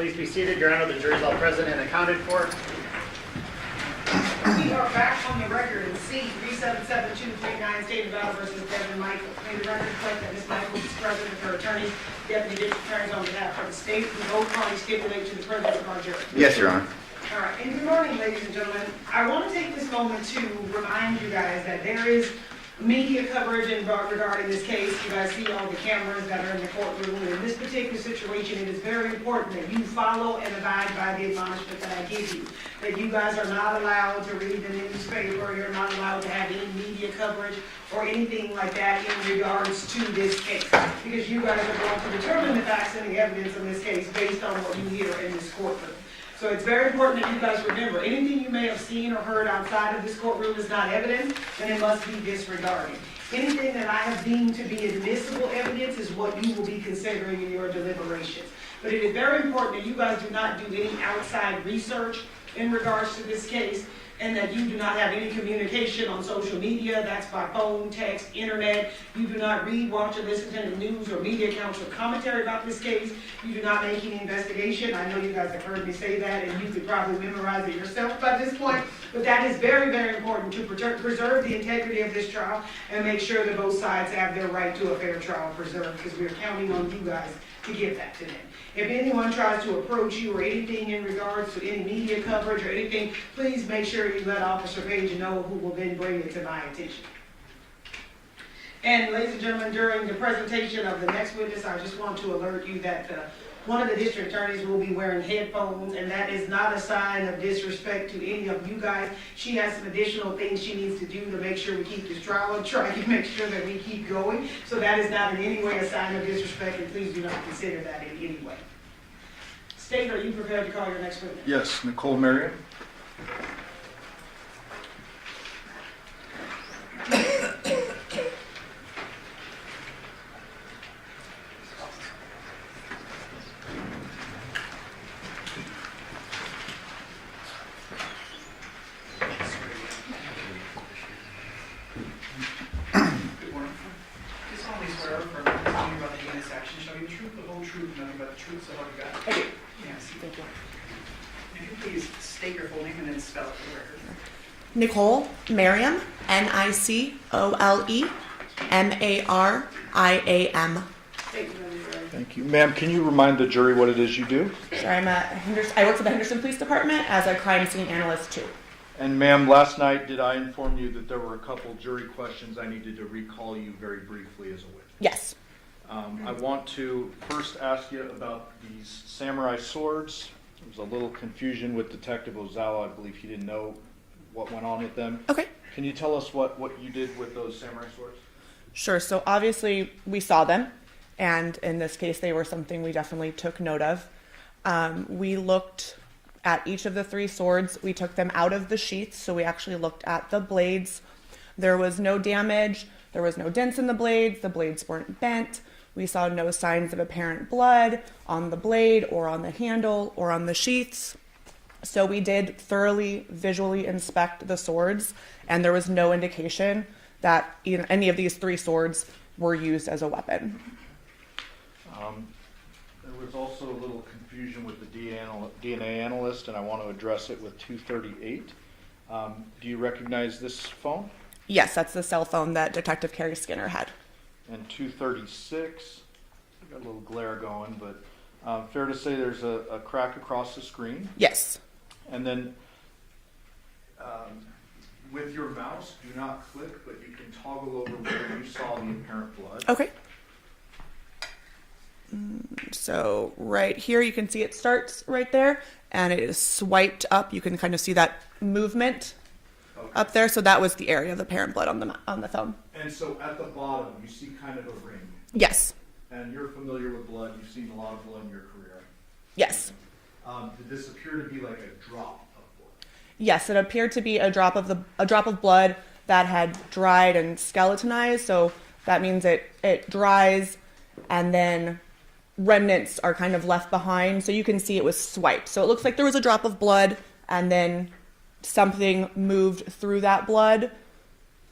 Please be seated. Your Honor, the jury is all present and accounted for. We are back on the record in C-377239, State of Nevada versus Devyn Michaels. May the record reflect that Ms. Michaels is present with her attorney, Deputy District Attorneys on behalf of the state. We both parties stipulate to the presence of our jury. Yes, Your Honor. All right, and good morning, ladies and gentlemen. I want to take this moment to remind you guys that there is media coverage regarding this case. You guys see all the cameras that are in the courtroom. And in this particular situation, it is very important that you follow and abide by the admonishment that I give you. That you guys are not allowed to read the newspaper, you're not allowed to have any media coverage or anything like that in regards to this case. Because you guys are going to determine the facts and the evidence in this case based on what you hear in this courtroom. So it's very important that you guys remember, anything you may have seen or heard outside of this courtroom is not evidence, and it must be disregarded. Anything that I have deemed to be admissible evidence is what you will be considering in your deliberations. But it is very important that you guys do not do any outside research in regards to this case, and that you do not have any communication on social media. That's by phone, text, internet. You do not read, watch, or listen to the news or media accounts or commentary about this case. You do not make any investigation. I know you guys have heard me say that, and you could probably memorize it yourself by this point. But that is very, very important to preserve the integrity of this trial and make sure that both sides have their right to a fair trial preserved, because we're counting on you guys to give that to them. If anyone tries to approach you or anything in regards to any media coverage or anything, please make sure you let Officer Page know, who will then bring it to my attention. And ladies and gentlemen, during the presentation of the next witness, I just want to alert you that one of the district attorneys will be wearing headphones, and that is not a sign of disrespect to any of you guys. She has some additional things she needs to do to make sure we keep this trial on track and make sure that we keep going. So that is not in any way a sign of disrespect, and please do not consider that in any way. State, are you prepared to call your next witness? Yes, Nicole, Mariam. So help you God. Okay. Yes. Thank you. If you please state your full name and then spell it for the record. Nicole Mariam, Nicole Thank you, Mary. Thank you. Ma'am, can you remind the jury what it is you do? Sorry, I'm at Henderson. I work for the Henderson Police Department as a crime scene analyst too. And ma'am, last night did I inform you that there were a couple jury questions I needed to recall you very briefly as a witness? Yes. I want to first ask you about these samurai swords. There was a little confusion with Detective Ozawa. I believe he didn't know what went on with them. Okay. Can you tell us what you did with those samurai swords? Sure. So obviously we saw them, and in this case they were something we definitely took note of. We looked at each of the three swords. We took them out of the sheaths, so we actually looked at the blades. There was no damage. There was no dents in the blades. The blades weren't bent. We saw no signs of apparent blood on the blade or on the handle or on the sheaths. So we did thoroughly visually inspect the swords, and there was no indication that any of these three swords were used as a weapon. There was also a little confusion with the DNA analyst, and I want to address it with 238. Do you recognize this phone? Yes, that's the cell phone that Detective Carrie Skinner had. And 236, got a little glare going, but fair to say there's a crack across the screen. Yes. And then with your mouse, do not click, but you can toggle over where you saw the apparent blood. Okay. So right here, you can see it starts right there, and it is swiped up. You can kind of see that movement up there. So that was the area of apparent blood on the phone. And so at the bottom, you see kind of a ring. Yes. And you're familiar with blood. You've seen a lot of blood in your career. Yes. Did this appear to be like a drop of blood? Yes, it appeared to be a drop of blood that had dried and skeletonized. So that means it dries, and then remnants are kind of left behind. So you can see it was swiped. So it looks like there was a drop of blood, and then something moved through that blood,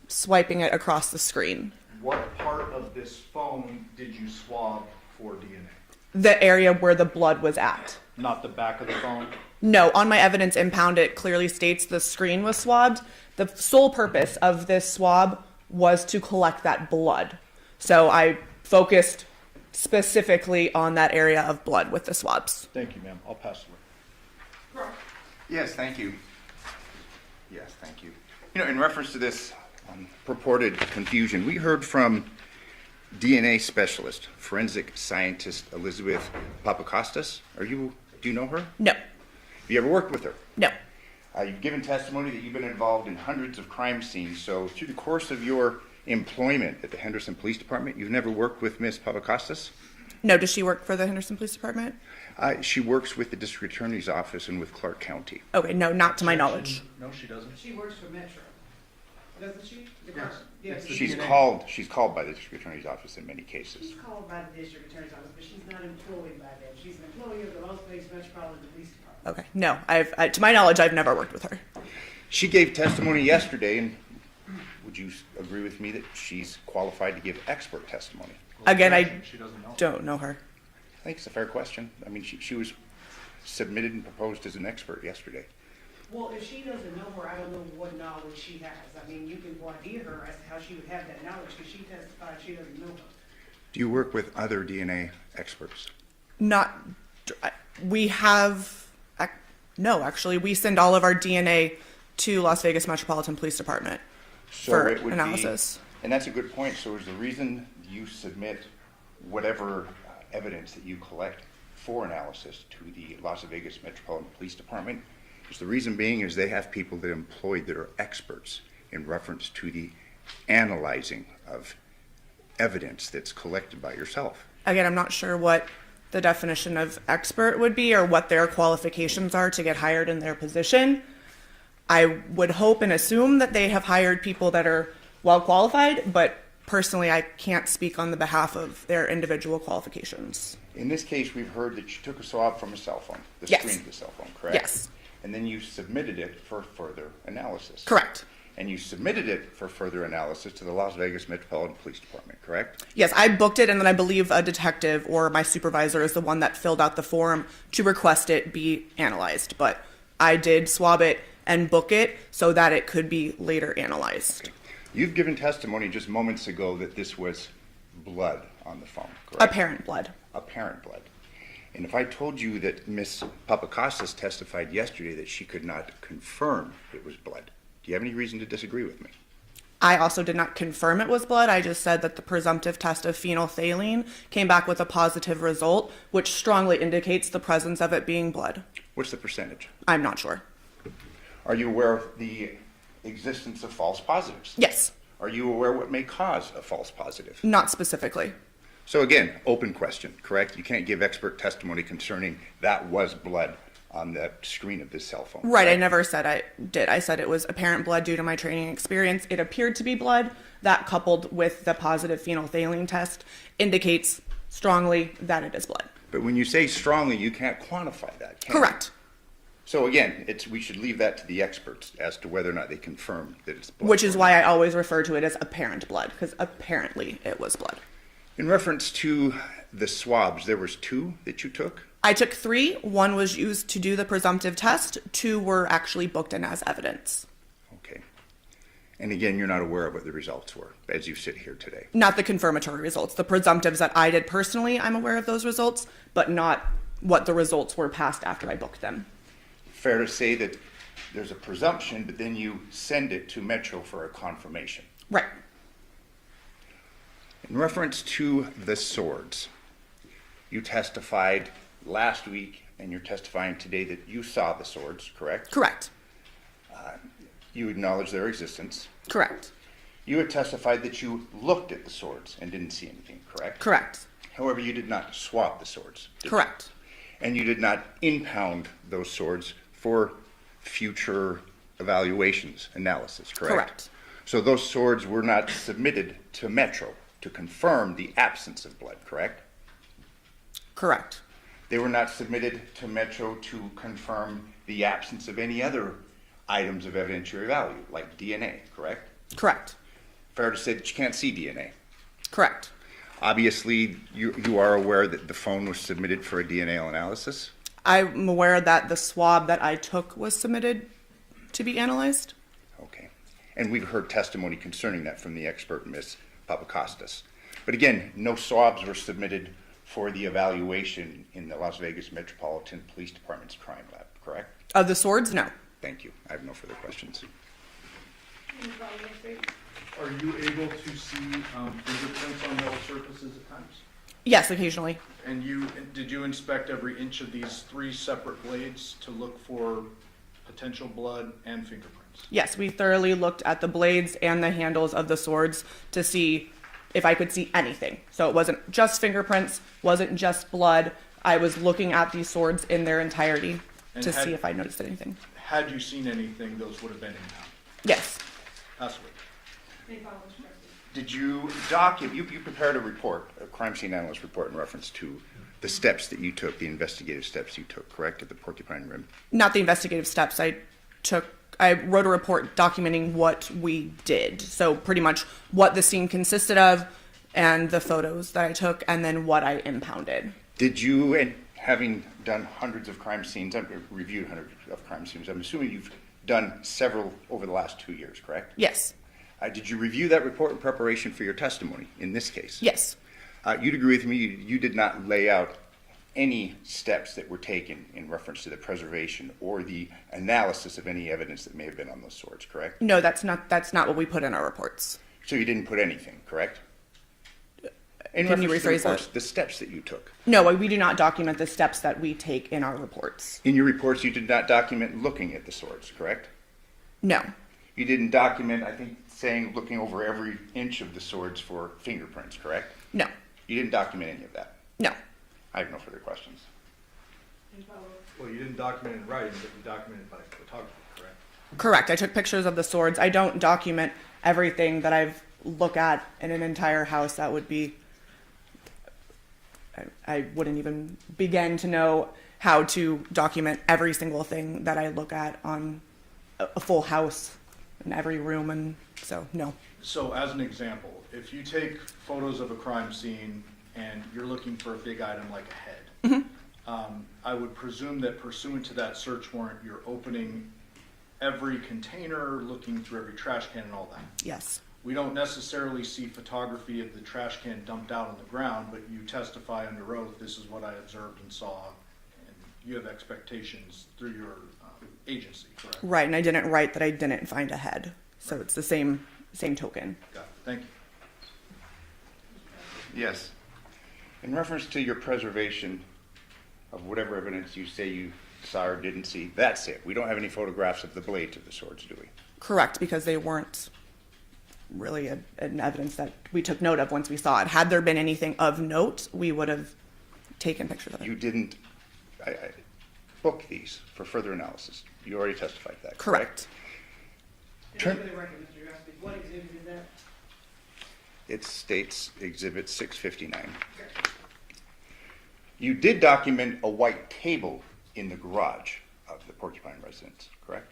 swiping it across the screen. What part of this phone did you swab for DNA? The area where the blood was at. not the back of the phone? No, on my evidence impound, it clearly states the screen was swabbed. The sole purpose of this swab was to collect that blood. So I focused specifically on that area of blood with the swabs. Thank you, ma'am. I'll pass it away. Yes, thank you. Yes, thank you. You know, in reference to this purported confusion, we heard from DNA specialist, forensic scientist Elizabeth Papakostas. Do you know her? No, Have you ever worked with her? no, You've given testimony that you've been involved in hundreds of crime scenes. So through the course of your employment at the Henderson Police Department, you've never worked with Ms. Papakostas? no. Does she work for the Henderson Police Department? She works with the District Attorney's Office and with Clark County. Okay, no, not to my knowledge. No, she doesn't. She works for Metro, doesn't she? Yes. Yes. She's called by the District Attorney's Office in many cases. She's called by the district attorney's office, but she's not employed by them. She's an employee of the Las Vegas Metropolitan Police Department. Okay, no. To my knowledge, I've never worked with her. She gave testimony yesterday, and would you agree with me that she's qualified to give expert testimony? Again, I She doesn't know. don't know her. I think it's a fair question. I mean, she was submitted and proposed as an expert yesterday. Well, if she doesn't know her, I don't know what knowledge she has. I mean, you can idea her as to how she would have that knowledge, because she testified she doesn't know her. Do you work with other DNA experts? Not, we have, no, actually, we send all of our DNA to Las Vegas Metropolitan Police Department for it would analysis. And that's a good point. So is the reason you submit whatever evidence that you collect for analysis to the Las Vegas Metropolitan Police Department, is the reason being is they have people that are employed that are experts in reference to the analyzing of evidence that's collected by yourself. Again, I'm not sure what the definition of expert would be or what their qualifications are to get hired in their position. I would hope and assume that they have hired people that are well qualified, but personally, I can't speak on the behalf of their individual qualifications. In this case, we've heard that you took a swab from a cell phone, the Yes. screen of the cell phone, correct? Yes. And then you submitted it for further analysis. Correct. And you submitted it for further analysis to the Las Vegas Metropolitan Police Department, correct? Yes, I booked it, and then I believe a detective or my supervisor is the one that filled out the form to request it be analyzed. But I did swab it and book it so that it could be later analyzed. You've given testimony just moments ago that this was blood on the phone, correct? Apparent blood. Apparent blood. And if I told you that Ms. Papakostas testified yesterday that she could not confirm it was blood, do you have any reason to disagree with me? I also did not confirm it was blood. I just said that the presumptive test of phenolphthalein came back with a positive result, which strongly indicates the presence of it being blood. What's the percentage? I'm not sure. Are you aware of the existence of false positives? Yes, Are you aware what may cause a false positive? not specifically. So again, open question, correct? You can't give expert testimony concerning that was blood on the screen of this cell phone. Right, I correct? never said I did. I said it was apparent blood due to my training experience. It appeared to be blood. That, coupled with the positive phenolphthalein test, indicates strongly that it is blood. But when you say strongly, you can't quantify that, can you? Correct. So again, we should leave that to the experts as to whether or not they confirm that it's blood. Which is why I always refer to it as apparent blood, because apparently it was blood. In reference to the swabs, there was 2 that you took? I took 3. 1 was used to do the presumptive test. 2 were actually booked in as evidence. Okay. And again, you're not aware of what the results were as you sit here today. Not the confirmatory results. The presumptives that I did personally, I'm aware of those results, but not what the results were passed after I booked them. Fair to say that there's a presumption, but then you send it to Metro for a confirmation. Right. In reference to the swords, you testified last week and you're testifying today that you saw the swords, correct? Correct. You acknowledge their existence. Correct. You had testified that you looked at the swords and didn't see anything, correct? Correct. However, you did not swap the swords. did you? Correct. And you did not impound those swords for future evaluations, analysis, correct? Correct. So those swords were not submitted to Metro to confirm the absence of blood, correct? Correct. They were not submitted to Metro to confirm the absence of any other items of evidentiary value, like DNA, correct? Correct. Fair to say that you can't see DNA. Correct. Obviously, you are aware that the phone was submitted for a DNA analysis. I'm aware that the swab that I took was submitted to be analyzed. Okay. And we've heard testimony concerning that from the expert, Ms. Papakostas. But again, no swabs were submitted for the evaluation in the Las Vegas Metropolitan Police Department's crime lab, correct? Of the swords, no. Thank you. I have no further questions. Are you able to see fingerprints on metal surfaces at times? Yes, occasionally. And did you inspect every inch of these 3 separate blades to look for potential blood and fingerprints? Yes, we thoroughly looked at the blades and the handles of the swords to see if I could see anything. So it wasn't just fingerprints, wasn't just blood. I was looking at these swords in their entirety to see if I noticed anything. Had you seen anything, those would have been impounded. Yes. Absolutely. Did you you prepared a report, a crime scene analyst report in reference to the steps that you took, the investigative steps you took, correct, at the Porcupine Rim? Not the investigative steps. I wrote a report documenting what we did. So pretty much what the scene consisted of and the photos that I took and then what I impounded. Did you, and having done hundreds of crime scenes, I've reviewed hundreds of crime scenes, I'm assuming you've done several over the last 2 years, correct? Yes. Did you review that report in preparation for your testimony in this case? Yes. You'd agree with me, you did not lay out any steps that were taken in reference to the preservation or the analysis of any evidence that may have been on those swords, correct? No, that's not what we put in our reports. So you didn't put anything, correct? Can you rephrase that? The steps that you took. No, we do not document the steps that we take in our reports. In your reports, you did not document looking at the swords, correct? No. You didn't document, I think, saying looking over every inch of the swords for fingerprints, correct? No. You didn't document any of that. No. I have no further questions. Well, you didn't document it in writing, but you documented by photography, correct? Correct. I took pictures of the swords. I don't document everything that I've looked at in an entire house. That would be, I wouldn't even begin to know how to document every single thing that I look at on a full house in every room, and so no. So as an example, if you take photos of a crime scene and you're looking for a big item like a head, I would presume that pursuant to that search warrant, you're opening every container, looking through every trash can and all that. Yes. We don't necessarily see photography of the trash can dumped out on the ground, but you testify under oath, this is what I observed and saw, and you have expectations through your agency, correct? Right, and I didn't write that I didn't find a head. So it's the same token. Got it. Thank you. Yes. In reference to your preservation of whatever evidence you say you saw or didn't see, that's it. We don't have any photographs of the blades of the swords, do we? Correct, because they weren't really an evidence that we took note of once we saw it. Had there been anything of note, we would have taken pictures of it. You didn't book these for further analysis. You already testified to that, Correct. For the record, Mr. Gillespie, what exhibit is that? It states Exhibit 659. You did document a white table in the garage of the Porcupine residence, correct?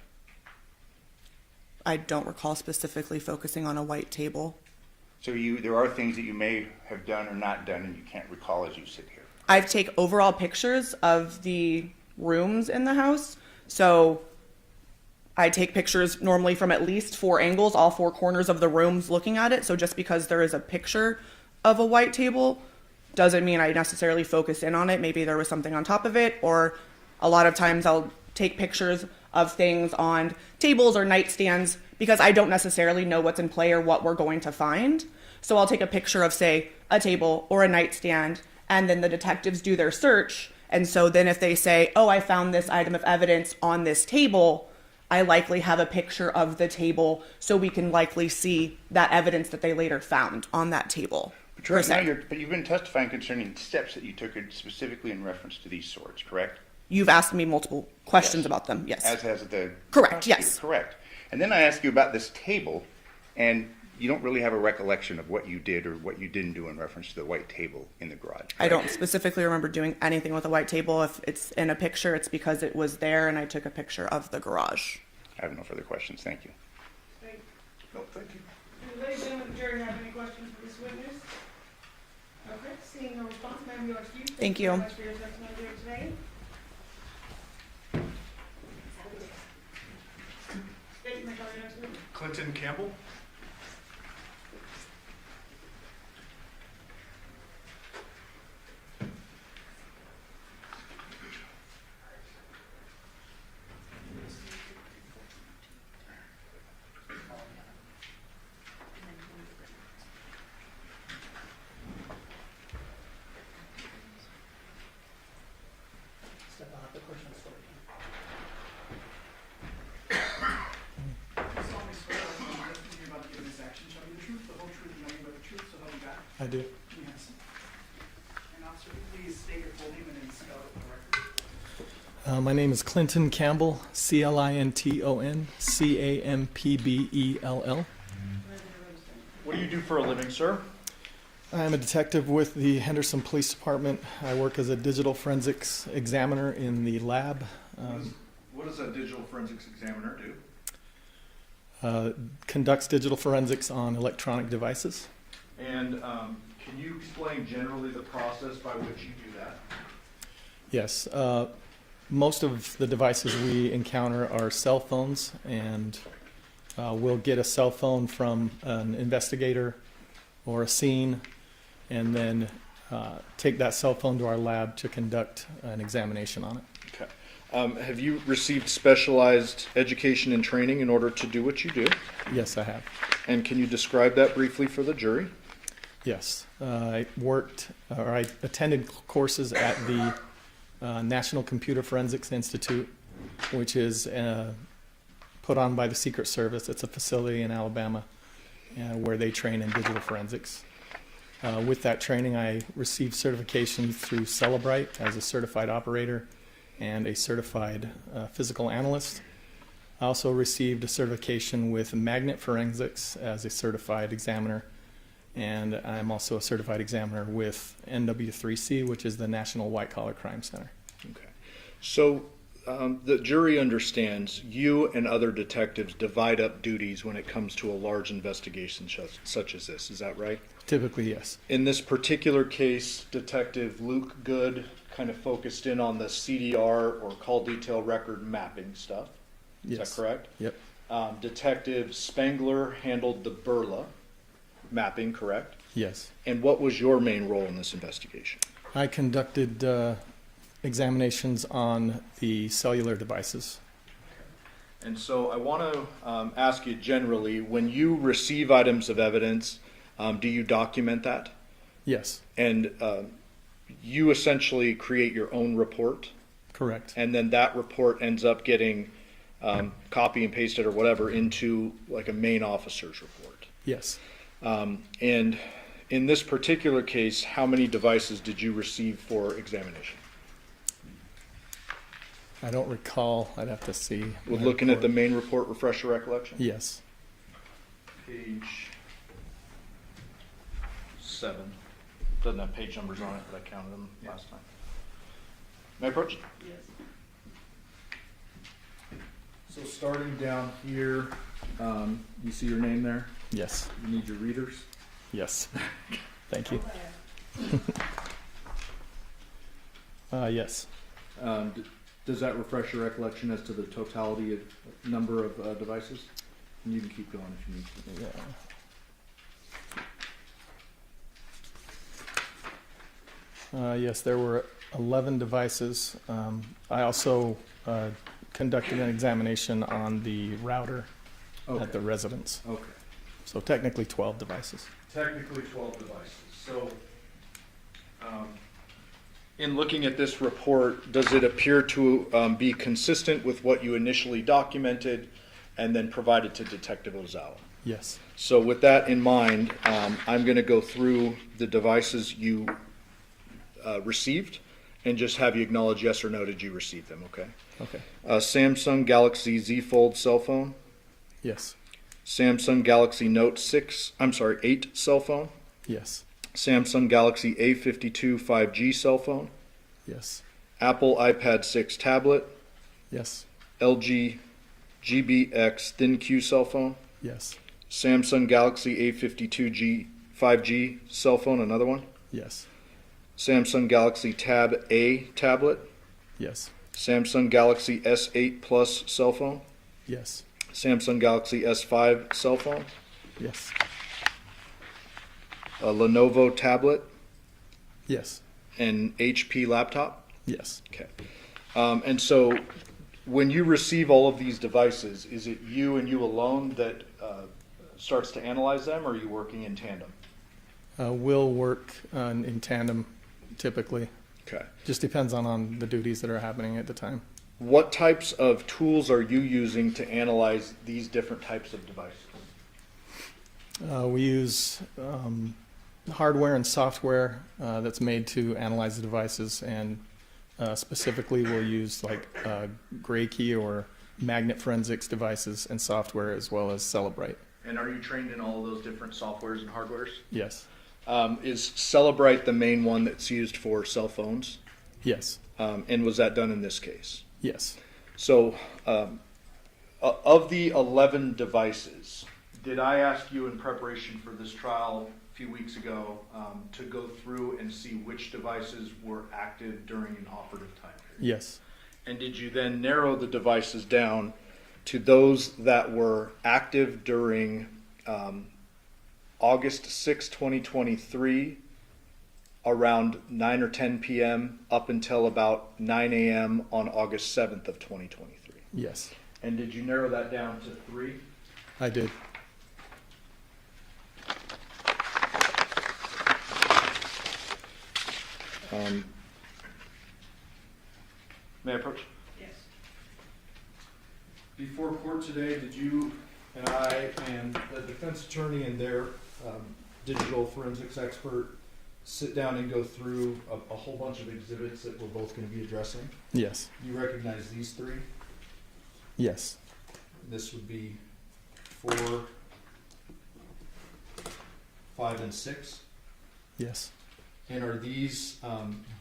I don't recall specifically focusing on a white table. So there are things that you may have done or not done and you can't recall as you sit here. I've taken overall pictures of the rooms in the house. So I take pictures normally from at least 4 angles, all 4 corners of the rooms looking at it. So just because there is a picture of a white table doesn't mean I necessarily focus in on it. Maybe there was something on top of it, or a lot of times I'll take pictures of things on tables or nightstands because I don't necessarily know what's in play or what we're going to find. So I'll take a picture of, say, a table or a nightstand, and then the detectives do their search. And so then if they say, oh, I found this item of evidence on this table, I likely have a picture of the table so we can likely see that evidence that they later found on that table. But, right now but you've been testifying concerning steps that you took specifically in reference to these swords, correct? You've asked me multiple questions Yes. about them, yes. As has the Correct, prosecutor, yes. Correct. And then I ask you about this table, and you don't really have a recollection of what you did or what you didn't do in reference to the white table in the garage. Correct? I don't specifically remember doing anything with a white table. If it's in a picture, it's because it was there and I took a picture of the garage. I have no further questions. Thank you. No, thank you. Ladies and gentlemen, the jury have any questions for this witness? Okay, seeing no response, ma'am, you are excused. Thank you. Thank you very much for your testimony here today. Clinton Campbell. Step out the question story. Solemnly swear that the testimony you're about to give in this action shall be the truth, the whole truth, and nothing but the truth, so help you God. I do. Yes. And officer, please state your full name and then spell it correctly. My name is Clinton Campbell, Clinton, Campbell. What do you do for a living, sir? I am a detective with the Henderson Police Department. I work as a digital forensics examiner in the lab. What does a digital forensics examiner do? Conducts digital forensics on electronic devices. And can you explain generally the process by which you do that? Yes. Most of the devices we encounter are cell phones, and we'll get a cell phone from an investigator or a scene, and then take that cell phone to our lab to conduct an examination on it. Okay. Have you received specialized education and training in order to do what you do? Yes, I have. And can you describe that briefly for the jury? Yes. I attended courses at the National Computer Forensics Institute, which is put on by the Secret Service. It's a facility in Alabama where they train in digital forensics. With that training, I received certifications through Celebrite as a certified operator and a certified physical analyst. I also received a certification with Magnet Forensics as a certified examiner, and I'm also a certified examiner with NW3C, which is the National White Collar Crime Center. Okay. So the jury understands you and other detectives divide up duties when it comes to a large investigation such as this. Is that right? Typically, yes. In this particular case, Detective Luke Good kind of focused in on the CDR or call detail record mapping stuff. Is Yes. that correct? Yep. Detective Spangler handled the Burla mapping, correct? Yes. And what was your main role in this investigation? I conducted examinations on the cellular devices. And so I want to ask you generally, when you receive items of evidence, do you document that? Yes, And you essentially create your own report, correct. and then that report ends up getting copy and pasted or whatever into like a main officer's report. Yes. And in this particular case, how many devices did you receive for examination? I don't recall. I'd have to see. With my looking at the report. main report, refresh your recollection? Yes. Page 7. Doesn't have page numbers on it, but I counted them last time. May I approach? Yes. So starting down here, you see your name there? Yes. You need your readers? Yes. Thank you. Yes. Does that refresh your recollection as to the totality of number of devices? And you can keep going if you need to. Yeah. Yes, there were 11 devices. I also conducted an examination on the router at the residence. Okay. So technically 12 devices. Technically 12 devices. So, in looking at this report, does it appear to be consistent with what you initially documented and then provided to Detective Ozawa? Yes. So with that in mind, I'm going to go through the devices you received and just have you acknowledge yes or no did you receive them, okay? Okay. Samsung Galaxy Z Fold cell phone, Yes. Samsung Galaxy Note 8 cell phone, Yes. Samsung Galaxy A52 5G cell phone, Yes. Apple iPad 6 tablet, Yes. LG GBX ThinQ cell phone, Yes. Samsung Galaxy A52 5G cell phone, another one, Yes. Samsung Galaxy Tab A tablet, Yes. Samsung Galaxy S8 Plus cell phone, Yes. Samsung Galaxy S5 cell phone, Yes. a Lenovo tablet, Yes. and HP laptop? Yes. Okay. And so when you receive all of these devices, is it you and you alone that starts to analyze them, or are you working in tandem? We'll work in tandem typically. Okay. Just depends on the duties that are happening at the time. What types of tools are you using to analyze these different types of devices? We use hardware and software that's made to analyze the devices, and specifically we'll use like gray key or magnet forensics devices and software, as well as Celebrite. And are you trained in all of those different softwares and hardwares? Yes. Is Celebrite the main one that's used for cell phones? Yes. And was that done in this case? Yes. So, of the 11 devices, did I ask you in preparation for this trial a few weeks ago to go through and see which devices were active during an operative time period? Yes. And did you then narrow the devices down to those that were active during August 6, 2023, around 9 or 10 p.m. up until about 9 a.m. on August 7th of 2023? Yes. And did you narrow that down to 3? I did. May I approach? Yes. Before court today, did you and I and the defense attorney and their digital forensics expert sit down and go through a whole bunch of exhibits that we're both going to be addressing? Yes. Do you recognize these 3? Yes. This would be 4, 5, and 6. Yes. And are these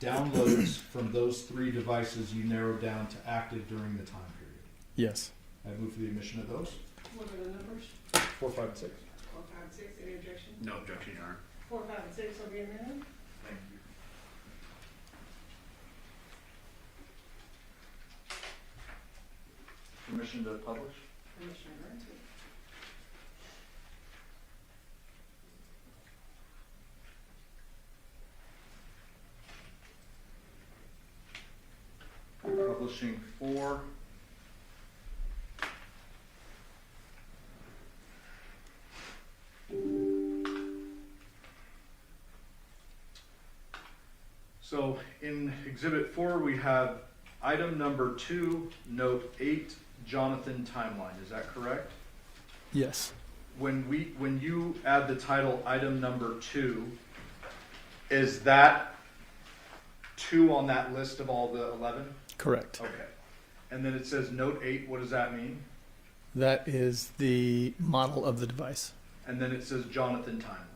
downloads from those 3 devices you narrowed down to active during the time period? Yes. I move for the admission of those. What are the numbers? 4, 5, and 6. 4, 5, and 6, any objection? No objection, Your Honor. 4, 5, and 6 will be amended. Thank you. Permission to publish? Commissioner granted. Publishing 4. So in Exhibit 4, we have item number 2, note 8, Johnathan timeline. Is that correct? Yes. When you add the title item number 2, is that 2 on that list of all the 11? Correct. Okay. And then it says note 8. What does that mean? That is the model of the device. And then it says Johnathan timeline.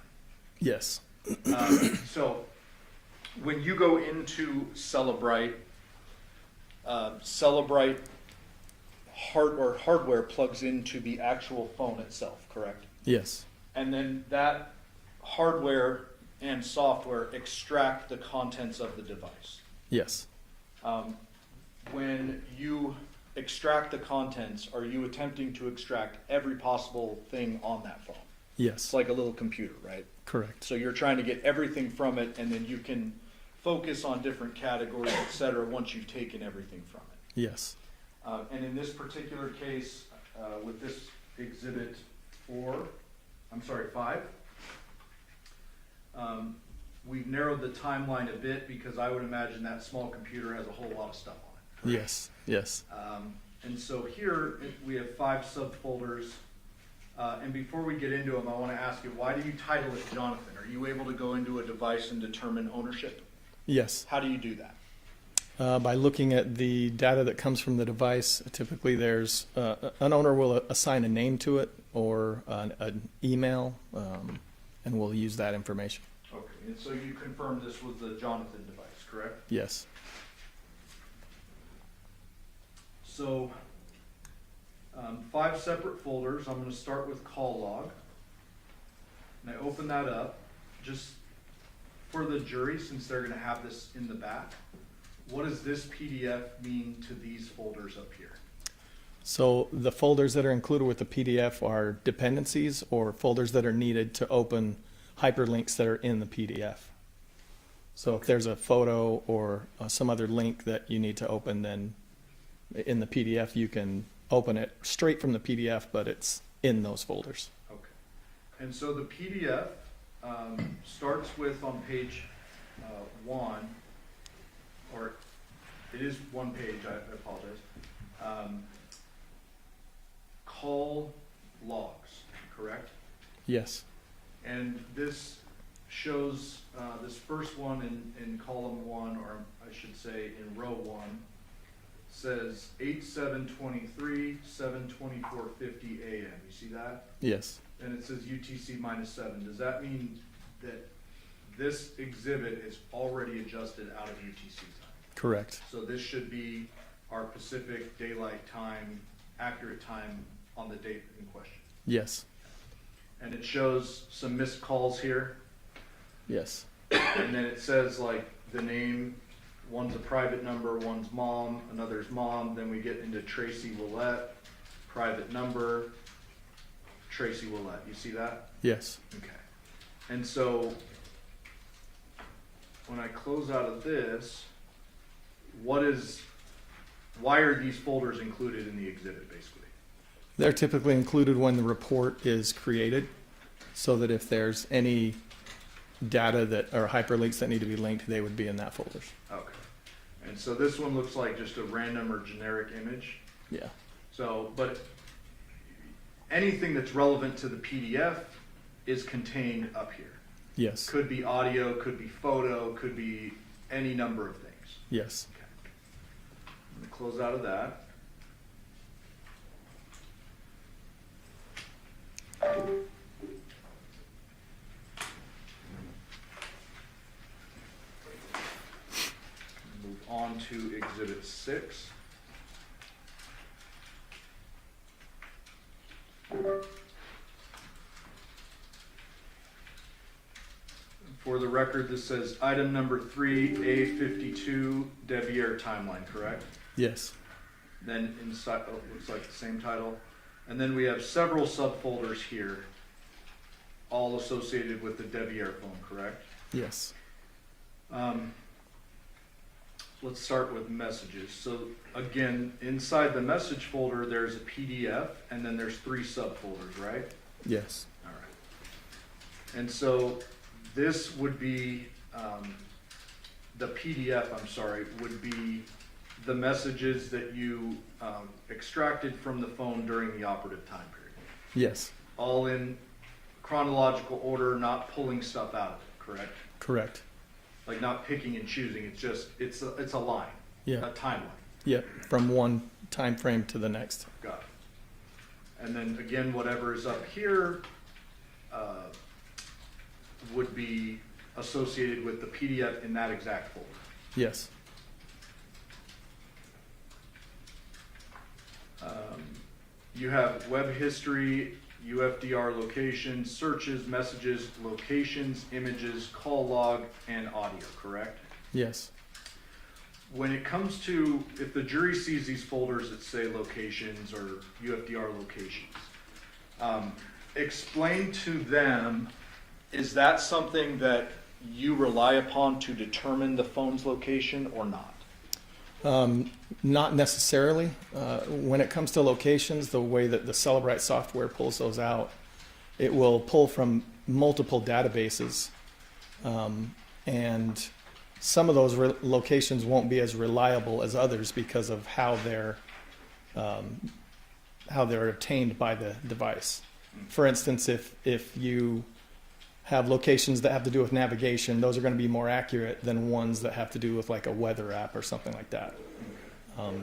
Yes. So when you go into Celebrite, Celebrite hardware plugs into the actual phone itself, correct? Yes. And then that hardware and software extract the contents of the device. Yes. When you extract the contents, are you attempting to extract every possible thing on that phone? Yes. It's like a little computer, right? Correct. So you're trying to get everything from it, and then you can focus on different categories, et cetera, once you've taken everything from it. Yes. And in this particular case, with this exhibit 5, we've narrowed the timeline a bit because I would imagine that small computer has a whole lot of stuff on it. Yes. Yes. And so here we have 5 subfolders. And before we get into them, I want to ask you, why do you title it Johnathan? Are you able to go into a device and determine ownership? Yes. How do you do that? By looking at the data that comes from the device, typically there's an owner will assign a name to it or an email, and we'll use that information. Okay, and so you confirmed this was the Johnathan device, correct? Yes. So 5 separate folders. I'm going to start with call log. And I open that up just for the jury, since they're going to have this in the back. What does this PDF mean to these folders up here? So the folders that are included with the PDF are dependencies or folders that are needed to open hyperlinks that are in the PDF. So if there's a photo or some other link that you need to open, then in the PDF you can open it straight from the PDF, but it's in those folders. Okay. And so the PDF starts with on page 1, or it is one page, I apologize. Call logs, correct? Yes. And this shows, this first one in column 1, or I should say in row 1, says 8/7/23, 7:24:50 a.m. You see that? Yes. And it says UTC -7. Does that mean that this exhibit is already adjusted out of UTC time? Correct. So this should be our Pacific Daylight Time, accurate time on the date in question. Yes. And it shows some missed calls here. Yes. And then it says like the name, one's a private number, one's mom, another's mom. Then we get into Tracy Willette, private number, Tracy Willette. You see that? Yes. Okay. And so when I close out of this, why are these folders included in the exhibit basically? They're typically included when the report is created, so that if there's any data that or hyperlinks that need to be linked, they would be in that folders. Okay. And so this one looks like just a random or generic image. Yeah. So, but anything that's relevant to the PDF is contained up here. Yes. Could be audio, could be photo, could be any number of things. Yes. Okay. I'm gonna close out of that. Move on to Exhibit 6. For the record, this says item number 3A52 Deviere timeline, correct? Yes. Then inside, oh, looks like the same title. And then we have several subfolders here, all associated with the Deviere phone, correct? Yes. Let's start with messages. So again, inside the message folder, there's a PDF, and then there's 3 subfolders, right? Yes. All right. And so this would be, the PDF, I'm sorry, would be the messages that you extracted from the phone during the operative time period. Yes. All in chronological order, not pulling stuff out of it, correct? Correct. Like not picking and choosing, it's just, it's a line, Yeah. a timeline. Yep. From one time frame to the next. Got it. And then again, whatever is up here would be associated with the PDF in that exact folder. Yes. You have web history, UFDR locations, searches, messages, locations, images, call log, and audio, correct? Yes. When it comes to, if the jury sees these folders that say locations or UFDR locations, explain to them, is that something that you rely upon to determine the phone's location or not? Not necessarily. When it comes to locations, the way that the Celebrite software pulls those out, it will pull from multiple databases, and some of those locations won't be as reliable as others because of how they're obtained by the device. For instance, if you have locations that have to do with navigation, those are going to be more accurate than ones that have to do with like a weather app or something like that.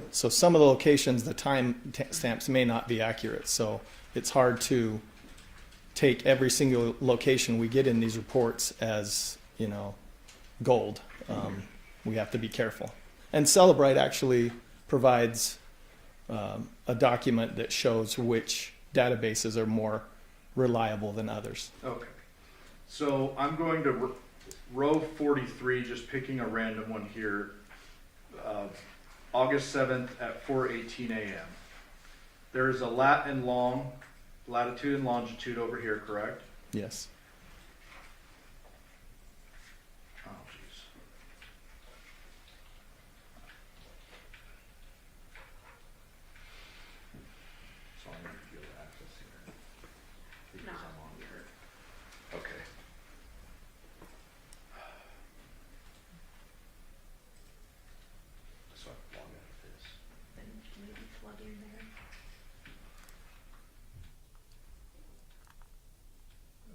So some of the locations, the time stamps may not be accurate. So it's hard to take every single location we get in these reports as, gold. We have to be careful. And Celebrite actually provides a document that shows which databases are more reliable than others. Okay. So I'm going to row 43, just picking a random one here, August 7th at 4:18 a.m. There's a latitude and longitude over here, correct? Yes. Oh, jeez. So I need to be able to access here. Because I'm on here. Okay. So I can log out of this. Then maybe plug in there.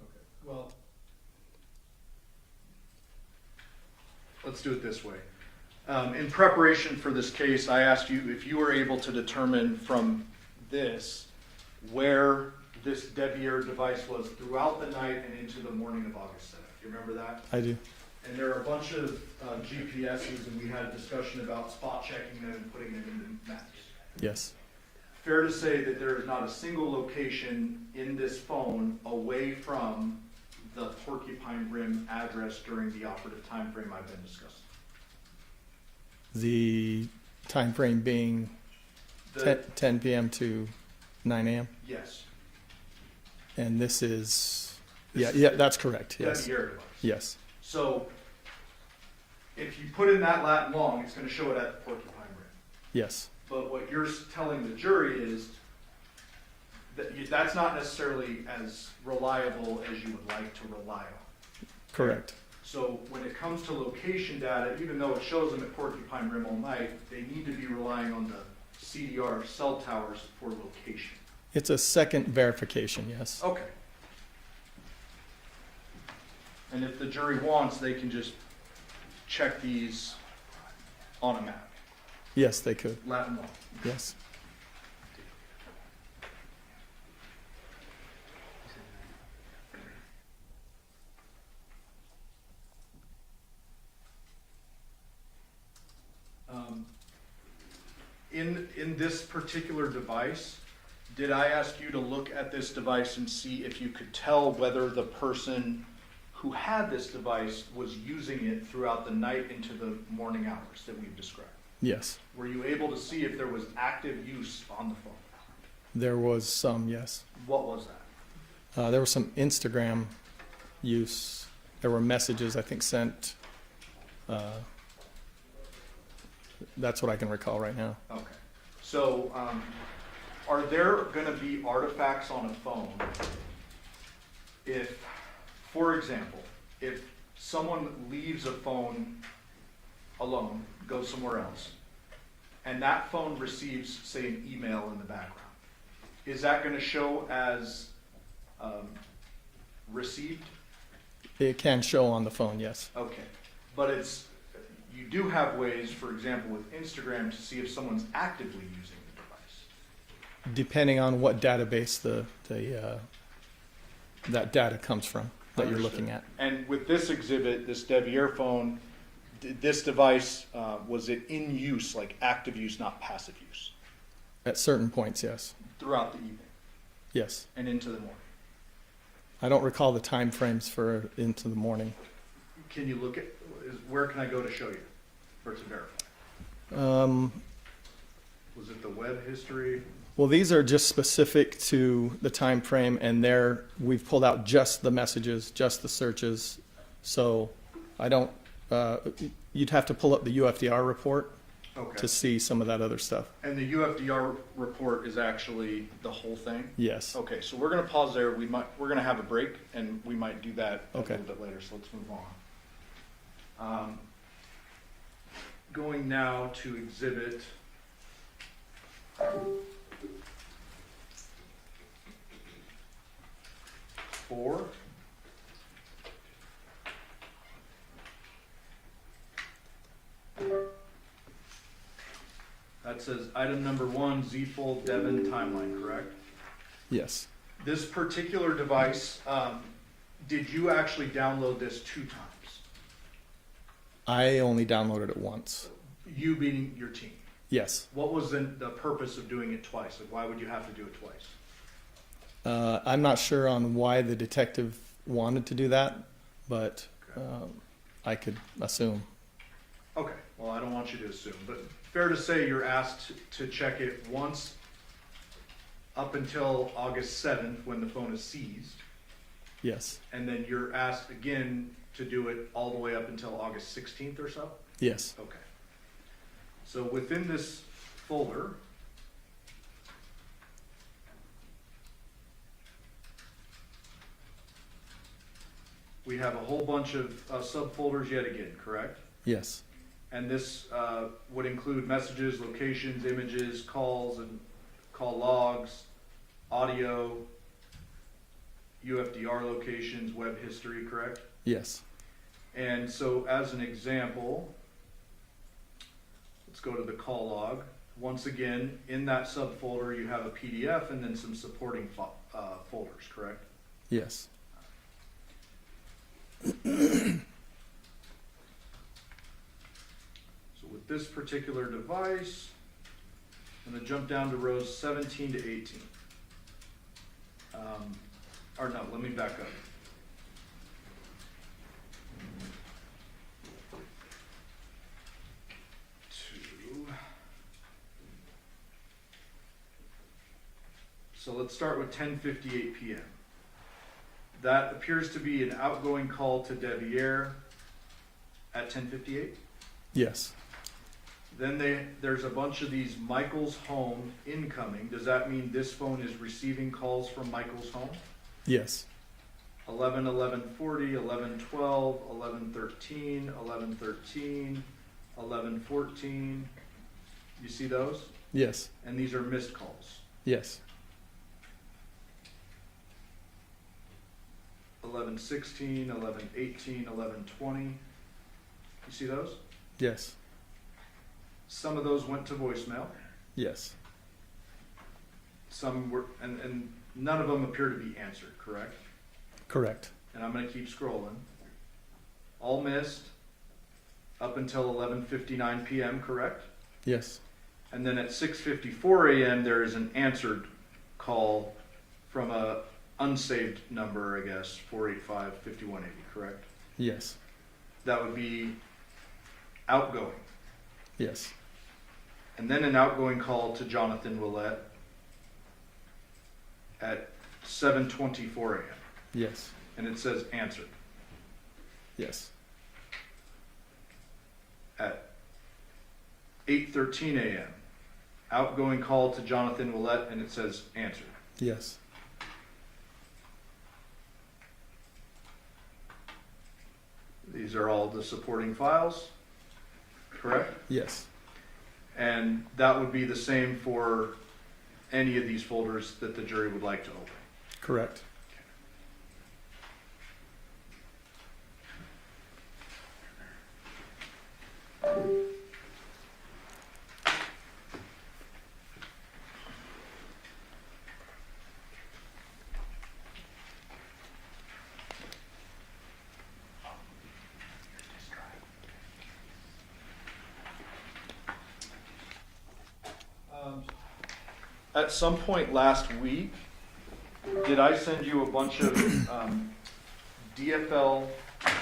Okay, well, let's do it this way. In preparation for this case, I asked you if you were able to determine from this where this Deviere device was throughout the night and into the morning of August 7th. Do you remember that? I do. And there are a bunch of GPSs, and we had a discussion about spot checking them and putting them into maps. Yes. Fair to say that there is not a single location in this phone away from the Porcupine Rim address during the operative time frame I've been discussing. The time frame being The- 10 p.m. to 9 a.m. Yes. And this is, This yeah, that's correct. The Yes. Deviere device. Yes. So if you put in that lat long, it's going to show it at the Porcupine Rim. Yes. But what you're telling the jury is that that's not necessarily as reliable as you would like to rely on. Correct. So when it comes to location data, even though it shows them at Porcupine Rim all night, they need to be relying on the CDR cell towers for location. It's a second verification. Yes. Okay. And if the jury wants, they can just check these on a map. Yes, they could. Latin law. Yes. In this particular device, did I ask you to look at this device and see if you could tell whether the person who had this device was using it throughout the night into the morning hours that we've described? Yes. Were you able to see if there was active use on the phone? There was some. Yes. What was that? There was some Instagram use. There were messages, I think, sent. That's what I can recall right now. Okay. So, are there going to be artifacts on a phone if, for example, if someone leaves a phone alone, goes somewhere else, and that phone receives, say, an email in the background, is that going to show as received? It can show on the phone. Yes. Okay. But you do have ways, for example, with Instagram to see if someone's actively using the device. Depending on what database that data comes from that you're looking at. And with this exhibit, this Deviere phone, this device, was it in use, like active use, not passive use, At certain points, yes. throughout the evening Yes. and into the morning? I don't recall the time frames for into the morning. Can you look at, where can I go to show you, or to verify? Was it the web history? Well, these are just specific to the time frame, and we've pulled out just the messages, just the searches. So I don't. You'd have to pull up the UFDR report Okay. to see some of that other stuff. And the UFDR report is actually the whole thing? Yes. Okay, so we're going to pause there. We're going to have a break, and we might do that a Okay. little bit later. So let's move on. Going now to exhibit 4. That says item number 1, Z-fold Devyn timeline, correct? Yes. This particular device, did you actually download this 2 times? I only downloaded it once. You being your team. Yes. What was the purpose of doing it twice? Like, why would you have to do it twice? I'm not sure on why the detective wanted to do that, but I could assume. Okay, well, I don't want you to assume, but fair to say you're asked to check it once up until August 7th when the phone is seized, Yes. and then you're asked again to do it all the way up until August 16th or so? Yes. Okay. So within this folder, we have a whole bunch of subfolders yet again, correct? Yes. And this would include messages, locations, images, calls and call logs, audio, UFDR locations, web history, correct? Yes. And so as an example, let's go to the call log. Once again, in that subfolder, you have a PDF and then some supporting folders, correct? Yes. So with this particular device, I'm going to jump down to rows 17 to 18. Or no, let me back up. So let's start with 10:58 p.m. That appears to be an outgoing call to Deviere at 10:58. Yes. Then there's a bunch of these Michaels home incoming. Does that mean this phone is receiving calls from Michaels home? Yes. 11, 11:40, 11:12, 11:13, 11:13, 11:14. You see those? Yes. And these are missed calls. Yes. 11:16, 11:18, 11:20. You see those? Yes. Some of those went to voicemail. Yes. Some were, and none of them appear to be answered, correct? Correct. And I'm going to keep scrolling. All missed up until 11:59 p.m., correct? Yes. And then at 6:54 a.m. there is an answered call from a unsaved number, I guess, 485-5180, correct? Yes. That would be outgoing. Yes. And then an outgoing call to Johnathan Willette at 7:24 a.m. Yes. And it says answered. Yes. At 8:13 a.m. outgoing call to Johnathan Willette and it says answered. Yes. These are all the supporting files, correct? Yes. And that would be the same for any of these folders that the jury would like to open. Correct. At some point last week, did I send you a bunch of DFL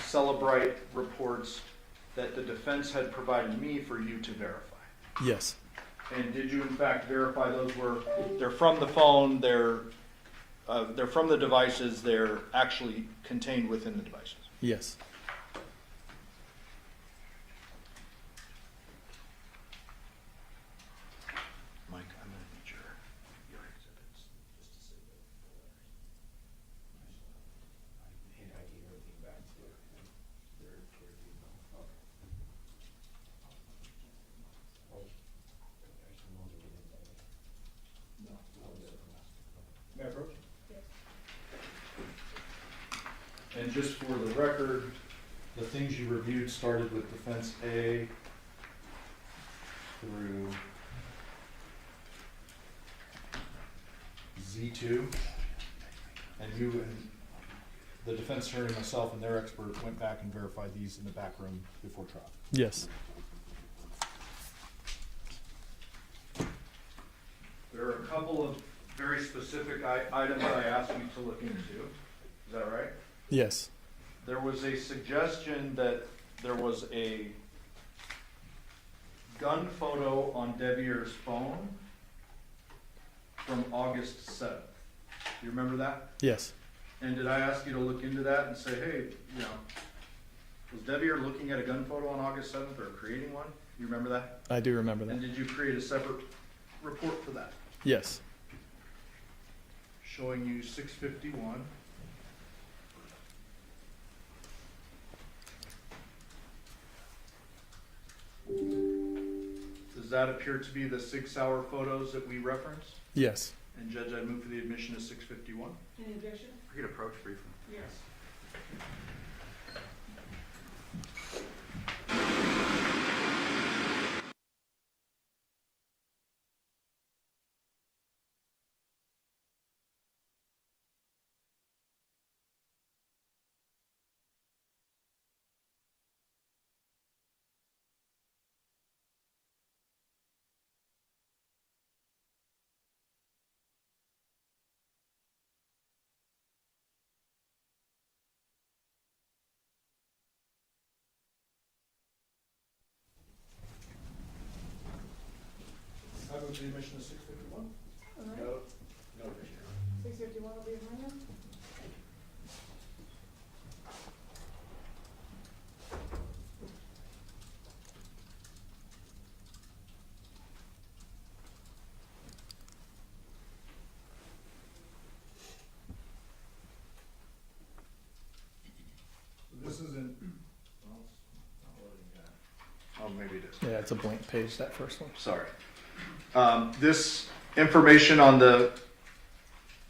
Celebrite reports that the defense had provided me for you to verify? Yes. And did you in fact verify those they're from the phone, they're from the devices, they're actually contained within the devices? Yes. Mike, I'm going to need your exhibits just to say that. I gave everything back to their email. Okay. Oh, actually, no, they didn't. No, may I approach? And just for the record, the things you reviewed started with defense A through Z2, and you and the defense attorney and myself and their expert went back and verified these in the back room before trial. Yes. There are a couple of very specific items I asked you to look into. Is that right? Yes. There was a suggestion that there was a gun photo on Deviere's phone from August 7th. You remember that? Yes. And did I ask you to look into that and say, hey, you know, was Deviere looking at a gun photo on August 7th or creating one? You remember that? I do remember And that. did you create a separate report for that? Yes. Showing you 651. Does that appear to be the 6-hour photos that we referenced? Yes. And Judge, I'd move for the admission of 651. Any objection? We could approach briefly. Yes. I move for the admission of 651. No objection. 651 will be amended. This isn't. Well, it's not loading yet. Oh, maybe it is. Yeah, it's a blank page, that first one. Sorry. This information on the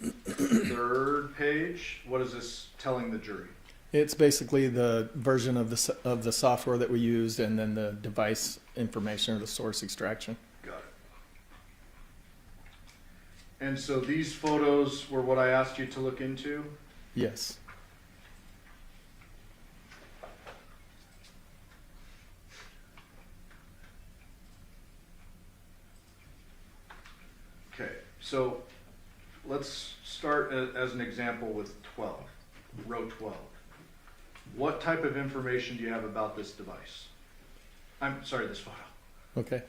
third page, what is this telling the jury? It's basically the version of the software that we used, and then the device information or the source extraction. Got it. And so these photos were what I asked you to look into? Yes. Okay, so let's start as an example with 12, row 12. What type of information do you have about this device? I'm sorry, this photo. Okay.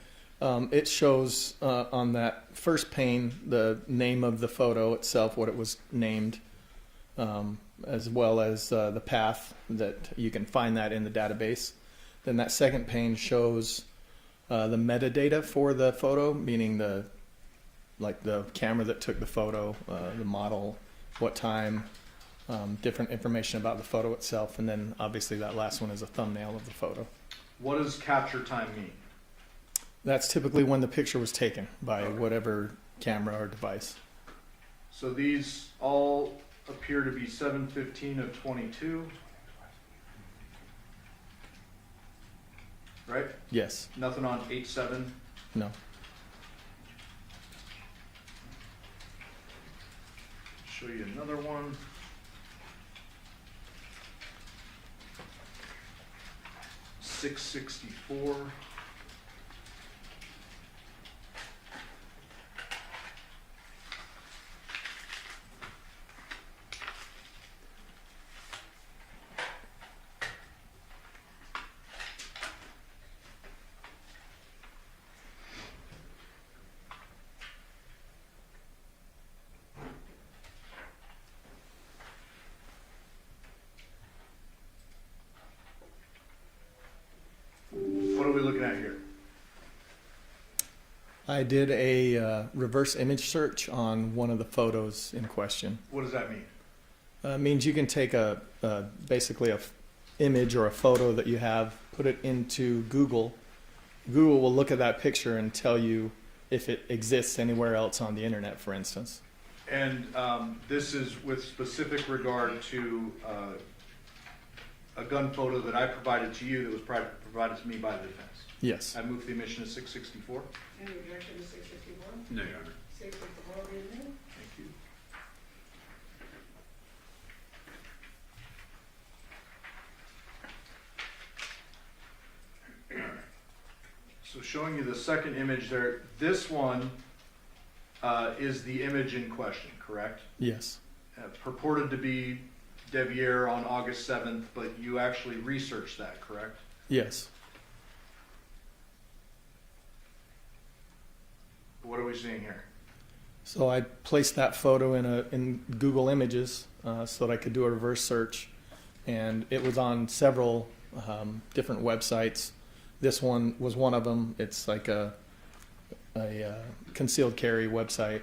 It shows on that first pane the name of the photo itself, what it was named, as well as the path that you can find that in the database. Then that second pane shows the metadata for the photo, meaning the camera that took the photo, the model, what time, different information about the photo itself, and then obviously that last one is a thumbnail of the photo. What does capture time mean? That's typically when the picture was taken by whatever camera or device. So these all appear to be 7:15 of 22, right? Yes. Nothing on 8/7. No. Show you another one. $664. What are we looking at here? I did a reverse image search on one of the photos in question. What does that mean? Means you can take basically a image or a photo that you have, put it into Google. Google will look at that picture and tell you if it exists anywhere else on the internet, for instance. And this is with specific regard to a gun photo that I provided to you that was provided to me by the defense. Yes. I move for the admission of 664. Any objection to 654? No, Your Honor. 654 will be amended. Thank you. So showing you the second image there, this one is the image in question, correct? Yes. Purported to be Deviere on August 7th, but you actually researched that, correct? Yes. What are we seeing here? So I placed that photo in Google Images so that I could do a reverse search, and it was on several different websites. This one was one of them. It's like a concealed carry website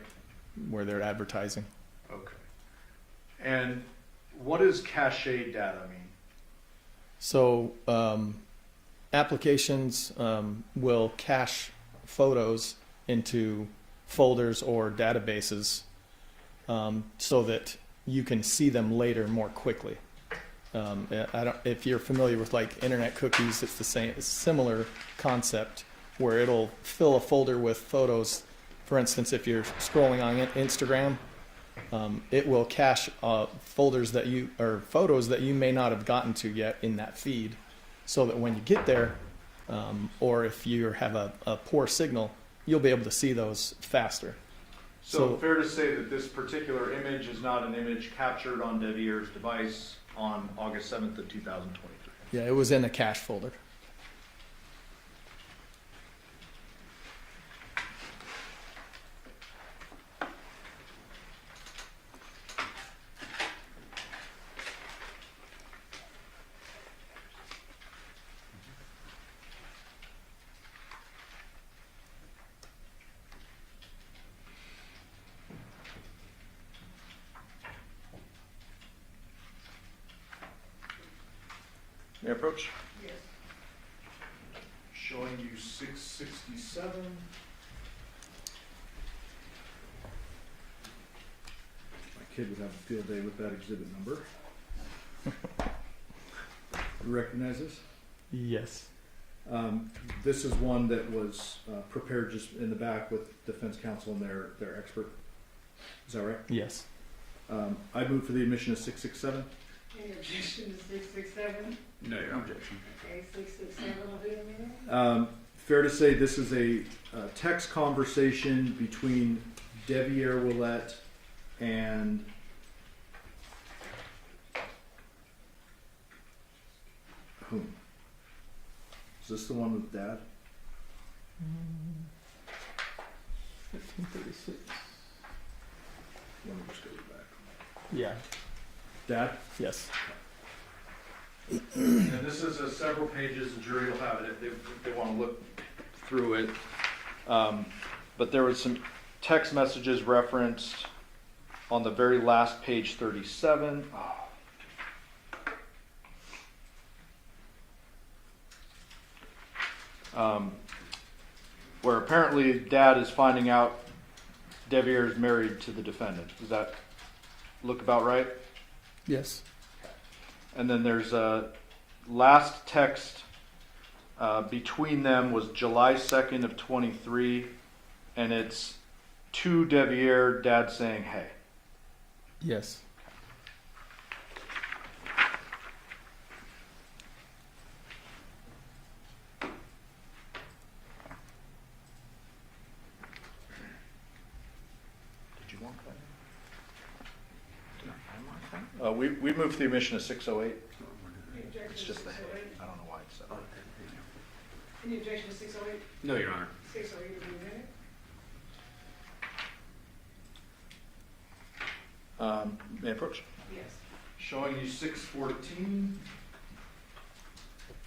where they're advertising. Okay. And what does cache data mean? So applications will cache photos into folders or databases so that you can see them later more quickly. If you're familiar with like internet cookies, it's the same, it's a similar concept where it'll fill a folder with photos. For instance, if you're scrolling on Instagram, it will cache photos that you may not have gotten to yet in that feed, so that when you get there, or if you have a poor signal, you'll be able to see those faster. So fair to say that this particular image is not an image captured on Deviere's device on August 7th of 2023. Yeah, it was in a cache folder. May I approach? Yes. Showing you 667. My kid would have a field day with that exhibit number. You recognize this? Yes. This is one that was prepared just in the back with defense counsel and their expert. Is that right? Yes. I move for the admission of 667. Any objection to 667? No, your objection. Okay, 667 will be a minute. Fair to say this is a text conversation between Deviere Willette and whom? Is this the one with Dad? 1536. Let me just go back. Yeah. Dad? Yes. And this is several pages. The jury will have it if they want to look through it. But there was some text messages referenced on the very last page, 37. Where apparently Dad is finding out Deviere is married to the defendant. Does that look about right? Yes. And then there's a last text between them was July 2nd of 23, and it's to Deviere, Dad saying, hey. Yes. Did you want that? Did I mark that? We moved the admission of 608. Any objection It's to just the head. 608? I don't know why it's so. Any objection to 608? No, Your Honor. 608 will be a minute. May I approach? Yes. Showing you 614.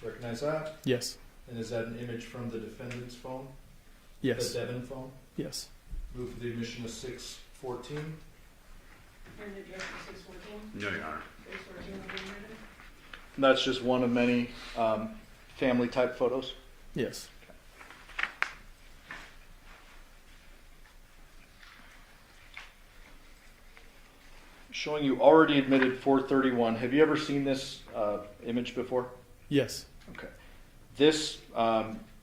Recognize that? Yes. And is that an image from the defendant's phone? Yes. The Devyn phone? Yes. Move for the admission of 614. Any objection to 614? No, Your Honor. 614 will be a minute. That's just one of many family type photos. Yes. Showing you already admitted 431. Have you ever seen this image before? Yes. Okay. This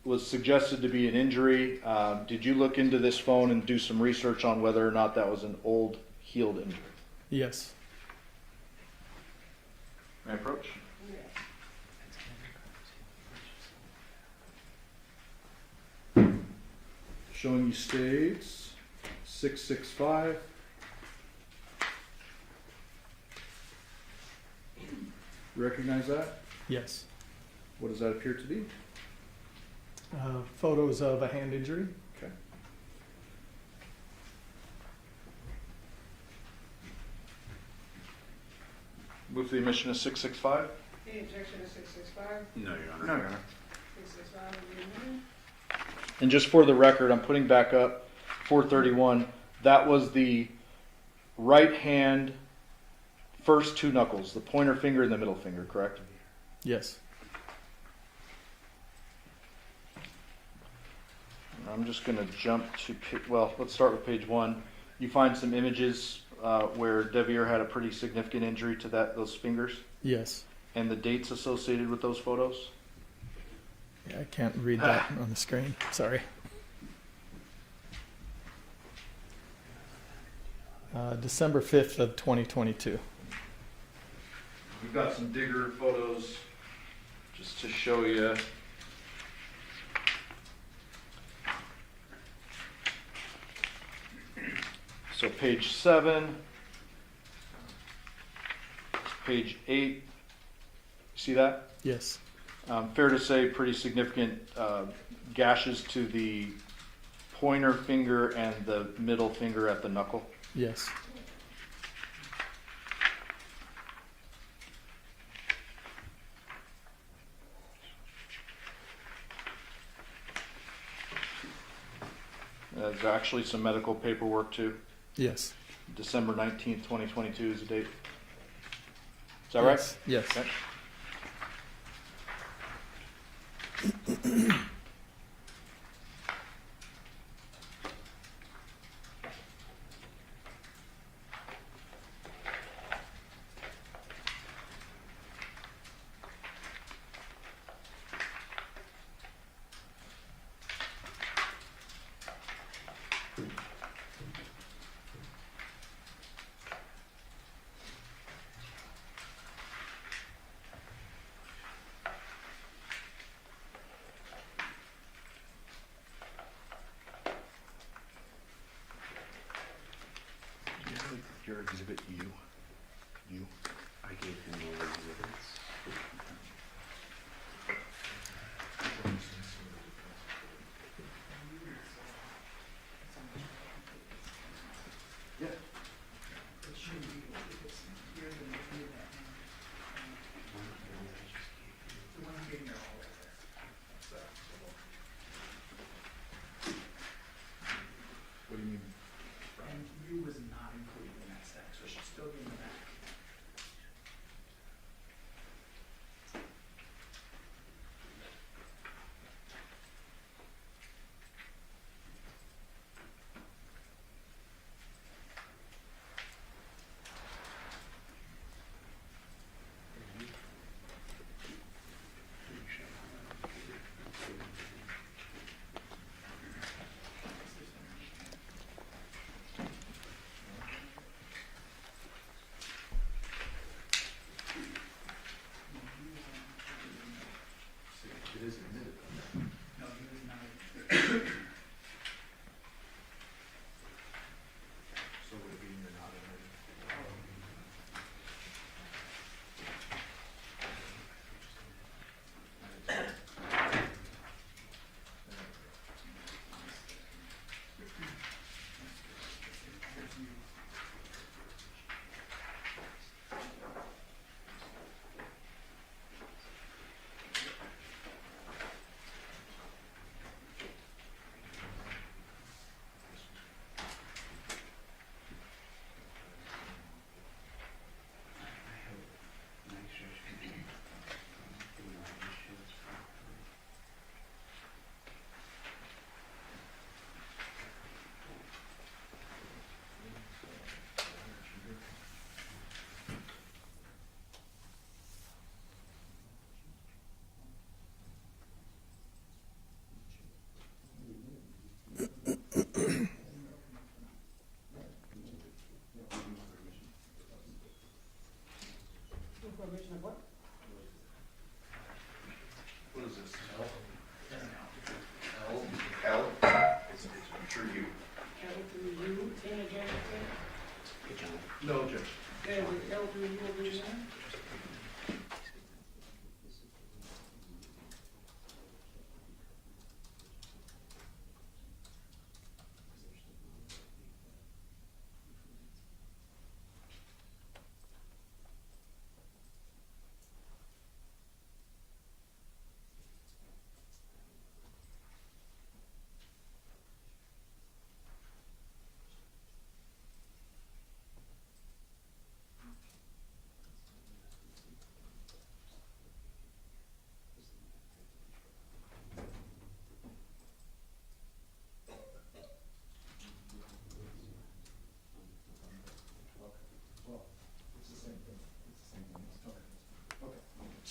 was suggested to be an injury. Did you look into this phone and do some research on whether or not that was an old healed injury? Yes. May I approach? Yes. Showing you states 665. Recognize that? Yes. What does that appear to be? Photos of a hand injury. Okay. Move for the admission of 665. Any objection to 665? No, Your Honor. No, Your Honor. 665 will be admitted. And just for the record, I'm putting back up 431. That was the right hand first two knuckles, the pointer finger and the middle finger, correct? Yes. I'm just going to jump to, well, let's start with page 1. You find some images where Deviere had a pretty significant injury to those fingers, Yes. and the dates associated with those photos. Yeah, I can't read that on the screen. Sorry. December 5th of 2022. We've got some digger photos just to show you. So page 7, page 8, see that? Yes. Fair to say pretty significant gashes to the pointer finger and the middle finger at the knuckle. Yes. There's actually some medical paperwork too. Yes. December 19th, 2022 is the date. Is that right? Yes. Okay. Your exhibit U. I gave him all the exhibits. Yeah. It shouldn't be, because you're the one who did that. The one who gave me all right there. That's What do you mean? and U was not included in that stack, so it should still be in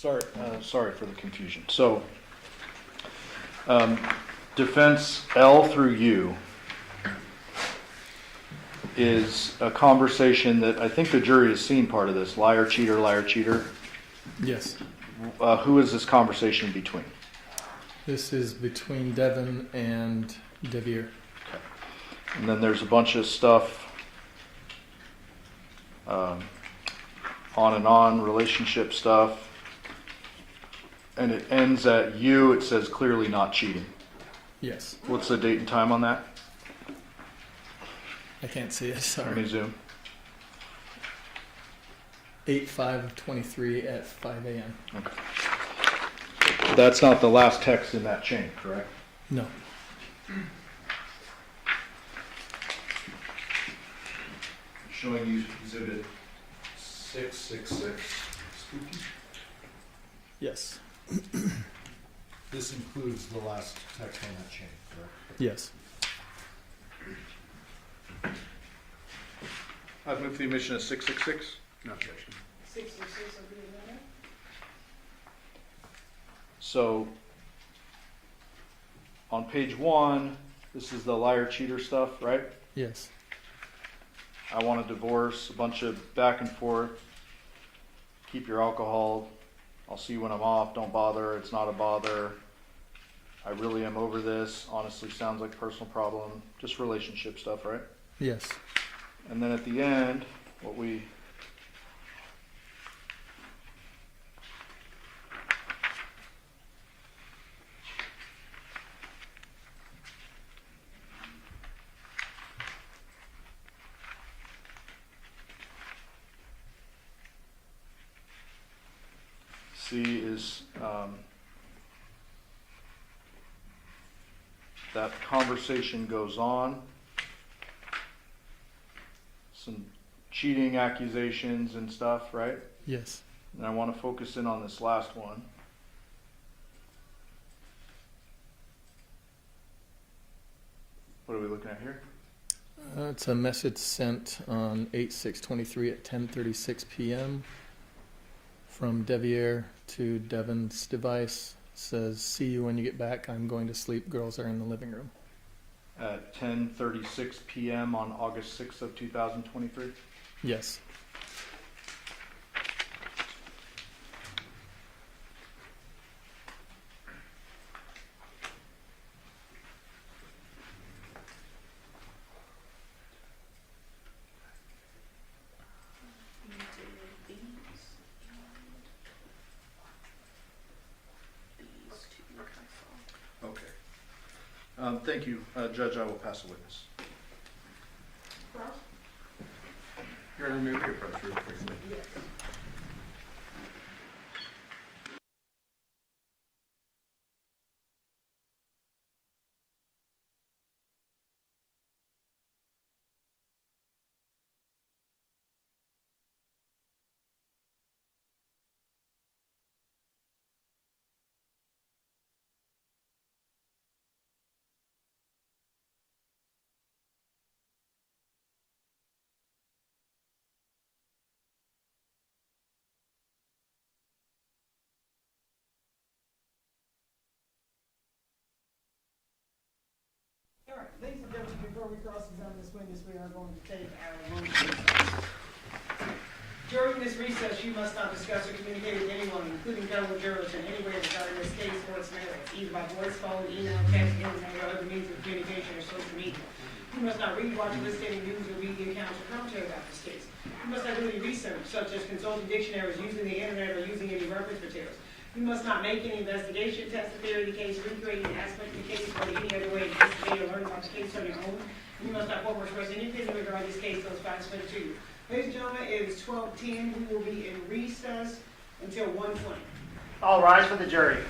Sorry for the confusion. So, defense L through U is a conversation that I think the jury has seen part of this. Liar, cheater, liar, cheater. Yes. Who is this conversation between? This is between Devyn and Deviere. And then there's a bunch of stuff on and on, relationship stuff. And it ends at U, it says clearly not cheating. Yes. What's the date and time on that? I can't see it, Let sorry. me zoom. 8/5/23 at 5 a.m. Okay. That's not the last text in that chain, correct? No. Showing you exhibit 666. Yes. This includes the last text on that chain, correct? Yes. I've moved the omission of 666. No objection. 666 will be in there. So on page 1, this is the liar cheater stuff, right? Yes. I want a divorce, a bunch of back and forth. Keep your alcohol. I'll see you when I'm off. Don't bother. It's not a bother. I really am over this. Honestly, sounds like a personal problem. Just relationship stuff, right? Yes. And then at the end, what we see is that conversation goes on. Some cheating accusations and stuff, right? Yes. And I want to focus in on this last one. What are we looking at here? It's a message sent on 8/6/23 at 10:36 p.m. from Deviere to Devyn's device. It says, "See you when you get back. I'm going to sleep. Girls are in the living room." At 10:36 p.m. on August 6th of 2023. Yes. Okay. Thank you, Judge. I will pass a witness. You're going to remove your approach real quickly. All right, ladies and gentlemen, before we cross-examine this witness, we are going to take our long recess. During this recess, you must not discuss or communicate with anyone, including fellow jurors, in any way regarding this case or its merits, either by voice, phone, email, text, internet, or other means of communication or social media. You must not read, watch, or listen to any news or media accounts or commentary about this case. You must not do any research, such as consulting dictionaries, using the internet, or using any reference materials. You must not make any investigation, test the theory of the case, recreate any aspect of the case, or in any other way investigate or learn about the case on your own. You must not form or express any opinion regarding this case unless facts submitted to you. Ladies and gentlemen, it is 12:10. We will be in recess until 1:20. All rise for the jury.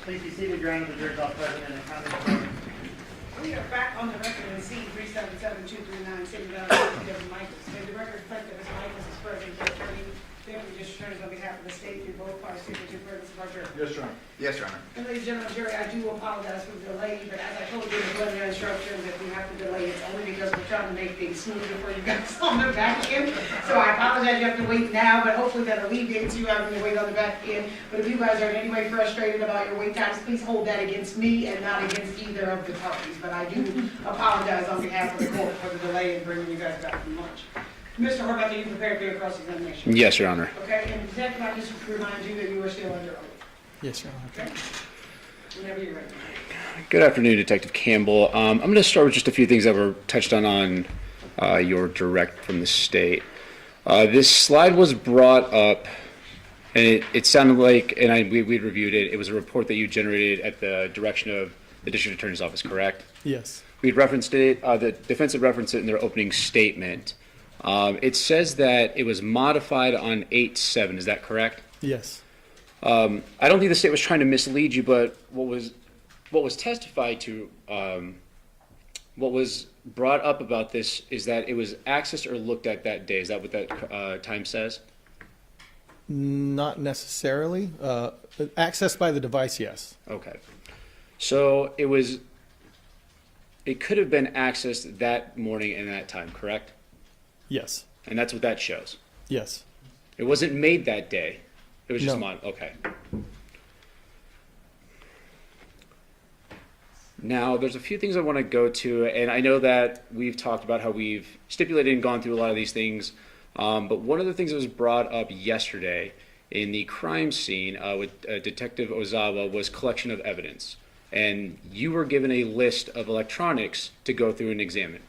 Please be seated, Your Honor. The jury's all present and accounted. We are back on the record in C 377-239, City Manager Devyn Michaels. May the record reflect that Ms. Michaels is present, the attorney, deputy district attorneys on behalf of the state, through both parties, speaking to purpose of our jury. Yes, Your Honor. Yes, Your Honor. And ladies and gentlemen, jury, I do apologize for the delay, but as I told you in the preliminary instructions, if we have to delay, it's only because we're trying to make things smoother for you guys on the back end. So I apologize you have to wait now, but hopefully that alleviates you having to wait on the back end. But if you guys are in any way frustrated about your wait times, please hold that against me and not against either of the parties. But I do apologize on behalf of the court for the delay in bringing you guys back from lunch. Mr. Horvath, are you prepared for your cross-examination? Yes, Your Honor. Okay, and Detective, I just remind you that you are still under oath. Yes, Your Honor. Okay? Whenever you're ready. Good afternoon, Detective Campbell. I'm going to start with just a few things that were touched on your direct from the state. This slide was brought up, and it sounded like, and we reviewed it, it was a report that you generated at the direction of the District Attorney's Office, correct? Yes. We'd referenced it, the defense had referenced it in their opening statement. It says that it was modified on 8/7, is that correct? Yes. I don't think the state was trying to mislead you, but what was testified to, what was brought up about this is that it was accessed or looked at that day. Is that what that time says? Not necessarily. Accessed by the device, yes. Okay. So it could have been accessed that morning and that time, correct? Yes. And that's what that shows. Yes. It wasn't made that day. It was just No. okay. Now, there's a few things I want to go to, and I know that we've talked about how we've stipulated and gone through a lot of these things, but one of the things that was brought up yesterday in the crime scene with Detective Ozawa was collection of evidence. And you were given a list of electronics to go through and examine,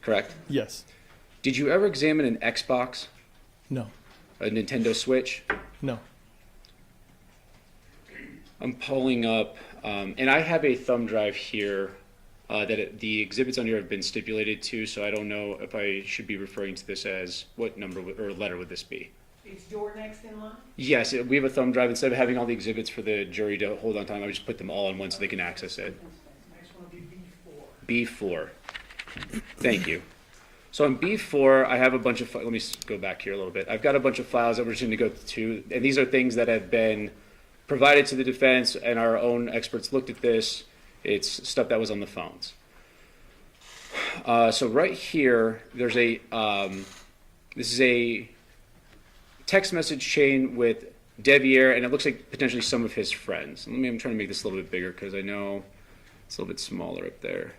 correct? Yes. Did you ever examine an Xbox, No. a Nintendo Switch? No. I'm pulling up, and I have a thumb drive here the exhibits on here have been stipulated to, so I don't know if I should be referring to this as, what number or letter would this be? It's your next in line? Yes, we have a thumb drive. Instead of having all the exhibits for the jury to hold on time, I just put them all in one so they can access it. Next one will be B4. B4. Thank you. So on B4, I have a bunch of, let me go back here a little bit. I've got a bunch of files that we're just going to go to, and these are things that have been provided to the defense, and our own experts looked at this. It's stuff that was on the phones. So right here, there's a, this is a text message chain with Deviere, and it looks like potentially some of his friends. I'm trying to make this a little bit bigger because I know it's a little bit smaller up there.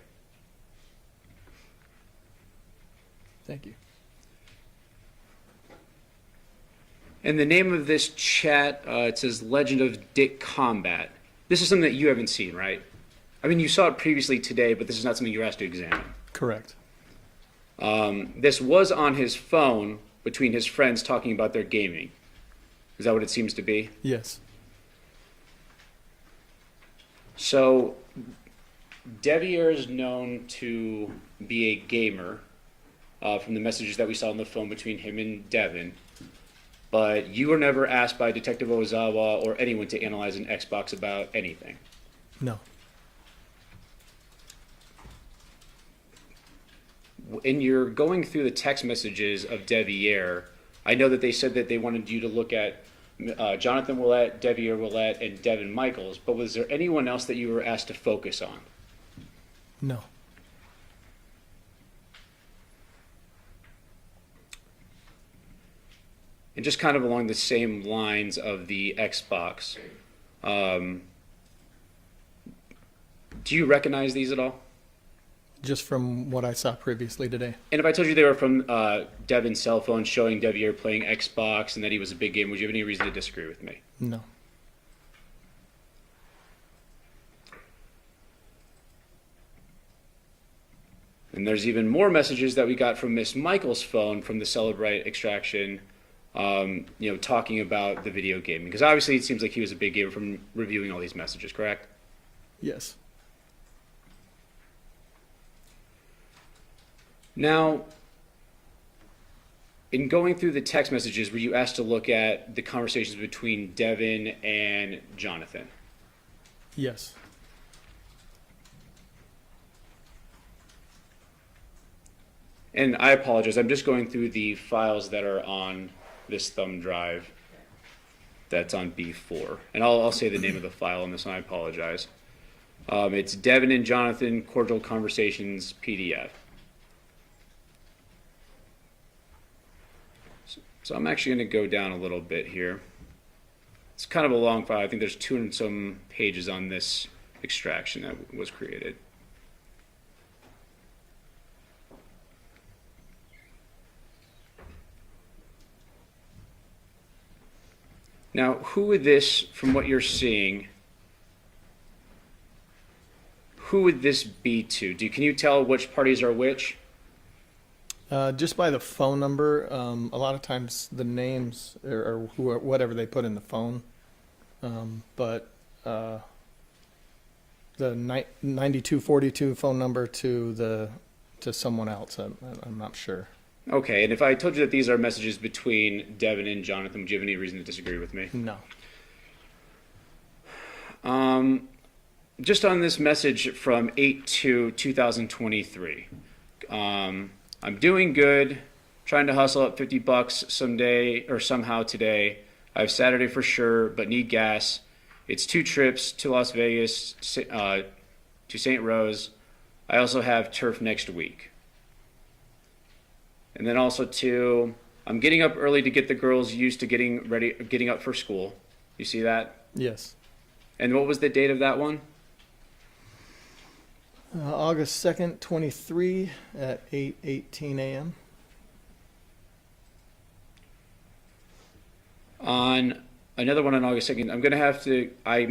Thank you. And the name of this chat, it says Legend of Dick Combat. This is something that you haven't seen, right? I mean, you saw it previously today, but this is not something you were asked to examine. Correct. This was on his phone between his friends talking about their gaming. Is that what it seems to be? Yes. So, Deviere is known to be a gamer from the messages that we saw on the phone between him and Devyn. But you were never asked by Detective Ozawa or anyone to analyze an Xbox about anything. No. And you're going through the text messages of Deviere. I know that they said that they wanted you to look at Johnathan Willette, Deviere Willette, and Devyn Michaels, but was there anyone else that you were asked to focus on? No. And just kind of along the same lines of the Xbox, do you recognize these at all? Just from what I saw previously today. And if I told you they were from Devyn's cell phone showing Deviere playing Xbox and that he was a big gamer, would you have any reason to disagree with me? No. And there's even more messages that we got from Miss Michaels' phone from the Celebrite extraction, talking about the video gaming. Because obviously it seems like he was a big gamer from reviewing all these messages, correct? Yes. Now, in going through the text messages, were you asked to look at the conversations between Devyn and Johnathan? Yes. And I apologize, I'm just going through the files that are on this thumb drive that's on B4. And I'll say the name of the file on this one, I apologize. It's Devyn and Johnathan Cordial Conversations PDF. So I'm actually going to go down a little bit here. It's kind of a long file. I think there's 200 and some pages on this extraction that was created. Now, who would this, from what you're seeing, who would this be to? Can you tell which parties are which? Just by the phone number, a lot of times the names or whatever they put in the phone, but the 9242 phone number to someone else, I'm not sure. Okay, and if I told you that these are messages between Devyn and Johnathan, would you have any reason to disagree with me? No. Just on this message from 8/2/2023. I'm doing good, trying to hustle up $50 someday or somehow today. I have Saturday for sure, but need gas. It's 2 trips to Las Vegas, to St. Rose. I also have turf next week. And then also I'm getting up early to get the girls used to getting up for school. You see that? Yes. And what was the date of that one? August 2nd, 23 at 8:18 a.m. On another one on August 2nd, I'm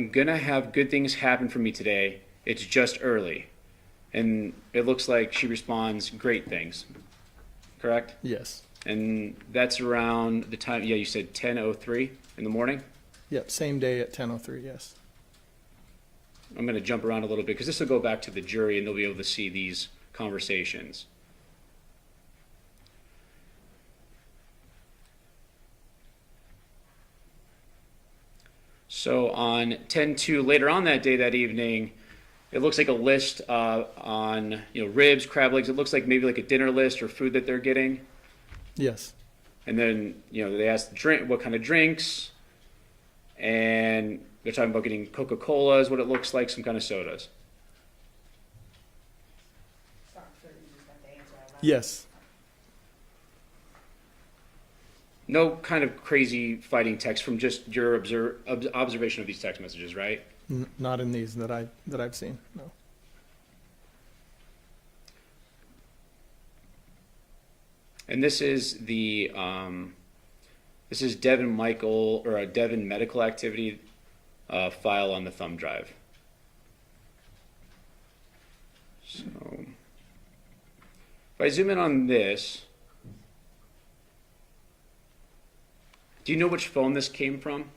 gonna have good things happen for me today. It's just early. And it looks like she responds, great things. Correct? Yes. And that's around the time, you said 10:03 in the morning? Yep, same day at 10:03, yes. I'm going to jump around a little bit because this will go back to the jury and they'll be able to see these conversations. So on 10/2, later on that day, that evening, it looks like a list on ribs, crab legs. It looks like maybe like a dinner list or food that they're getting. Yes. And then they ask what kind of drinks, and they're talking about getting Coca-Colas, what it looks like, some kind of sodas. Yes. No kind of crazy fighting text from just your observation of these text messages, right? Not in these that I've seen. No. And this is Devyn Michael or a Devyn medical activity file on the thumb drive. So if I zoom in on this, do you know which phone this came from?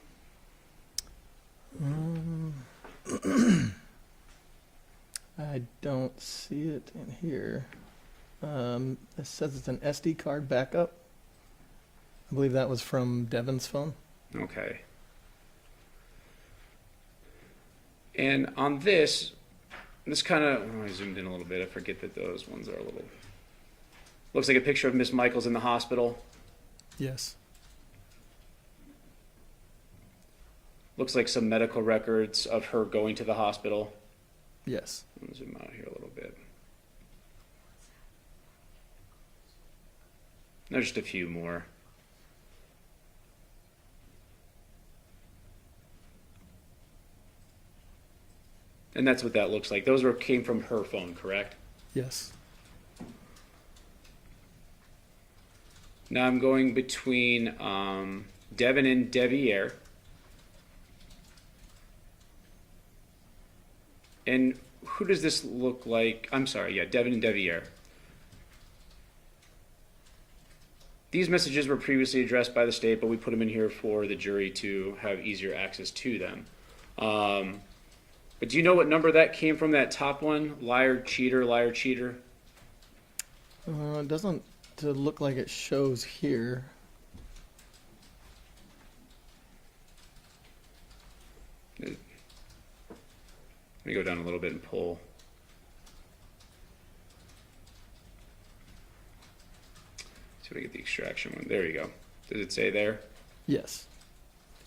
I don't see it in here. It says it's an SD card backup. I believe that was from Devyn's phone. Okay. And on this kind of, I zoomed in a little bit. I forget that those ones are a little, looks like a picture of Miss Michaels in the hospital. Yes. Looks like some medical records of her going to the hospital. Yes. Let me zoom out here a little bit. There's just a few more. And that's what that looks like. Those came from her phone, correct? Yes. Now I'm going between Devyn and Deviere. And who does this look like? I'm sorry, Devyn and Deviere. These messages were previously addressed by the state, but we put them in here for the jury to have easier access to them. But do you know what number that came from, that top one? Liar, cheater, liar, cheater? It doesn't look like it shows here. Let me go down a little bit and pull. See if I get the extraction one. There you go. Does it say there? Yes.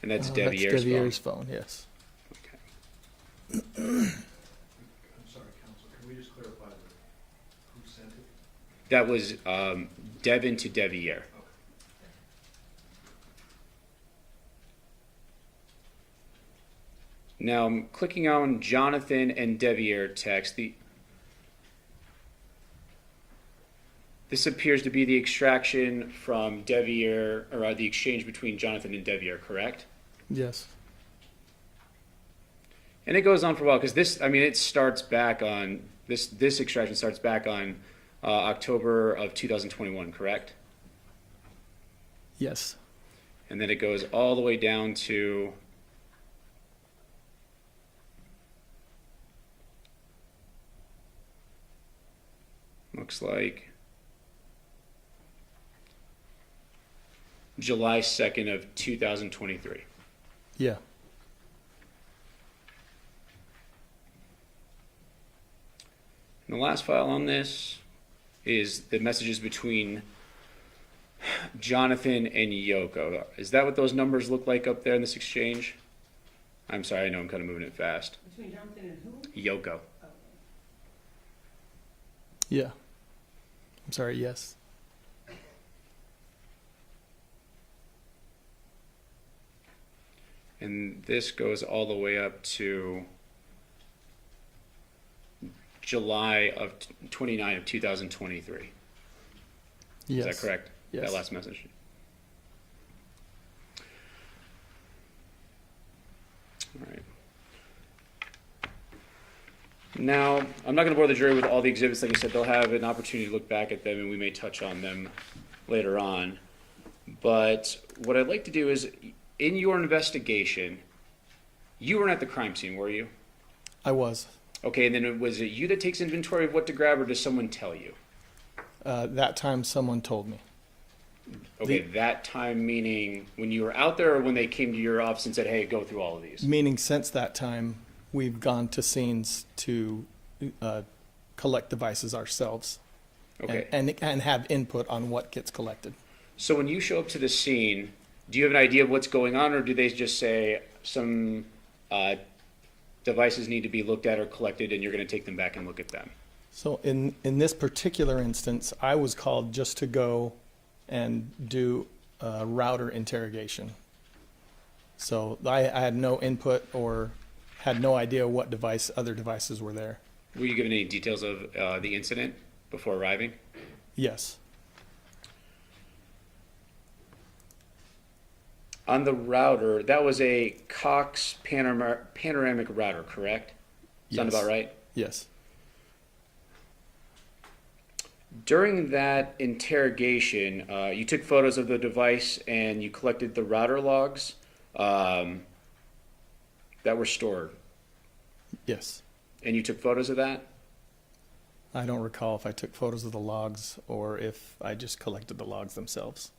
And that's That's Deviere's Deviere's phone. phone, yes. Okay. I'm sorry, counsel, can we just clarify who sent it? That was Devyn to Deviere. Now I'm clicking on Johnathan and Deviere text. This appears to be the extraction from Deviere, or the exchange between Johnathan and Deviere, correct? Yes. And it goes on for a while because this, I mean, it starts back on this extraction starts back on October of 2021, correct? Yes. And then it goes all the way down to looks like July 2nd of 2023. Yeah. And the last file on this is the messages between Johnathan and Yoko. Is that what those numbers look like up there in this exchange? I'm sorry, I know I'm kind of moving it fast. Between Johnathan and who? Yoko. Yeah. I'm sorry, yes. And this goes all the way up to July of 29 of 2023. Yes. Is that correct? Yes. That last message. All right. Now, I'm not going to bore the jury with all the exhibits. Like I said, they'll have an opportunity to look back at them, and we may touch on them later on. But what I'd like to do is, in your investigation, you weren't at the crime scene, were you? I was. Okay, and then was it you that takes inventory of what to grab, or does someone tell you? That time someone told me. Okay, that time meaning when you were out there or when they came to your office and said, hey, go through all of these? Meaning since that time, we've gone to scenes to collect devices ourselves. Okay. And have input on what gets collected. So when you show up to the scene, do you have an idea of what's going on, or do they just say some devices need to be looked at or collected and you're going to take them back and look at them? So in this particular instance, I was called just to go and do a router interrogation. So I had no input or had no idea what other devices were there. Were you given any details of the incident before arriving? Yes. On the router, that was a Cox panoramic router, correct? Sound Yes. about right? Yes. During that interrogation, you took photos of the device and you collected the router logs that were stored. Yes. And you took photos of that? I don't recall if I took photos of the logs or if I just collected the logs themselves.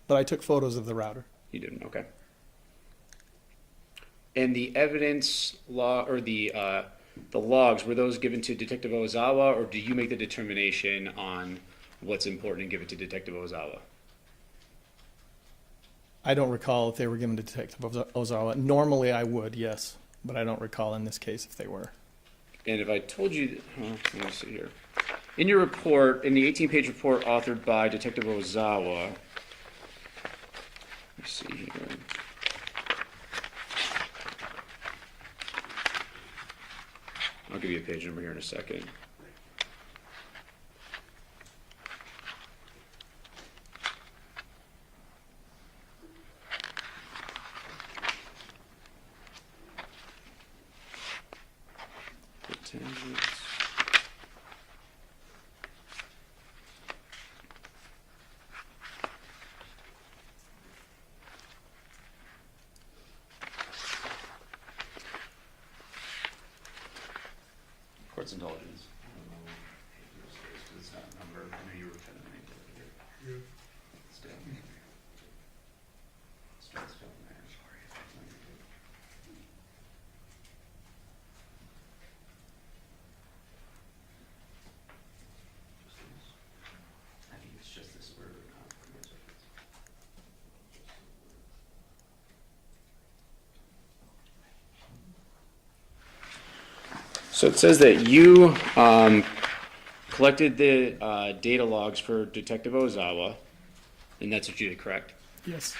But I took photos of the router. You didn't, okay. And the evidence law or the logs, were those given to Detective Ozawa, or do you make the determination on what's important and give it to Detective Ozawa? I don't recall if they were given to Detective Ozawa. Normally I would, yes, but I don't recall in this case if they were. And if I told you, let me see here. In your report, in the 18-page report authored by Detective Ozawa, let me see here. I'll give you a page number here in a second. Court's indulgence. I don't know if it's not a number. I know you were kind of here. Still. Still there. Sorry. 1 second. So it says that you collected the data logs for Detective Ozawa, and that's what you did, correct? Yes.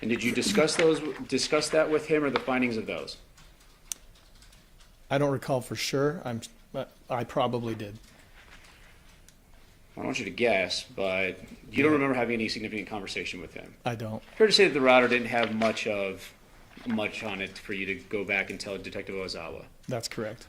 And did you discuss that with him, or the findings of those? I don't recall for sure. I probably did. I don't want you to guess, but you don't remember having any significant conversation with him. I don't. Fair to say that the router didn't have much on it for you to go back and tell Detective Ozawa. That's correct.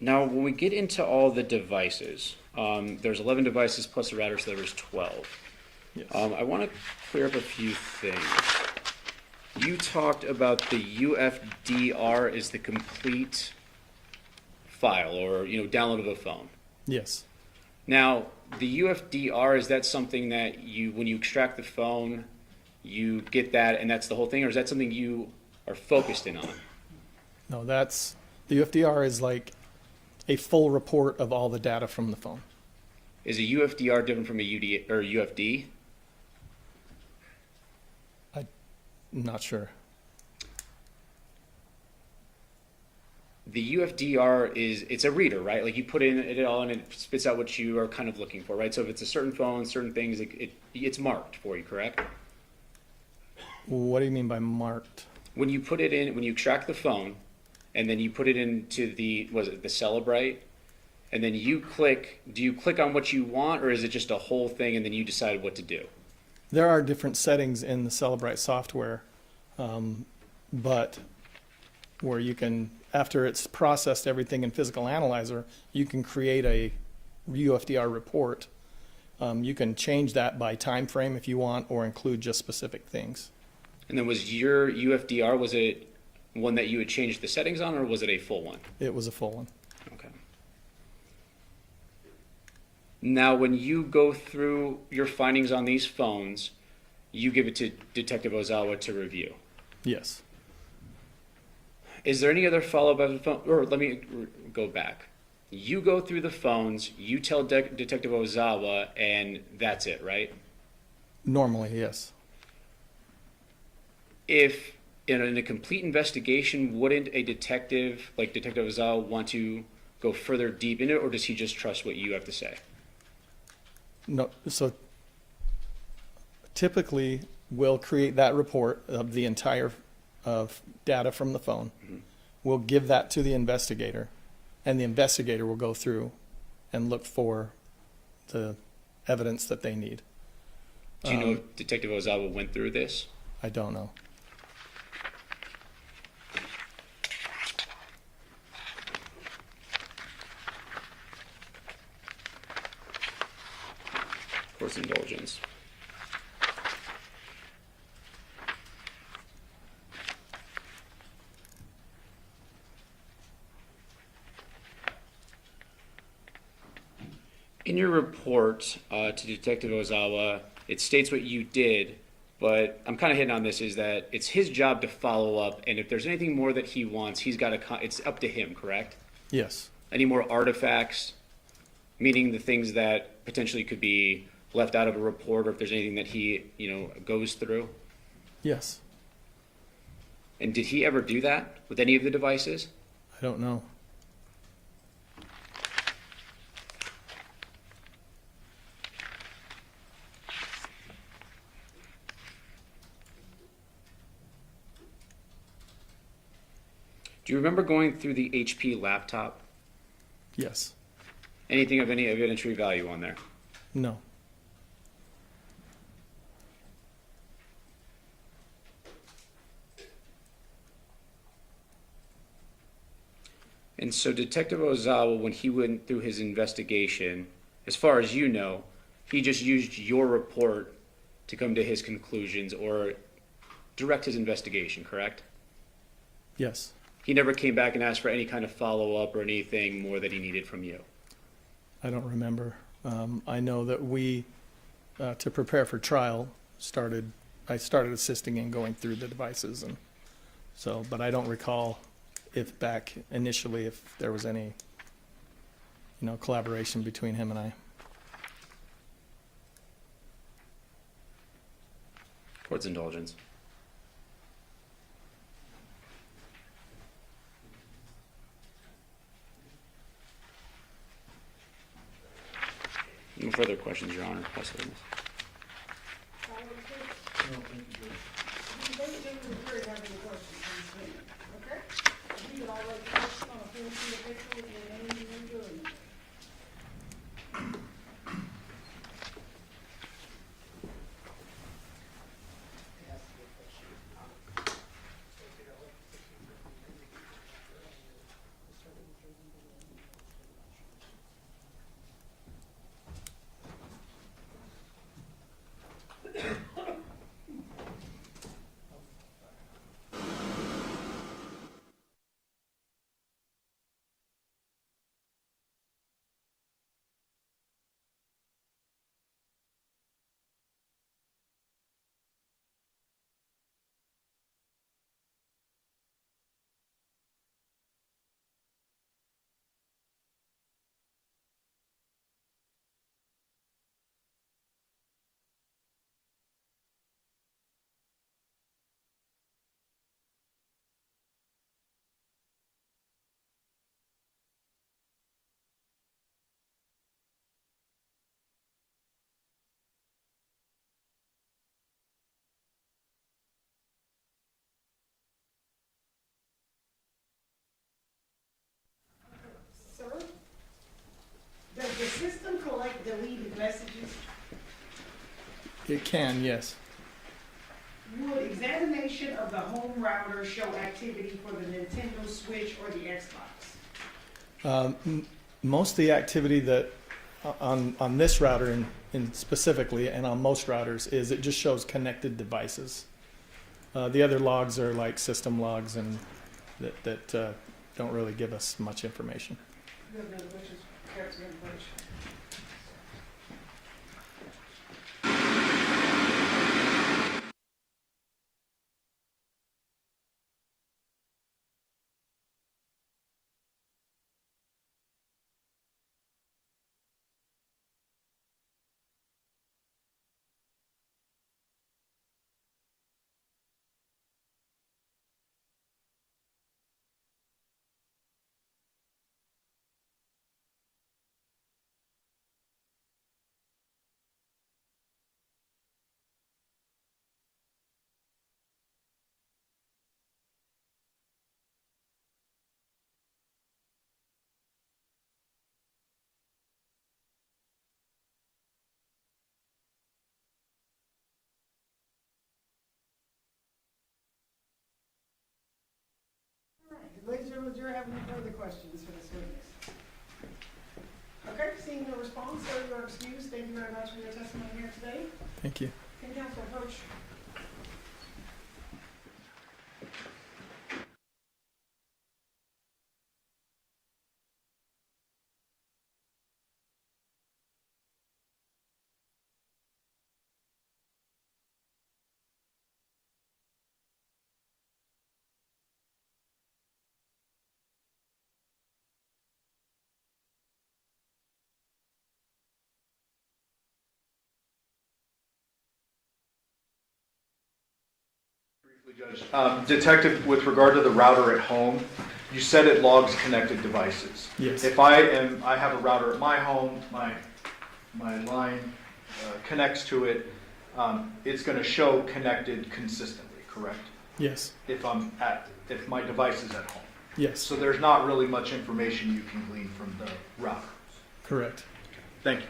Now, when we get into all the devices, there's 11 devices plus the router, so there's 12. Yes. I want to clear up a few things. You talked about the UFDR is the complete file, or download of a phone. Yes. Now, the UFDR, is that something that when you extract the phone, you get that and that's the whole thing, or is that something you are focused in on? No, the UFDR is like a full report of all the data from the phone. Is a UFDR different from a UD or UFD? I'm not sure. The UFDR it's a reader, right? Like you put in it all and it spits out what you are kind of looking for, right? So if it's a certain phone, certain things, it's marked for you, correct? What do you mean by marked? When you put it in, when you extract the phone, and then you put it into the Celebrite, and then do you click on what you want, or is it just a whole thing and then you decide what to do? There are different settings in the Celebrite software, but where you can, after it's processed everything in Physical Analyzer, you can create a UFDR report. You can change that by time frame if you want, or include just specific things. And then was your UFDR, was it one that you had changed the settings on, or was it a full one? It was a full one. Okay. Now, when you go through your findings on these phones, you give it to Detective Ozawa to review. Yes. Is there any other follow-up of the phone? Or let me go back. You go through the phones, you tell Detective Ozawa, and that's it, right? Normally, yes. If in a complete investigation, wouldn't a detective like Detective Ozawa want to go further deep into it, or does he just trust what you have to say? No, so typically we'll create that report of the entire of data from the phone. Mm-hmm. We'll give that to the investigator, and the investigator will go through and look for the evidence that they need. Do you know if Detective Ozawa went through this? I don't know. Court's indulgence. In your report to Detective Ozawa, it states what you did, but I'm kind of hitting on this is that it's his job to follow up, and if there's anything more that he wants, he's got to. It's up to him, correct? Yes. Any more artifacts, meaning the things that potentially could be left out of a report, or if there's anything that he goes through? Yes. And did he ever do that with any of the devices? I don't know. Do you remember going through the HP laptop? Yes. Anything of any evidentiary value on there? No. And so Detective Ozawa, when he went through his investigation, as far as you know, he just used your report to come to his conclusions or direct his investigation, correct? Yes. He never came back and asked for any kind of follow-up or anything more that he needed from you? I don't remember. I know that we, to prepare for trial, I started assisting in going through the devices, and so, but I don't recall if back initially if there was any, collaboration between him and I. Court's indulgence. No further questions, Your Honor. Pass the witness. Sir, does the system collect deleted messages? It can, yes. Would examination of the home router show activity for the Nintendo Switch or the Xbox? Most of the activity that on this router in specifically and on most routers is it just shows connected devices. The other logs are like system logs and that don't really give us much information. You have any other questions? Perhaps you have a question? Ladies and gentlemen, do you have any further questions for this witness? Okay, seeing no response, sir, you are excused. Thank you very much for your testimony here today. Thank you. Can counsel approach? Detective, with regard to the router at home, you said it logs connected devices. Yes. If I have a router at my home, my line connects to it, it's going to show connected consistently, correct? Yes. If my device is at home. Yes. So there's not really much information you can glean from the router. Correct. Thank you.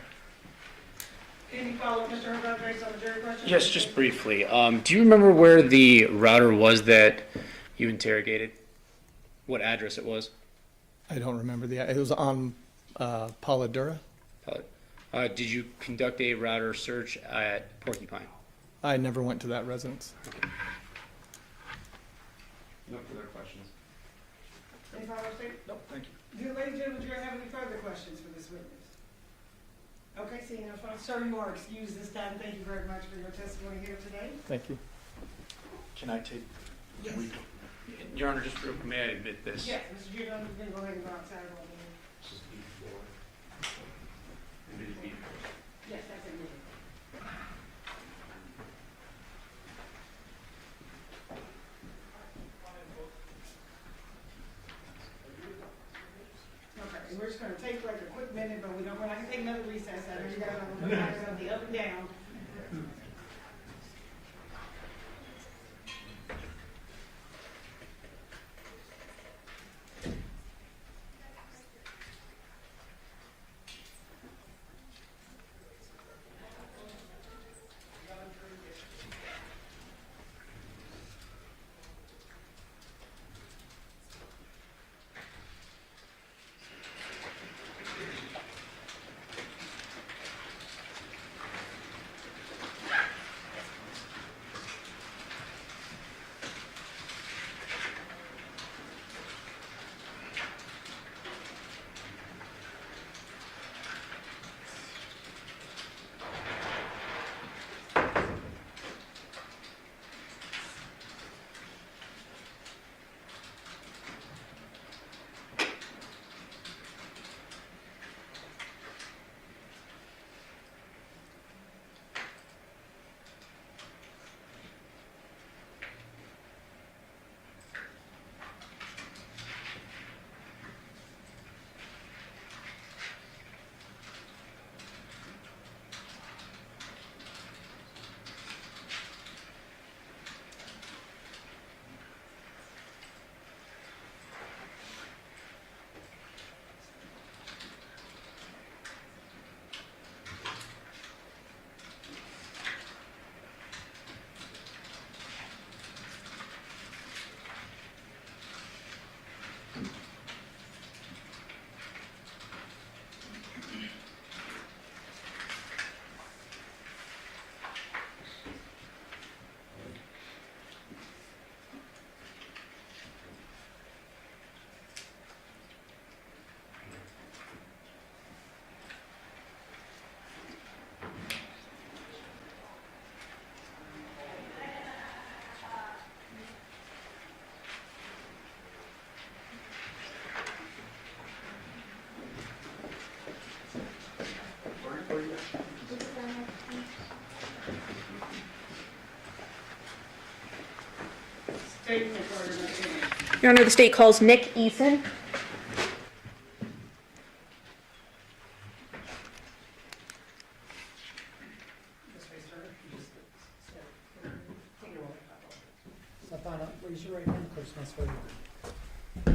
Any follow-up, Mr. Herbert, based on the jury question? Yes, just briefly. Do you remember where the router was that you interrogated? What address it was? I don't remember it was on Pauladura. Did you conduct a router search at Porcupine? I never went to that residence. No further questions. Any follow-up, State? No, thank you. Do ladies and gentlemen, do you have any further questions for this witness? Okay, seeing no response, sir, you are excused this time. Thank you very much for your testimony here today. Thank you. Can I take? Yes. Your Honor, just may I admit this? Yes, Mr. Giordano, you can go ahead and go outside on the. This is before. It is before. Yes, that's it. test. I know you guys are looking at the up and down. Your Honor, the state calls Nick Eason. Raise your right hand, please, and swear. You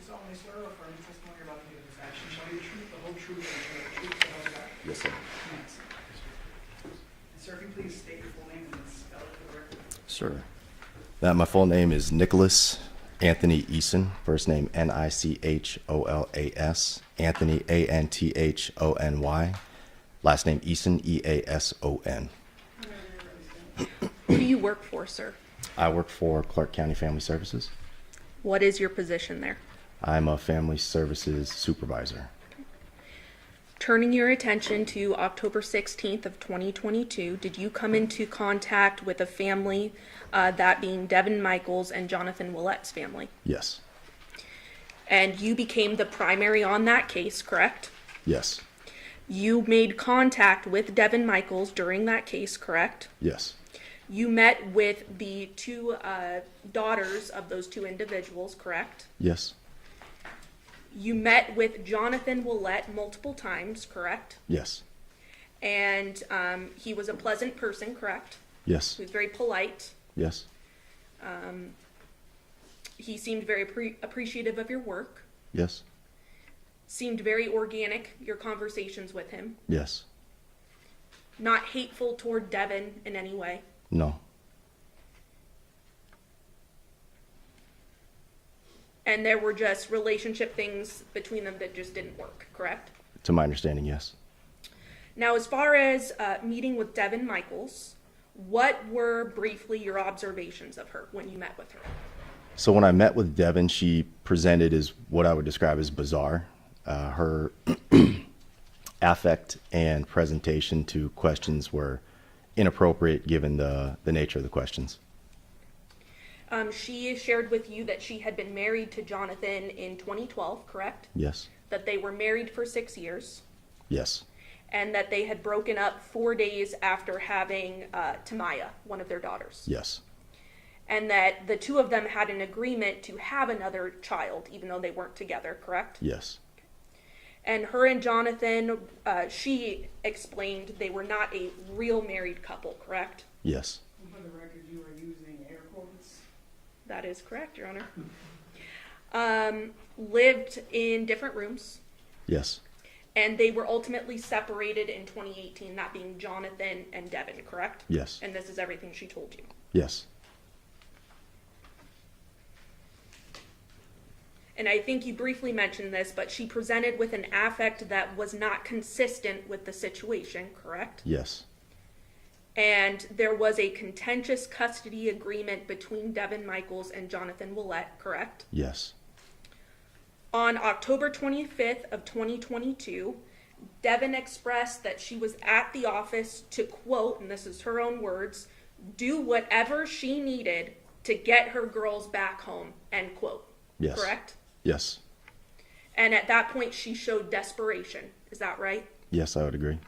solemnly swear or affirm the testimony you're about to give this action shall be the truth, the whole truth, and nothing but the truth, so help you God. Yes, sir. Yes. And sir, if you please state your full name and then spell it for the record. Sure. My full name is Nicholas Anthony Eason. First name Nicholas, Anthony Anthony. Last name Eason, Eason. Who do you work for, sir? I work for Clark County Family Services. What is your position there? I'm a family services supervisor. Turning your attention to October 16th of 2022, did you come into contact with a family, that being Devyn Michaels and Johnathan Willette's family? Yes. And you became the primary on that case, correct? Yes. You made contact with Devyn Michaels during that case, correct? Yes. You met with the two daughters of those two individuals, correct? Yes. You met with Johnathan Willette multiple times, correct? Yes. And he was a pleasant person, correct? Yes. He was very polite. Yes. He seemed very appreciative of your work. Yes. Seemed very organic, your conversations with him. Yes. Not hateful toward Devyn in any way. No. And there were just relationship things between them that just didn't work, correct? To my understanding, yes. Now, as far as meeting with Devyn Michaels, what were briefly your observations of her when you met with her? So when I met with Devyn, she presented as what I would describe as bizarre. Her affect and presentation to questions were inappropriate given the nature of the questions. She shared with you that she had been married to Johnathan in 2012, correct? Yes. That they were married for 6 years. Yes. And that they had broken up 4 days after having Tamaya, one of their daughters. Yes. And that the two of them had an agreement to have another child, even though they weren't together, correct? Yes. And her and Johnathan, she explained they were not a real married couple, correct? Yes. For the record, you are using air quotes. That is correct, Your Honor. Lived in different rooms, Yes. and they were ultimately separated in 2018, that being Johnathan and Devyn, correct? Yes. And this is everything she told you. Yes. And I think you briefly mentioned this, but she presented with an affect that was not consistent with the situation, correct? Yes. And there was a contentious custody agreement between Devyn Michaels and Johnathan Willette, correct? Yes. On October 25th of 2022, Devyn expressed that she was at the office to, quote, and this is her own words, do whatever she needed to get her girls back home, end quote. Yes. Correct? Yes. And at that point, she showed desperation. Is that right? Yes, I would agree.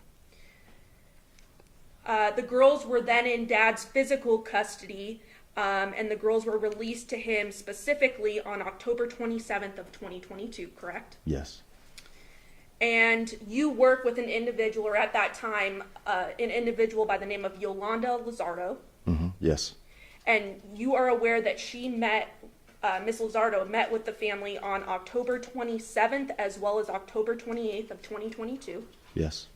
The girls were then in Dad's physical custody, and the girls were released to him specifically on October 27th of 2022, correct? Yes. And you work with an individual, or at that time, an individual by the name of Yolanda Lizardo, Yes. and you are aware that she met, Miss Lizardo met with the family on October 27th as well as October 28th of 2022. Yes.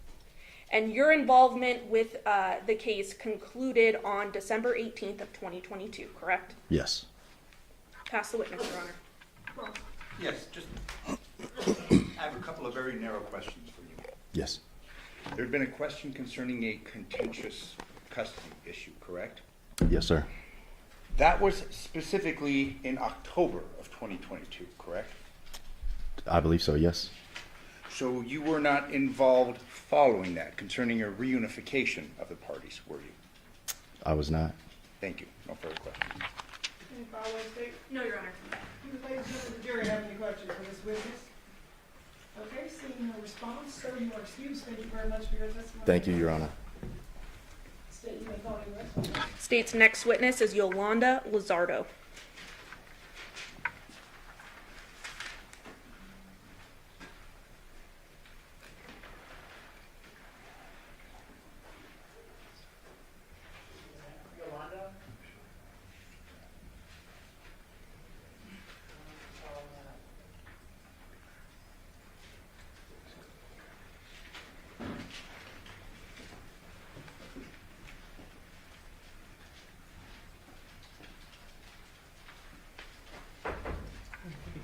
And your involvement with the case concluded on December 18th of 2022, correct? Yes. Pass the witness, Your Honor. Yes, just, I have a couple of very narrow questions for you. Yes. There had been a question concerning a contentious custody issue, correct? Yes, sir. That was specifically in October of 2022, correct? I believe so, yes. So you were not involved following that concerning a reunification of the parties, were you? I was not. Thank you. No further questions. Any follow-up statement? No, Your Honor. Do the ladies and gentlemen of the jury have any questions for this witness? Okay, seeing no response, sir, you are excused. Thank you very much for your testimony. Thank you, Your Honor. State you may call any witness. State's next witness is Yolanda Lizardo.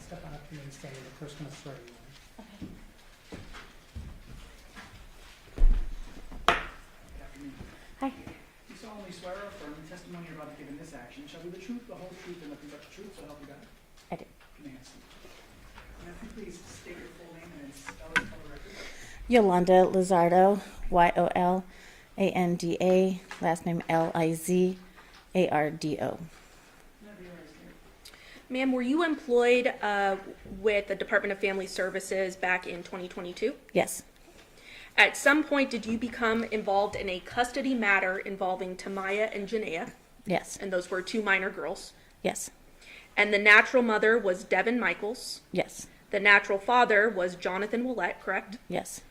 Step on up here and stand. The first one to swear you in. Good afternoon. Hi. You solemnly swear or affirm the testimony you're about to give in this action shall be the truth, the whole truth, and nothing but the truth, so help you God? I do. Nancy. Now, if you please state your full name and spell it for the record. Yolanda Lizardo, Yolanda, last name Lizardo. Ma'am, were you employed with the Department of Family Services back in 2022? Yes, At some point, did you become involved in a custody matter involving Tamaya and Janaea? yes, And those were two minor girls. yes, And the natural mother was Devyn Michaels. yes, The natural father was Johnathan Willette, correct? yes,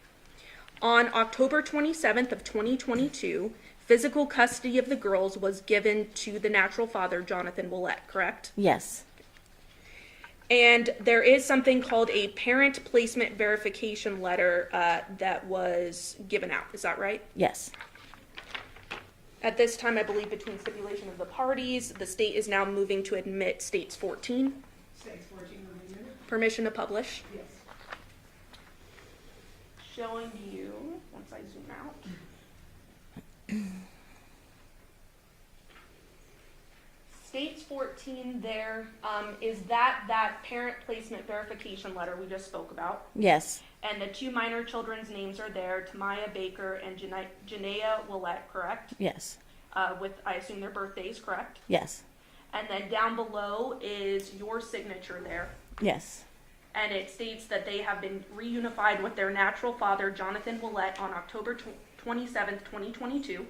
On October 27th of 2022, physical custody of the girls was given to the natural father, Johnathan Willette, correct? yes, And there is something called a parent placement verification letter that was given out. Is that right? yes, At this time, I believe between stipulation of the parties, the state is now moving to admit states 14. States 14 will be admitted. Permission to publish. Yes. Showing you, once I zoom out. States 14 there, is that parent placement verification letter we just spoke about? yes, And the two minor children's names are there, Tamaya Baker and Janaea Willette, correct? yes, With, I assume, their birthdays, correct? yes, And then down below is your signature there. yes, And it states that they have been reunified with their natural father, Johnathan Willette, on October 27th, 2022.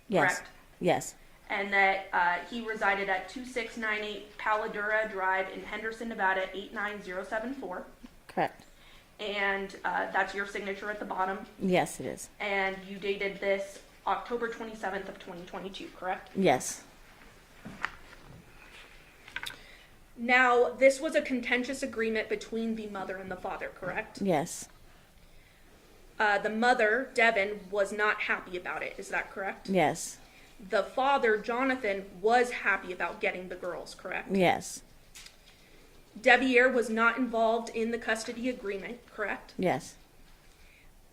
yes, Correct. yes, And that he resided at 2698 Paladura Drive in Henderson, Nevada, 89074. correct, and that's your signature at the bottom. Yes, it is. And you dated this October 27th of 2022, correct? Yes. Now, this was a contentious agreement between the mother and the father, correct? Yes. The mother, Devyn, was not happy about it. Is that correct? Yes. The father, Johnathan, was happy about getting the girls, correct? Yes. Deviere was not involved in the custody agreement, correct? Yes.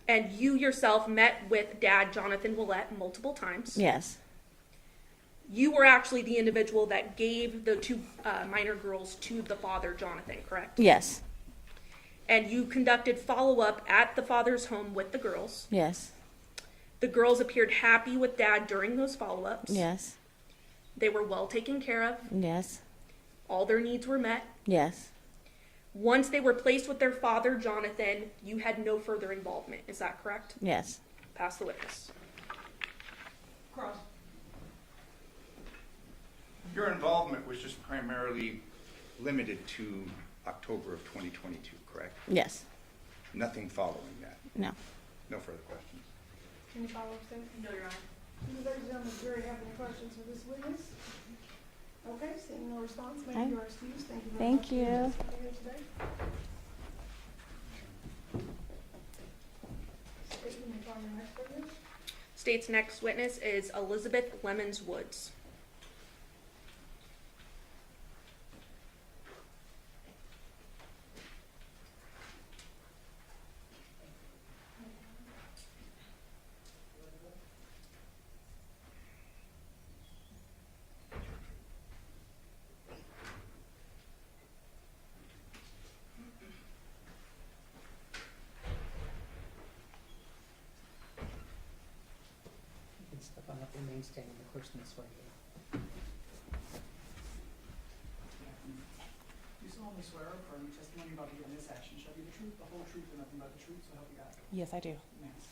And you yourself met with Dad, Johnathan Willette, multiple times. Yes. You were actually the individual that gave the two minor girls to the father, Johnathan, correct? Yes. And you conducted follow-up at the father's home with the girls. Yes. The girls appeared happy with Dad during those follow-ups. Yes. They were well taken care of. Yes. All their needs were met. Yes. Once they were placed with their father, Johnathan, you had no further involvement. Is that correct? Yes. Pass the witness. Cross. Your involvement was just primarily limited to October of 2022, correct? Yes. Nothing following that? No. No further questions? Any follow-up, Sam? No, Your Honor. Do the ladies and gentlemen of the jury have any questions for this witness? Okay, seeing no response, Aye. ma'am, you are excused. Thank you very much. Thank you. for being here today. Statement upon the next witness. State's next witness is Elizabeth Lemons Woods. You can step on up and remain standing. The clerk's going to swear you. You solemnly swear or affirm the testimony about to give in this action shall be the truth, the whole truth, and nothing but the truth, so help you God. Yes, I do. Yes.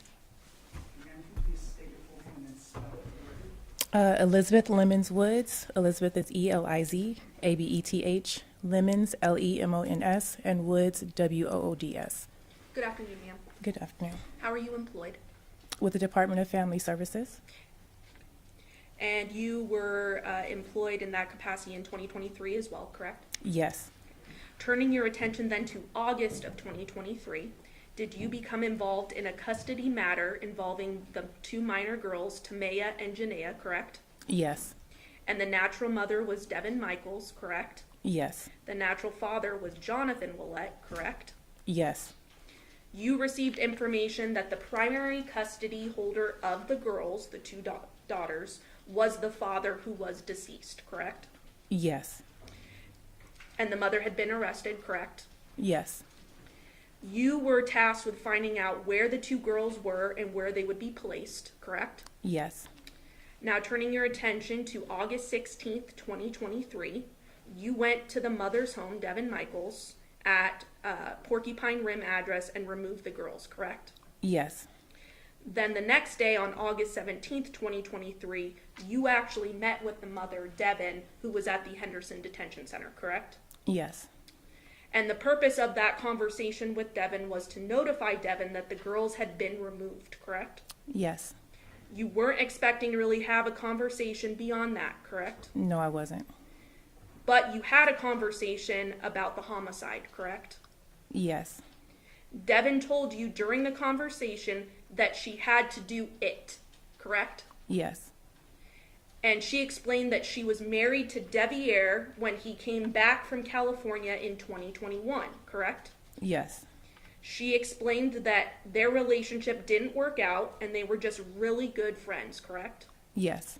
Ma'am, can you please state your full name and then spell it for the record? Elizabeth Lemons Woods. Elizabeth is Eliz, Abeth. Lemons, Lemons, and Woods, Woods. Good afternoon, ma'am. Good afternoon. How are you employed? With the Department of Family Services? And you were employed in that capacity in 2023 as well, correct? Yes. Turning your attention then to August of 2023, did you become involved in a custody matter involving the two minor girls, Tamaya and Janaea, correct? Yes. And the natural mother was Devyn Michaels, correct? Yes. The natural father was Johnathan Willette, correct? Yes. You received information that the primary custody holder of the girls, the two daughters, was the father who was deceased, correct? Yes. And the mother had been arrested, correct? Yes. You were tasked with finding out where the two girls were and where they would be placed, correct? Yes. Now turning your attention to August 16th, 2023, you went to the mother's home, Devyn Michaels, at Porcupine Rim address and removed the girls, correct? Yes. Then the next day on August 17th, 2023, you actually met with the mother, Devyn, who was at the Henderson Detention Center, correct? Yes. And the purpose of that conversation with Devyn was to notify Devyn that the girls had been removed, correct? Yes. You weren't expecting to really have a conversation beyond that, correct? No, I wasn't. But you had a conversation about the homicide, correct? Yes. Devyn told you during the conversation that she had to do it, correct? Yes. And she explained that she was married to Deviere when he came back from California in 2021, correct? Yes. She explained that their relationship didn't work out and they were just really good friends, correct? Yes.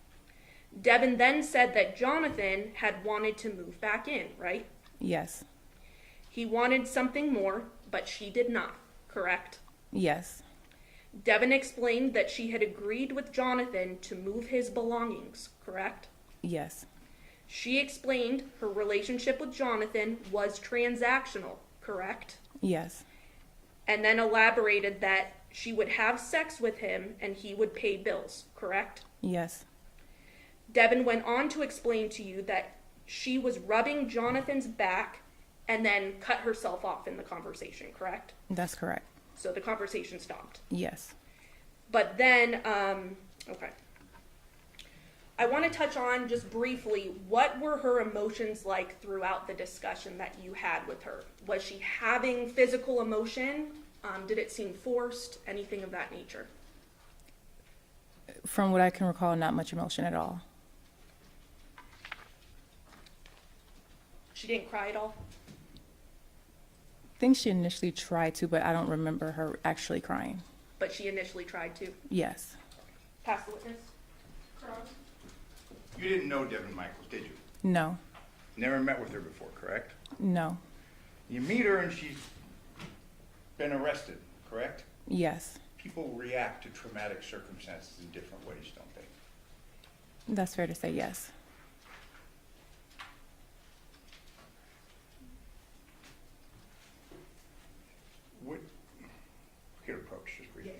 Devyn then said that Johnathan had wanted to move back in, right? Yes. He wanted something more, but she did not, correct? Yes. Devyn explained that she had agreed with Johnathan to move his belongings, correct? Yes. She explained her relationship with Johnathan was transactional, correct? Yes. And then elaborated that she would have sex with him and he would pay bills, correct? Yes. Devyn went on to explain to you that she was rubbing Johnathan's back and then cut herself off in the conversation, correct? That's correct. So the conversation stopped. Yes. But then, okay. I want to touch on just briefly, what were her emotions like throughout the discussion that you had with her? Was she having physical emotion? Did it seem forced? Anything of that nature? From what I can recall, not much emotion at all. She didn't cry at all? I think she initially tried to, but I don't remember her actually crying. But she initially tried to? Yes. Pass the witness. You didn't know Devyn Michaels, did you? No. Never met with her before, correct? No. You meet her and she's been arrested, correct? Yes. People react to traumatic circumstances in different ways, don't they? That's fair to say, yes. What, here, approach, just briefly.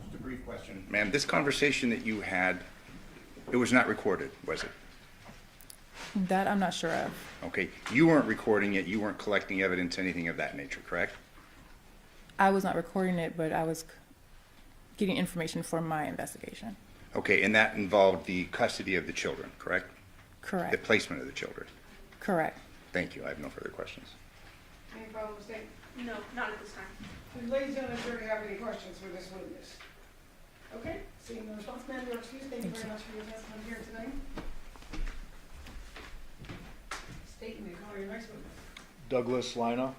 Just a brief question. Ma'am, this conversation that you had, it was not recorded, was it? That I'm not sure of. Okay, you weren't recording it, you weren't collecting evidence, anything of that nature, correct? I was not recording it, but I was getting information for my investigation. Okay, and that involved the custody of the children, correct? Correct. The placement of the children. Correct. Thank you, I have no further questions. Any problem with that? No, not at this time. Ladies and gentlemen, do you have any questions for this witness? Okay, seeing no response, ma'am, you're excused. Thank you very much for your testimony here today. State and call your next witness. Douglas Lynaugh.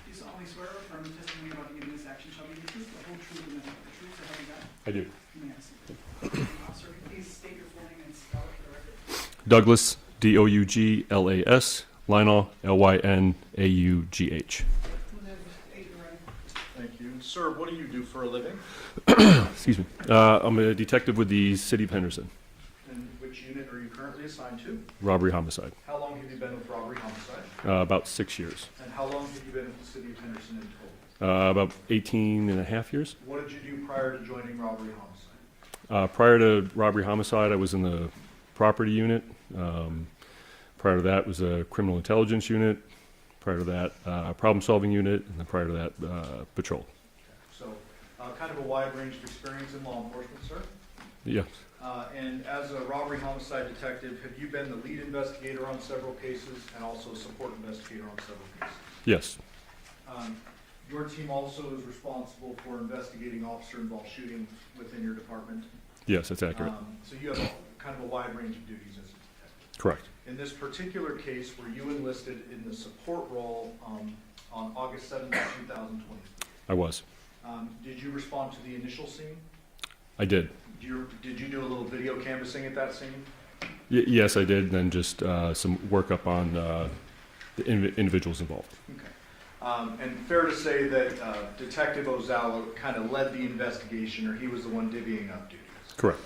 You solemnly swear or affirm the testimony you're about to give in this action shall be the truth, the whole truth, and nothing but the truth, so help you God? I do. You may have a seat. Officer, can you please state your full name and spell it for the record? Douglas, Douglas, Lynaugh, Lynaugh. Thank you. Sir, what do you do for a living? Excuse me. I'm a detective with the City of Henderson. And which unit are you currently assigned to? Robbery homicide. How long have you been with Robbery Homicide? About 6 years. And how long have you been with the City of Henderson in total? About 18 and a half years. What did you do prior to joining Robbery Homicide? Prior to robbery homicide, I was in the property unit. Prior to that was a criminal intelligence unit. Prior to that, problem solving unit, and then prior to that, patrol. So, kind of a wide range of experience in law enforcement, sir. Yes. And as a robbery homicide detective, have you been the lead investigator on several cases and also a support investigator on several cases? Yes. Your team also is responsible for investigating officer-involved shootings within your department. Yes, that's accurate. So you have kind of a wide range of duties as a detective. Correct. In this particular case, were you enlisted in the support role on August 7th, 2023? I was. Did you respond to the initial scene? I did. Did you do a little video canvassing at that scene? Yes, I did. And then just some work up on the individuals involved. Okay. And fair to say that Detective Ozawa kind of led the investigation, or he was the one divvying up duties? Correct.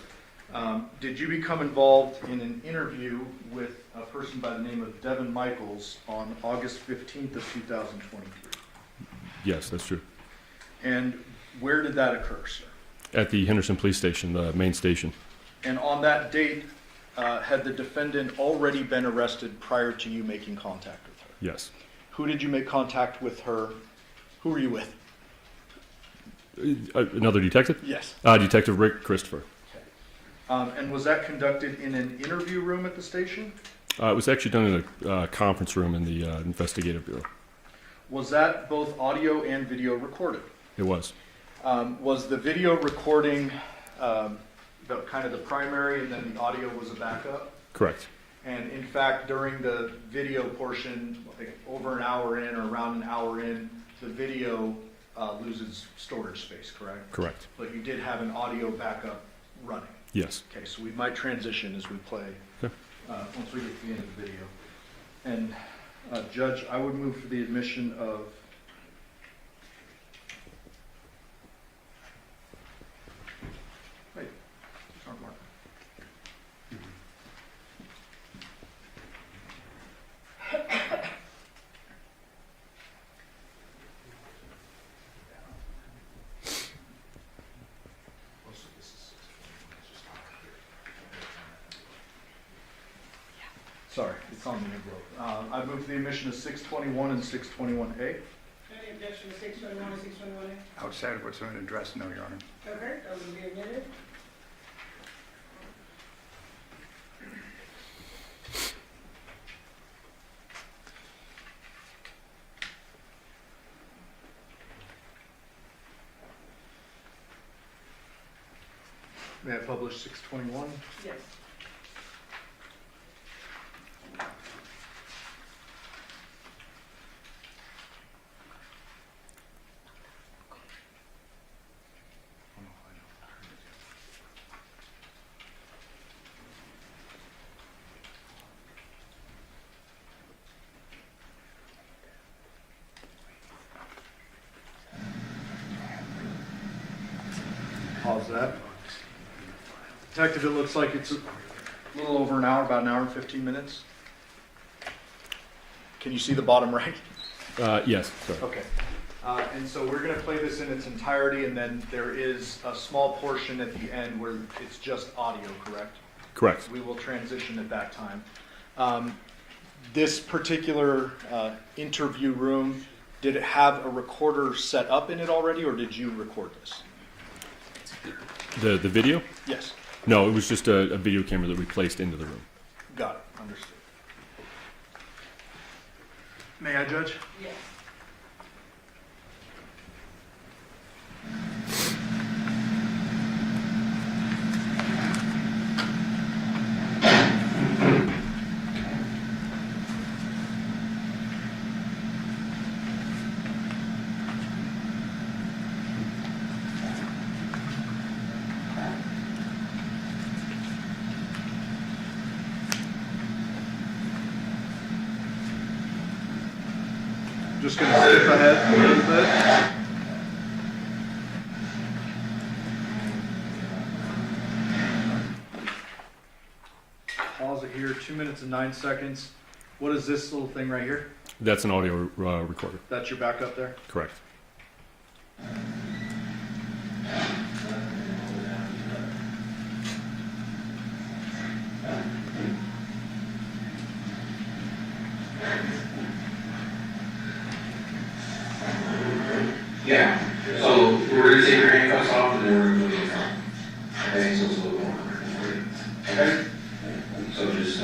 Did you become involved in an interview with a person by the name of Devyn Michaels on August 15th of 2023? Yes, that's true. And where did that occur, sir? At the Henderson Police Station, the main station. And on that date, had the defendant already been arrested prior to you making contact with her? Yes. Who did you make contact with her? Who were you with? Another detective? Yes. Detective Rick Christopher. And was that conducted in an interview room at the station? It was actually done in a conference room in the investigative bureau. Was that both audio and video recorded? It was. Was the video recording kind of the primary, and then the audio was a backup? Correct. And in fact, during the video portion, like over an hour in or around an hour in, the video loses storage space, correct? Correct. But you did have an audio backup running? Yes. Okay, so we might transition as we play, Okay. once we get to the end of the video. And Judge, I would move for the admission of Mark. Sorry, it's on the envelope. I move for the admission of 621 and 621A. Any objection to 621 and 621A? Outside of what's on the address, no, Your Honor. Okay, that will be admitted. May I publish 621? Yes. Pause that. Detective, it looks like it's a little over an hour, about an hour and 15 minutes. Can you see the bottom right? Yes. Sorry. Okay. And so we're going to play this in its entirety, and then there is a small portion at the end where it's just audio, correct? Correct. We will transition at that time. This particular interview room, did it have a recorder set up in it already, or did you record this? The video? Yes. No, it was just a video camera that we placed into the room. Got it. Understood. May I judge? Yes. Just gonna skip ahead a little bit. Pause it here, 2 minutes and 9 seconds. What is this little thing right here? That's an audio recorder. That's your backup there? Correct. Yeah, so we're gonna take your handcuffs off and then we're gonna move you front. Okay, so it's a little more. Okay? So just,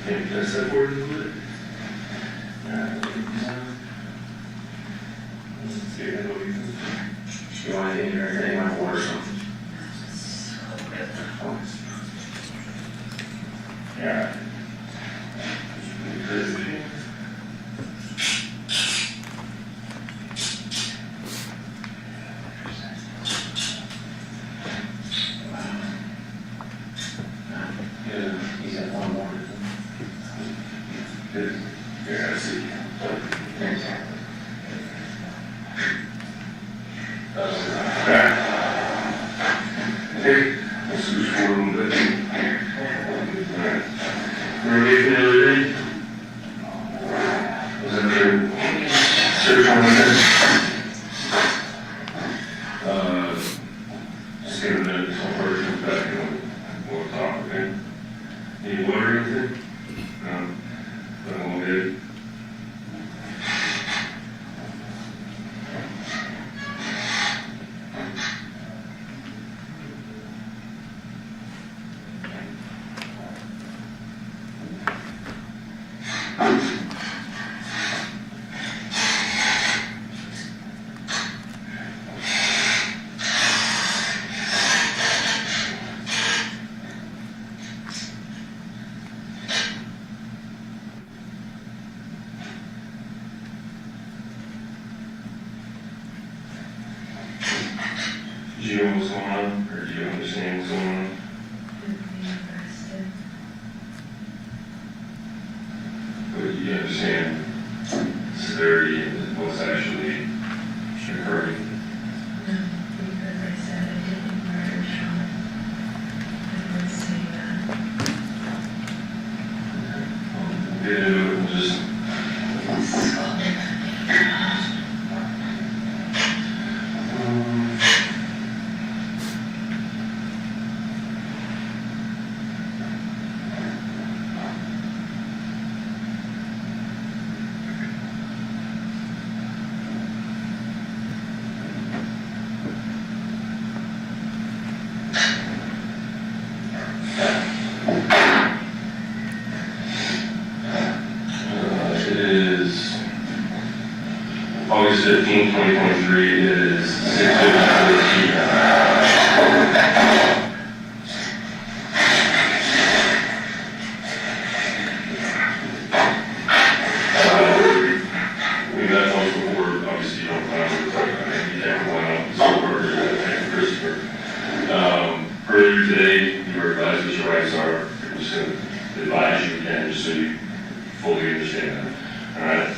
maybe can I step forward a little bit? Alright. You want anything or anything on water or something? Alright. He's at one more. Here, I see. Hey, let's do this for a little bit. Alright. Remember me from the other day? Was that your search warrant there? Just give it a minute, so first comes back and we'll talk, okay? Need water or anything? No, good. Do you know what's going on, or do you understand what's going on? But do you understand severity and what's actually occurring? No, because I said I didn't murder Sean. I would say that. Yeah, we'll just. This is called It is August 15, 2023. It is 6:54 p.m. We've had talks before. Obviously, you don't remember talking about any type of one-up, so Christopher. Earlier today, you were advised what your rights are. I'm just going to advise you again, just so you fully understand that. All right.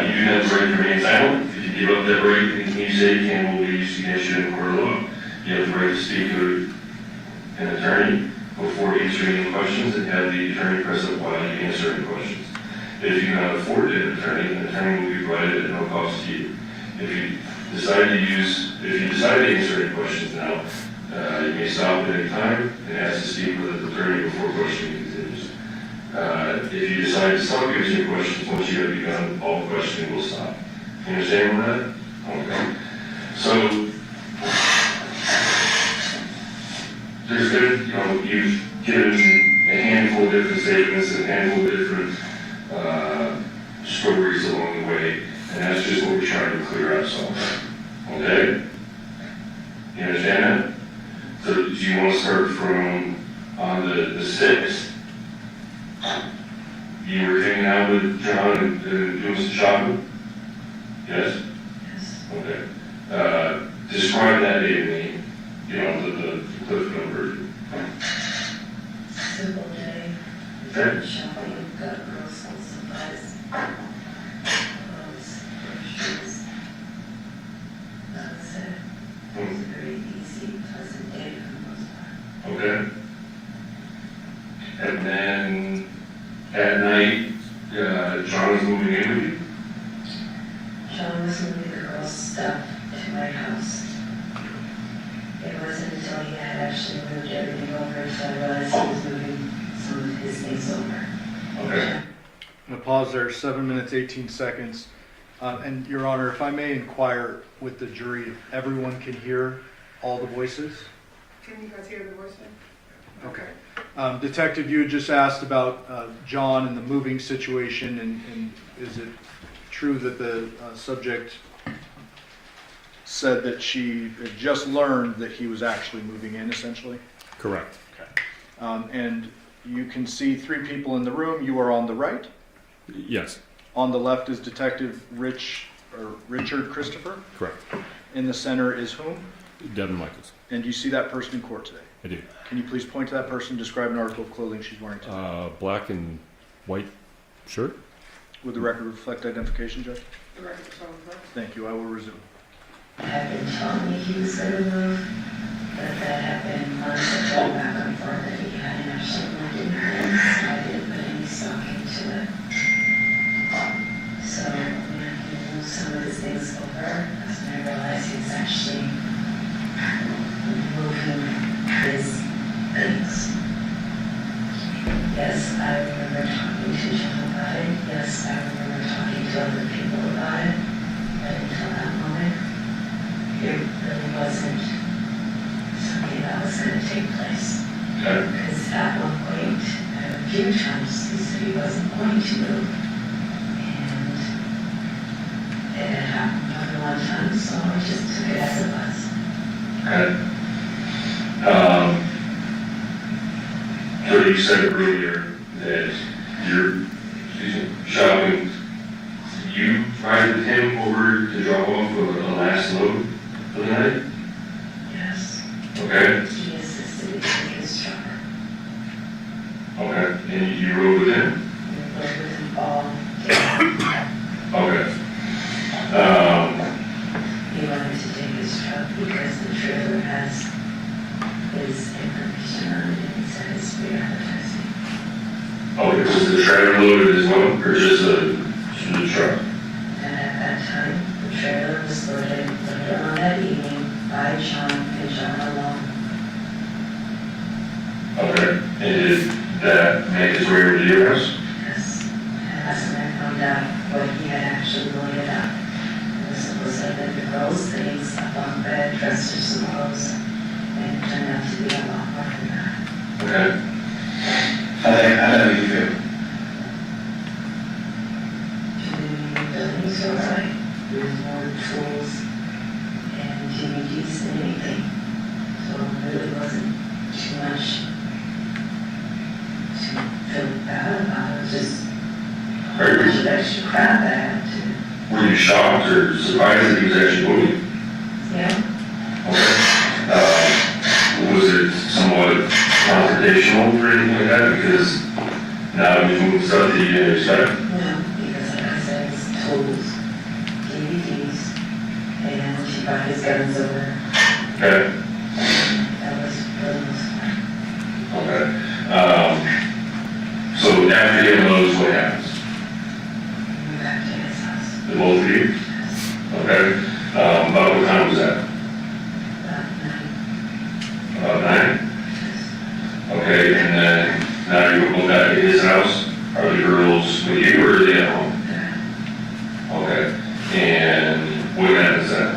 You do have the right to remain silent. If you give up that right, anything you say can will be used against you in a court of law. You have the right to speak to an attorney before answering any questions, and have the attorney present while you answer any questions. If you cannot afford an attorney will be provided at no cost to you. If you decide to answer any questions now, you may stop at any time and ask to speak with the attorney before questioning continues. If you decide to stop answering questions once you have begun, all questioning will stop. You understand that? Okay. So, there's been, you've given a handful of different statements and a handful of different stories along the way, and that's just what we're trying to clear up some. Okay? You understand that? So do you want to start from on the 6th? You were hanging out with John and doing some shopping? Yes? Yes. Okay. Describe that day to me, the Cliff Note version. Simple day. Okay. Shopping, got girls some supplies. Clothes, groceries. That's it. It was a very easy, pleasant day for the most part. Okay. And then at night, John was moving in with you? John was moving the girls' stuff to my house. It wasn't until he had actually moved everything over until I realized he was moving some of his things over. Okay. I'm going to pause there, 7 minutes, 18 seconds. And Your Honor, if I may inquire with the jury, if everyone can hear all the voices? Can you guys hear the voice? Okay. Detective, you had just asked about John and the moving situation, and is it true that the subject said that she had just learned that he was actually moving in, essentially? Correct. Okay. And you can see 3 people in the room. You are on the right. Yes. On the left is Detective Richard Christopher. Correct. In the center is whom? Devyn Michaels. And do you see that person in court today? I do. Can you please point to that person, describe an article of clothing she's wearing today? Black and white shirt. Would the record reflect identification, Judge? The record is on the Thank you. I will resume. Had been telling me he was going to move, but that had been months of going back and forth that he hadn't actually moved in hands. I didn't put any stock into it. So when he moved some of his things over, that's when I realized he was actually moving his things. Yes, I remember talking to John about it. Yes, I remember talking to other people about it. But until that moment, it really wasn't something that was going to take place. Because at one point, a few times, he said he wasn't going to move. And it had happened more than one time, so I just took it as it was. Okay. So you said earlier that you're shopping. You invited him over to drop off a last load for the night? Yes. Okay. He assisted me in his truck. Okay. And you rode with him? We rode with him all day. Okay. He wanted to take his truck because the trailer has his information on it and he said it's free advertising. Okay, was the trailer loaded as well, or just the truck? And at that time, the trailer was loaded later on that evening by John and John alone. Okay. And did that make his way over to your house? Yes. And that's when I found out what he had actually loaded up. It was supposed to have been the girls' things, a bunk bed, dressers, some clothes, and it turned out to be a lot more than that. Okay. How do you feel? Buildings are right. There's more tools and DVDs than anything. So it really wasn't too much to feel bad about. It was just a bunch of extra crap that I had to. Were you shocked or surprised that he was actually moving? Yeah. Okay. Was it somewhat confrontational or anything like that? Because now he's moving stuff that you didn't expect? No, because like I said, it's tools, DVDs, and she brought his guns over. Okay. That was for the most part. Okay. So after getting those, what happens? We went back to his house. The both of you? Yes. Okay. girls with you, or are they at home? Okay. And what happens then?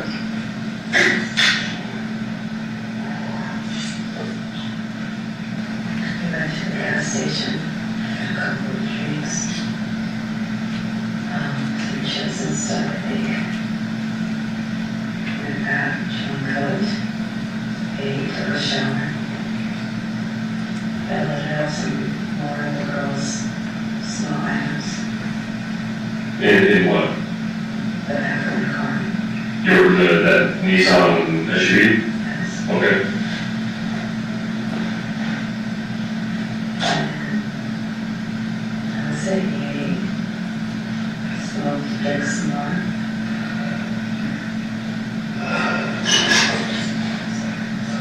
We went to the gas station, had a couple of drinks, some chips and stuff, I think. Went back, John cooked, ate, took a shower. I let her have some more of the girls' small items. In what? The back of the car. That Nissan SUV? Yes. Okay. I was at 88. Smoked, drank some more.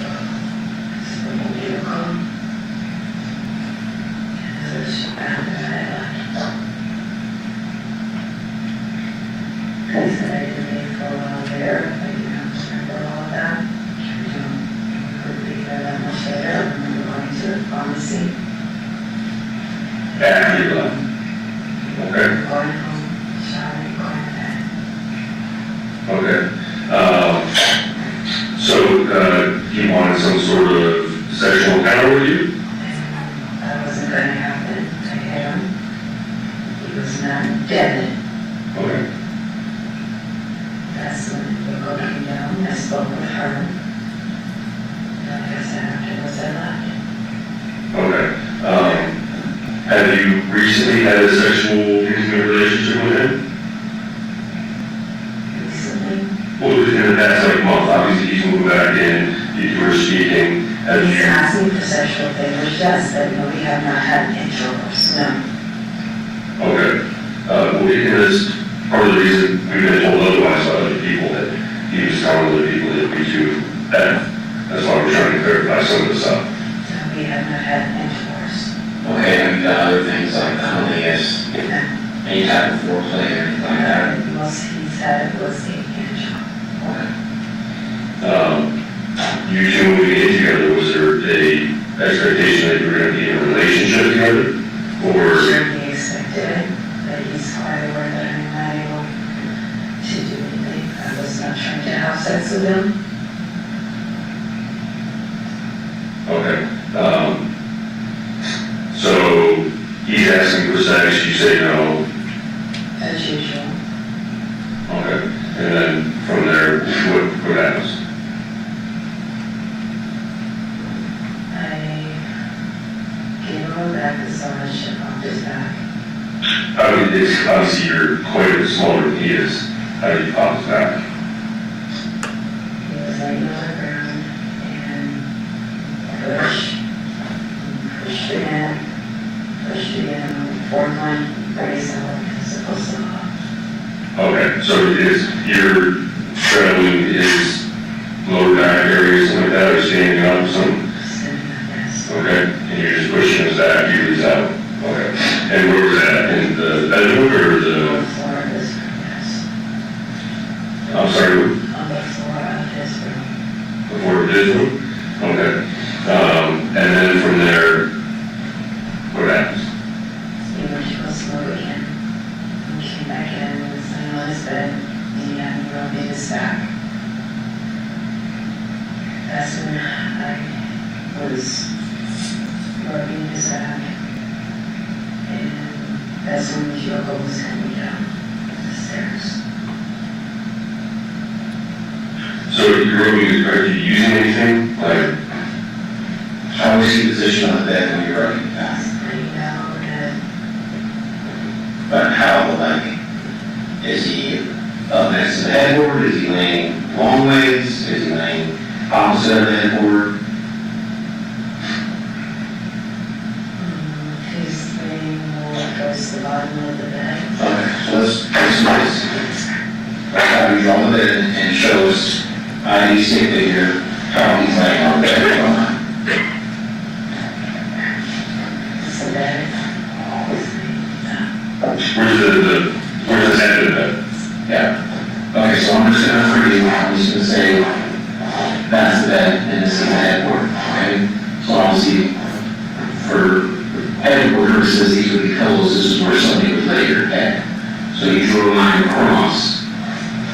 Smoked a vehicle. And it was after I left. I said I didn't leave for a while there, but you don't remember all of that. You don't remember being there that much later. I remember going to the pharmacy. After you left? Okay. Going home, showering, going to bed. Okay. So he wanted some sort of sexual encounter with you? That wasn't going to happen. I hit him. He was not dead. Okay. That's when the girl came down. I spoke with her. And like I said, afterwards I left. Okay. Have you recently had a sexual intimate relationship with him? Recently, Well, in the past like month, obviously he's moving back in, you were speaking. Have he's you? asking for sexual favors, yes, but no, we have not had intercourse, no. Okay. Well, because part of the reason we've been told otherwise by other people that he was telling other people that we do that. That's why we're trying to clarify some of this stuff. No, we have not had intercourse. Okay, have you done other things like cunnilingus, any type of foreplay or anything like that? The most he's had was the hand job. You two moving in together, was there a expectation that you were going to be in a relationship together? Or? Certainly expected it, but he's quite aware that I'm not able to do anything. I was not trying to have sex with him. Okay. So he's asking for sex, you say no. As usual. Okay. And then from there, what happens? I gave him a back massage and popped his back. I mean, it's obviously you're quite a bit smaller than he is. How do you pop his back? He was laying on the ground and pushed again, fourth one, raised up, it's supposed to go up. Okay, so you're traveling his lower back area, something like that, or standing up, something? Okay, and you're just pushing his back, he was out. Okay, and where was that, in the bedroom or the? I'm sorry, On the floor of his room. before his room? Okay, and then from there, what happens? He went to go smoke again. He came back in and was laying on his bed, and he had me rubbing his back. That's when I was rubbing his back. And that's when the vehicle was coming down the stairs. So are you using anything, like? How was he positioned on the bed when you were rubbing back? Laying down on the bed. But how, like, is he up next to the headboard? Is he laying long ways? Is he laying opposite of the headboard? He's laying more towards the bottom of the bed. Okay, so let's have you draw the bed and show us idealistically here how he's laying on the bed. It's the bed. Where's the head of the bed? Yeah. Okay, so I'm just gonna for you, I'm just gonna say that's the bed and this is the headboard, okay? So obviously, for headboard purposes, these would be pillows close, this is where somebody would lay your head. So you drew a line across.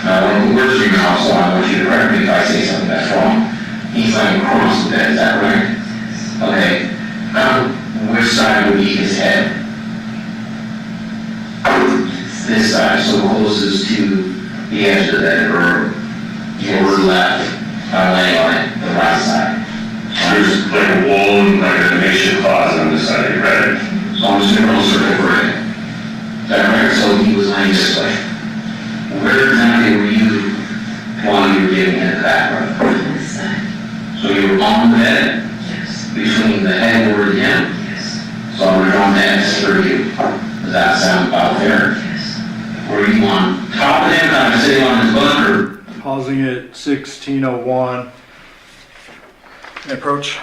Now, when the words in your mouth, so I want you to correct me if I say something that's wrong. He's laying across the bed, is that right? Okay. Now, which side would be his head? This side, so closest to the edge of the bed, or your left, laying on it, the right side. There's like a wall and like a makeshift closet on this side, right? So I'm just gonna roll circle for it. Is that right? So he was laying this way. Where exactly were you while you were giving him the background? On this side. So you were on the bed? Yes. Between the headboard and him? Yes. So I'm gonna draw an X for you. Does that sound about fair? Yes. Were you on top of him, kind of sitting on his butt, or? Pausing at 16:01. Approach.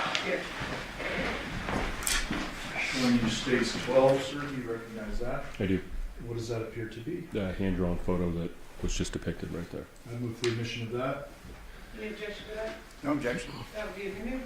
When you states 12, sir, do you recognize that? I do. What does that appear to be? The hand-drawn photo that was just depicted right there. I move for admission of that. Any objection to that? No objection. That would be a new.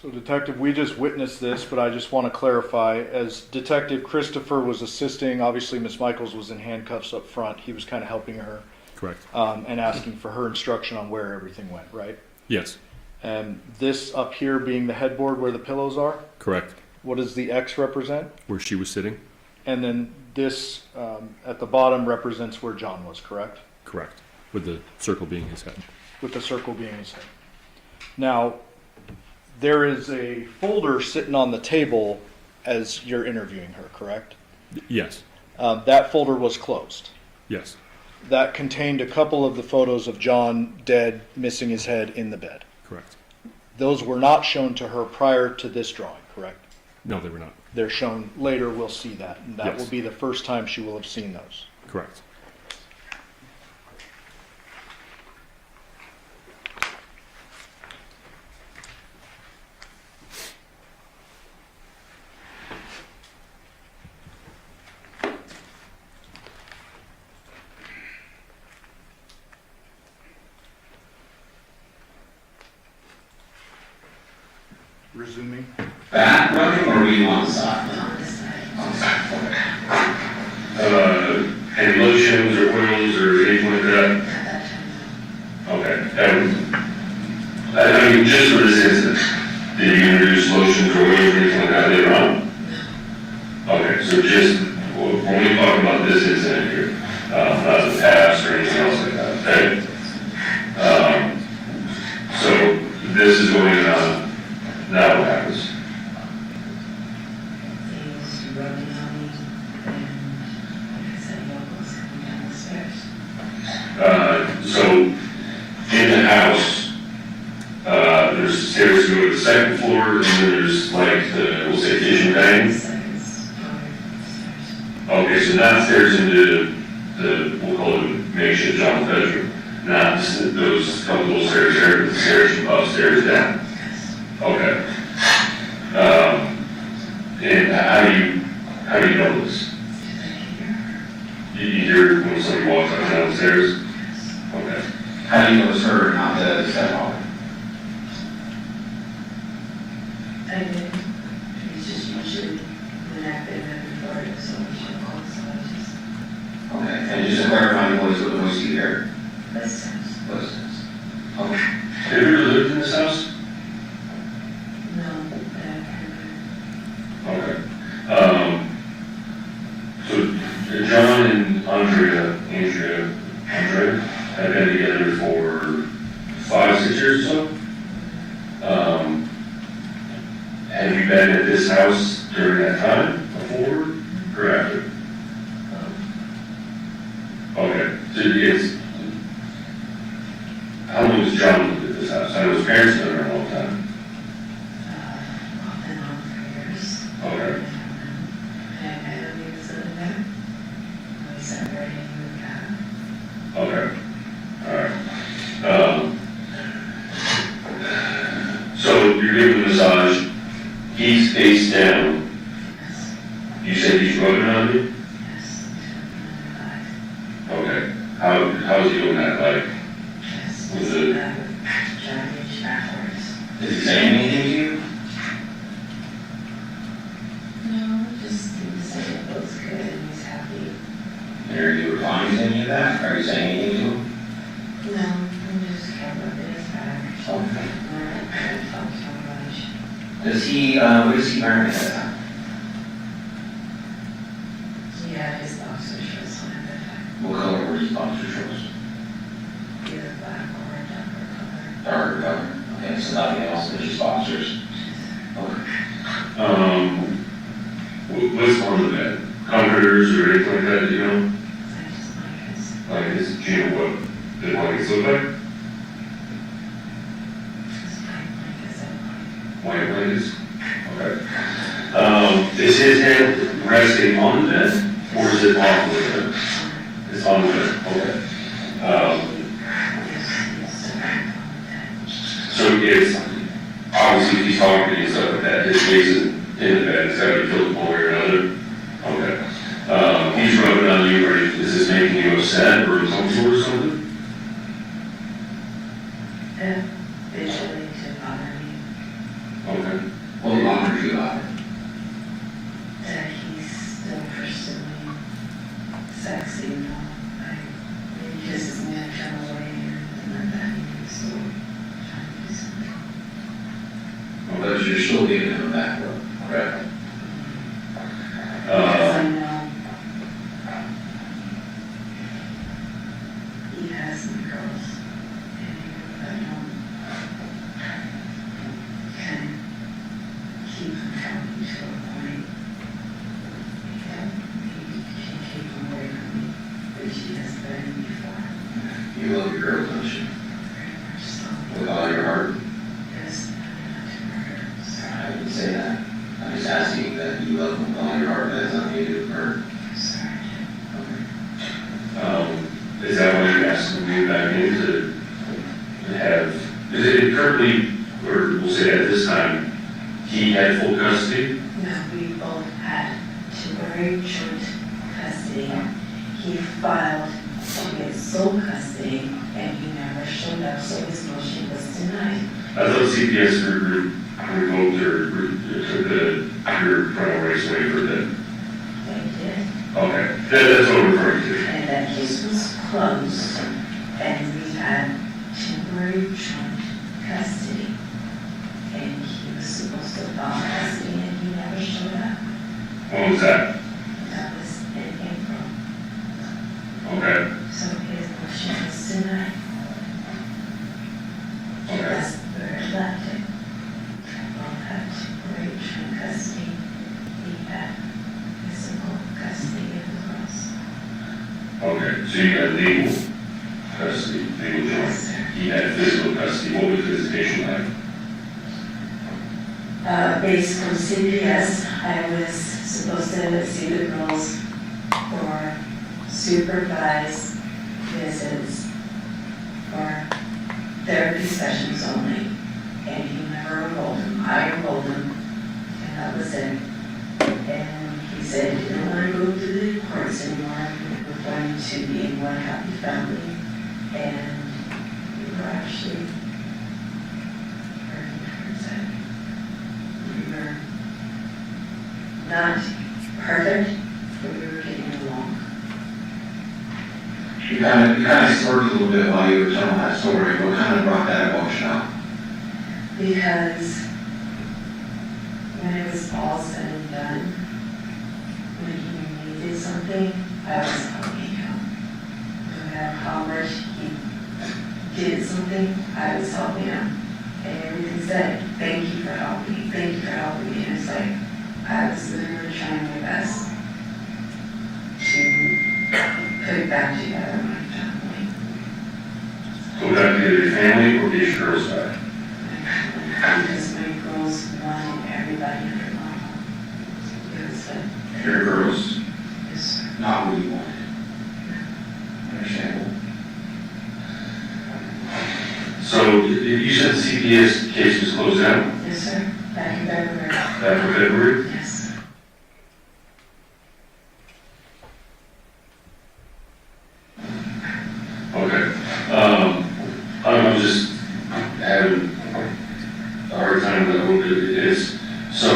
So Detective, we just witnessed this, but I just want to clarify, as Detective Christopher was assisting, obviously Ms. Michaels was in handcuffs up front, he was kind of helping her. Correct. And asking for her instruction on where everything went, right? Yes. And this up here being the headboard where the pillows are, Correct. what does the X represent? Where she was sitting? And then this at the bottom represents where John was, correct? Correct. With the circle being his head. With the circle being his head. Now, there is a folder sitting on the table as you're interviewing her, correct? Yes. That folder was closed. Yes. That contained a couple of the photos of John dead, missing his head in the bed. Correct. Those were not shown to her prior to this drawing, correct? No, they were not. They're shown later, we'll see that. And that Yes. will be the first time she will have seen those. Correct. Resuming. Back running, or were you on the side? On this side. On the side, Any lotions or oils or anything like that? At that time. Okay. I mean, just for this instance, did you introduce lotions or oils or anything like that later on? Okay, so just when we talk about this incident here, not the past or anything else like that, okay? So this is going on. Now what happens? He was rubbing on me, and like I said, Yoko was coming down the stairs. So in the house, there's stairs to go to the second floor, and then there's like the, we'll say, kitchen bang. Second floor stairs. Okay, so not stairs into the, we'll call it makeshift John's bedroom. Not those couple little stairs there, but the stairs from upstairs down. Okay. And how do you know this? You hear when somebody walks up and down the stairs? Okay. How do you know it's her, not the stepmom? I didn't. He's just usually when I've been there before, so we should call, so I just. Okay, and just to clarify, what noise do you hear? This sounds. Listens. Okay. Have you ever lived in this house? No, but I've heard Okay. So John and Andrea have been together for 5-6 years or so. Have you been at this house during that time, before or after? Okay. So it's, how long has John lived at this house? I know his parents have been there a long time. off and on for years. Okay. And I know he was living there. We separated, he moved out. Okay. All right. So you're giving the massage. He's face down. You said he's rubbing on you? Yes, Okay. How's he doing that? Like, yes. with the, Trying to reach backwards. Is he saying anything to you? feet. And are you replying to any of that? Are you saying anything to him? No, I'm just kind of a bit back. Okay. I don't talk so much. Does he, what is he wearing at that time? He had his boxer shorts on at that time. What color were his boxer shorts? Either black or a darker color. Darker color. Okay, so nothing else, but just boxers. Okay. What's on the bed? Comforters or anything like that, you know? I just like his Like, is, do you know what the blankets look like? White blankets? Okay. Is his head resting on the bed, or is it off the bed? It's on the bed, okay. So it's, obviously if he's talking and stuff like that, his face is in the bed, it's gotta be filled one way or another. Okay. He's rubbing on you, or is this making you upset or uncomfortable or something? visually to bother me. Okay. What bothers you about it? That he's still pursuing sex, you know. Maybe he just isn't gonna turn away or anything like that. He's still trying to do something. Well, but you're still giving him a back rub, correct? Because I know he has some girls, and I don't can keep him from me to a point. Yeah, maybe she can keep him away from me, but she has been before. You love your girls, don't you? Very much so. With all your heart? Yes, not to murder. I didn't say that. I'm just asking that you love them with all your heart, that has nothing to do with murder. Sorry. Is that why you're asking me back in to have, is it currently, or we'll say at this time, he had full custody? No, we both had temporary joint custody. He filed to get sole custody, and he never showed up, so his motion was denied. I thought CPS revoked or took your parental rights away for that. They did. Okay, that's what I'm referring to. And that case was closed, and we had temporary joint custody. And he was supposed to file custody, and he never showed up. When was that? That was in April. Okay, So his motion was denied. okay. That's where it left it. Both had temporary joint custody. He had physical custody of the girls. Okay, so you had legal custody, legal joint. He had physical custody. What was visitation like? Based on CPS, I was supposed to see the girls for supervised visits for therapy sessions only, and he never enrolled them. I enrolled them, and that was it. And he said he didn't want to go to the courts anymore. We're going to be one happy family, and we were actually working towards it. We were not perfect, but we were getting along. You kind of smirked a little bit while you were telling that story. What kind of brought that emotion out? Because when it was all said and done, when he needed something, I was helping him. No matter how much he did something, I was helping him. And everything said, thank you for helping me, thank you for helping me. And it's like, I was literally trying my best to put it back together with my family. So would that be your family or be your girls' side? Because my girls wanted everybody in their mom. It was like, Your girls, yes, sir. not what you wanted. Understandable. So you said the CPS case was closed down Yes, sir. Back in February. after February? Yes. Okay. I'm just having a hard time with what it is. So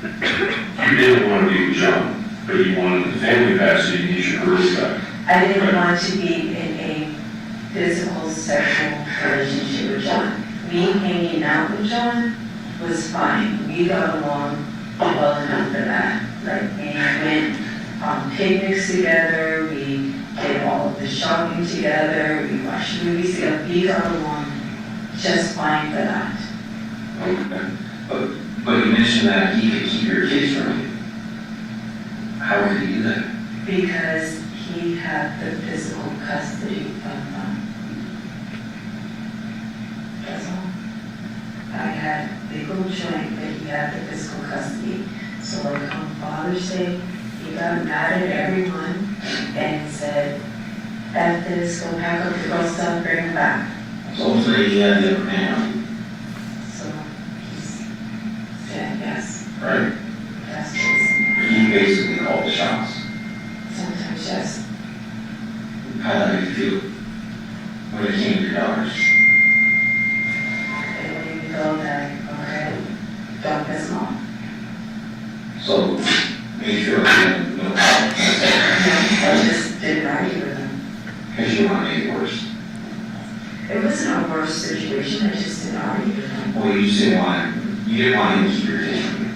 you didn't want to be with John. But you wanted the family capacity to use your girls back. I didn't want to be in a physical sexual relationship with John. Me hanging out with John was fine. We got along well enough for that. Like, we went on picnics together, we did all of the shopping together, we watched movies together. We got along just fine for that. Okay. But you mentioned that he could keep your kids from you. How would he do that? Because he had the physical custody of them. That's all. I had legal joint, but he had the physical custody. So like on Father's Day, he got mad at everyone and said, "F this, go pack up the girls' stuff, bring them back." So ultimately he had the upper hand on you. So he's said yes. Right? That's basically. He basically called the shots. Sometimes yes. How did you feel when it came to your daughters? It made me feel that, okay, don't piss them off. So, made you feel like you had no power. I just didn't argue with them. Because you want to make it worse. It wasn't a worse situation, I just didn't argue with them. Well, you just didn't want him to keep your kids from you.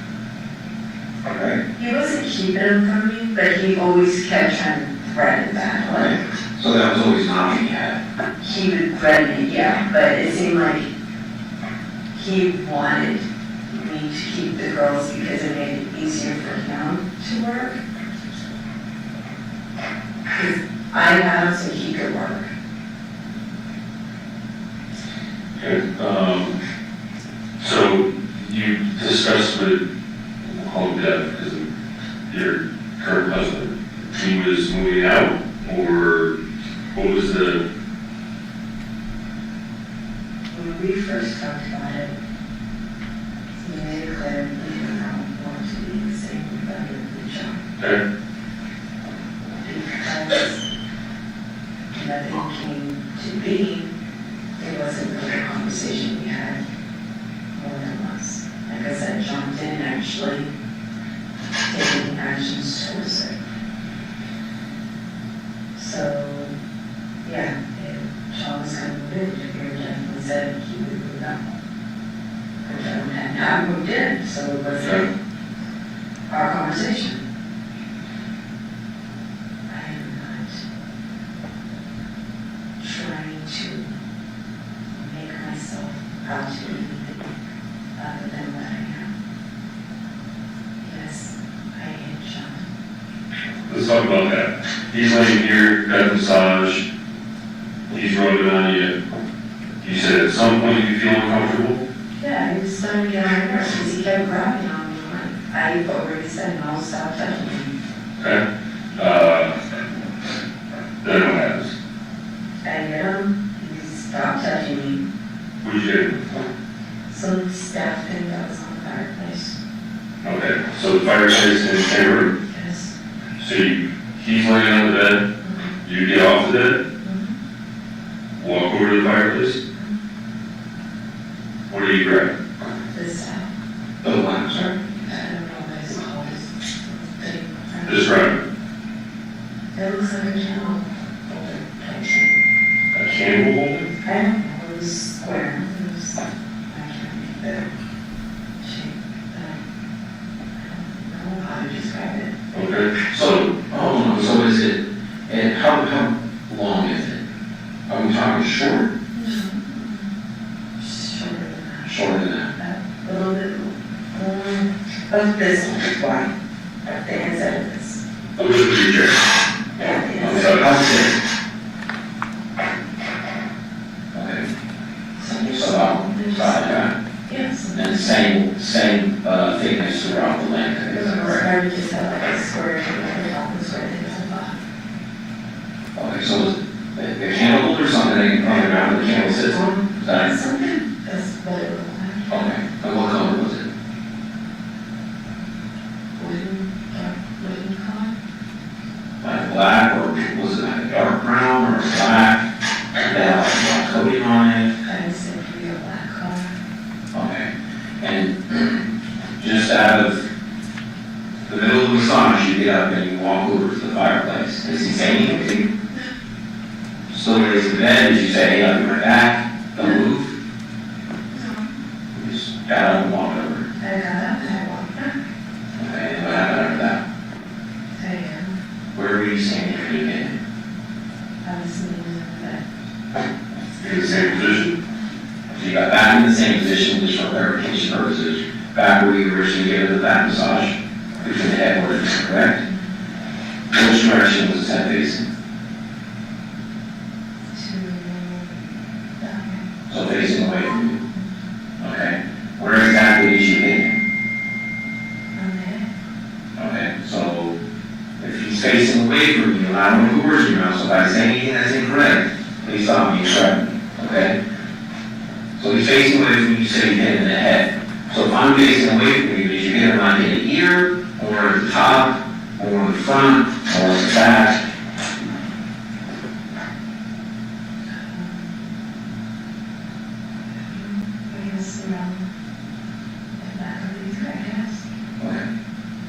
Right? He wasn't keeping them from me, but he always kept trying to threaten that. Like, So that was always an option you had. he would threaten it, yeah, but it seemed like he wanted me to keep the girls because it made it easier for him to work. Because I had him so he could work. Okay, so you discussed with, we'll call him Deb, because of your current husband, he was moving out, or what was the, When we first talked about it, he made it clear he did not want to be the same provider with John. okay, Because nothing came to be, it wasn't really a conversation we had more than once. Like I said, John didn't actually take any actions towards it. So, yeah, if John was going to move in, Deviere definitely said he would move out. But John had not moved in, so it wasn't our conversation. I am not trying to make myself out to be anything other than what I am. Yes, I hate John. let's talk about that. He's laying here, got a massage, he's rubbing on you. You said at some point you feel uncomfortable? Yeah, he was starting to get on my nerves because he kept grabbing on me. I already said no, stop touching me. Okay, then what happens? I hit him, he stopped touching me. What did you do? Some staff thing that was on the fireplace. Okay, so the fireplace in the same room? Yes. So he's laying on the bed, you get off the bed, walk over to the fireplace. What do you grab? This staff. Oh, I'm sorry. I don't know what it's called. It's Describe it. It looks like a candle holder type thing. A candle holder? I don't know, it was square. It was, I can't make the shape. I don't know how to describe it. Okay, So, so is it, and how long is it? Are we talking short? Shorter than that. Shorter than that? A little bit more of this one. The inside of this. a little bit of your chair. Yeah, the On the inside. side. How's it? Okay, so about that. Yes. And same thickness throughout the length, is that correct? I just have like a square, like a top and square thing at the bottom. Okay, so is the candle holder something that you can put around the candle sits on? Is that, Something, that's what it looked like. okay, and what color was it? Wooden color. Like black, or was it like a dark brown, or black? Did it have like black coating on it? I said to be a black color. Okay, and just out of the middle of the massage, you get up and you walk over to the fireplace. Does he say anything to you? Still lays in bed, did you say, hey, I'll be right back, don't move? You just got up and walked over. I got up and I walked back. Okay, and what happened after that? Where were you standing when you did it? I was sitting in the bed. In the same position? So you got back in the same position, just for clarification purposes, back where you originally gave it the back massage, between the headboard, correct? Which direction was his head facing? So facing away from you. Okay. Where exactly did you hit him? Okay, so if he's facing away from you, and I don't know who words your mouth, so if I say anything that's incorrect, please stop me and correct me, okay? So he's facing away from you, say you hit him in the head. So if I'm facing away from you, did you hit him like in the ear, or at the top, or in the front, or in the back?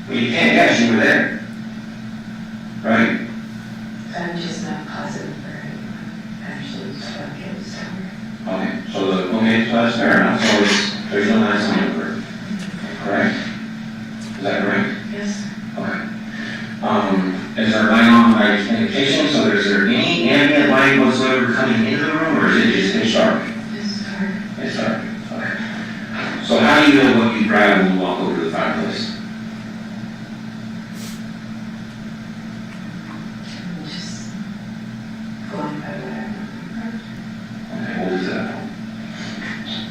Well, you can't guess, you were there. Right? I'm just not positive for anyone actually struck it somewhere. Okay, so that's fair enough. So there's no last number. Correct? Is that correct? Yes. Okay. Is there light on by indication? So is there any ambient light whatsoever coming into the room, or is it just pitch dark? It's dark. It's dark. Okay. So how do you know what you grab when you walk over to the fireplace?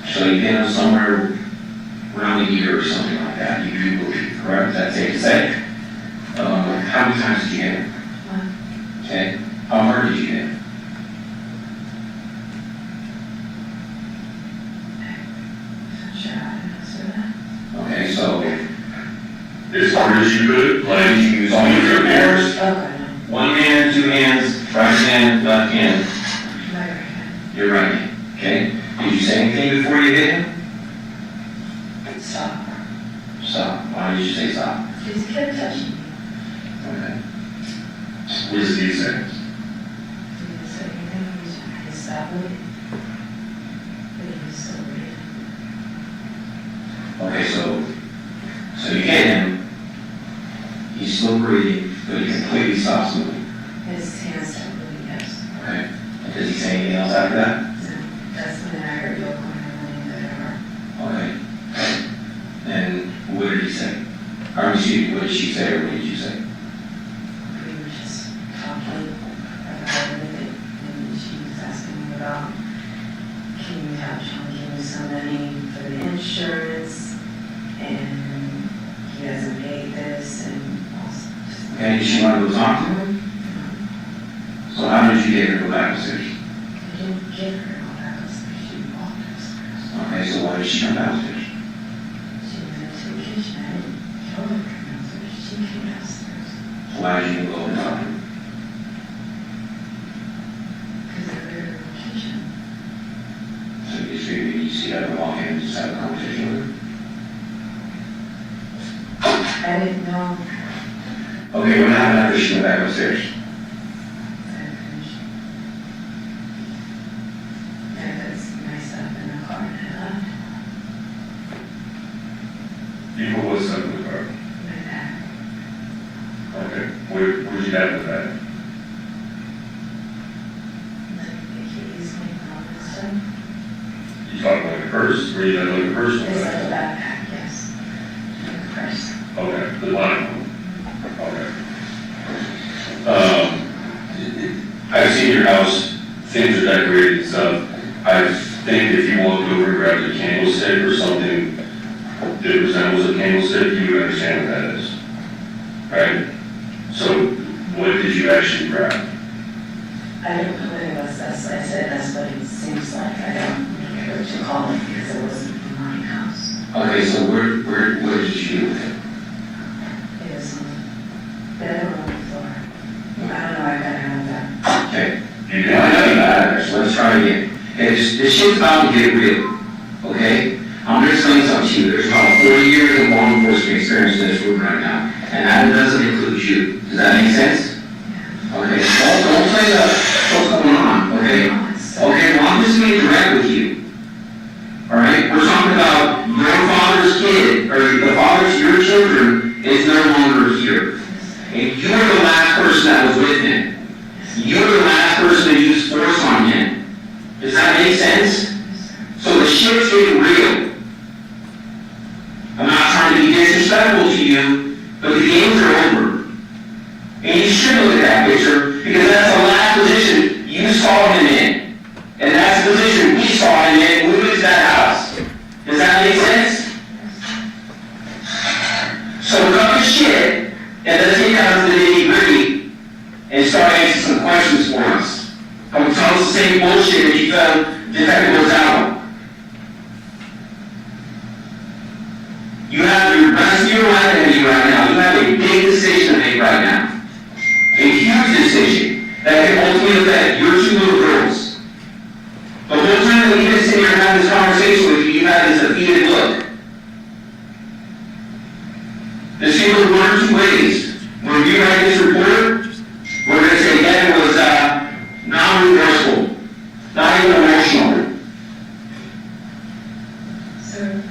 So you hit him somewhere around the ear or something like that, you do believe, correct? Is that safe to say? How many times did you hit him? One. Okay. How hard did you hit him? I'm sure I didn't answer that. Okay, so As hard as you could, like did you use all your hands? Okay. One hand, two hands, right hand, left hand, My right hand. your right hand. Okay. Did you say anything before you hit him? Stop. Stop. Why did you say stop? He just kept touching me. Okay. what does he say? He didn't say anything. He just tried to stop me. But he was still breathing. Okay, so you hit him, he's still breathing, but he completely stops moving. His hands stopped moving, yes. Okay. And does he say anything else after that? That's when I heard Yoko and I went in the door. Okay. And what did he say? Or excuse me, what did she say or what did you say? We were just talking about everything, and she was asking me about, can you have Sean give me some money for the insurance, and he hasn't paid this, and also. Okay, did she want to go talk to him? So how did you get her to go back upstairs? I didn't get her all that upstairs, she walked upstairs. Okay, so why did she come downstairs? She went into the kitchen, I didn't tell her to come downstairs, she came downstairs. So why did you go and talk to him? Because I heard her in the kitchen. So you just figured you see her walk in and just have a conversation with her? I didn't know. Okay, what happened after she went back upstairs? You put what's up in the car? Okay, where'd you have the bag? You talking like a purse, or you had like a personal It's like a bag? backpack, yes. Like a purse. Okay, the line one. Okay. I've seen your house, things are decorated and stuff. I think if you walked over and grabbed a candlestick or something that resembles a candlestick, you would understand what that is. Right? So, what did you actually grab? I don't know what it was, that's why I said that's what it seems like. I don't know what you call it because it wasn't in my house. Okay, so what did you do with it? It was on the bed or on the floor. I don't know, I gotta have that. Okay. You didn't have any matter, so let's try again. Okay, this shit's about to get real. Okay? I'm gonna explain something to you. There's about 40 years of law law enforcement experience in this room right now, and that doesn't include you. Does that make sense? Okay, don't play what's going on, okay? Okay, well, I'm just being direct with you. Alright? We're talking about your father's kid, or the father's, your children, is no longer here. And you were the last person that was with him. You were the last person to use force on him. Does that make sense? So the shit's getting real. I'm not trying to be disrespectful to you, but the games are over. And you should look at that picture, because that's the last position you saw him in. And that's the position we saw him in when we went to that house. Does that make sense? So cut the shit, and let's get down to the nitty-gritty, and start answering some questions for us. Don't tell us the same bullshit that you felt Detective Lizardo. You have your rest of your life ahead of you right now. You have a big decision to make right now. A huge decision that can ultimately affect your two little girls. The whole time that we've been sitting here having this conversation with you, you have this defeated look. This can go one or two ways. When we write this report, we're going to say that it was non-reversible, not even emotional. Sir,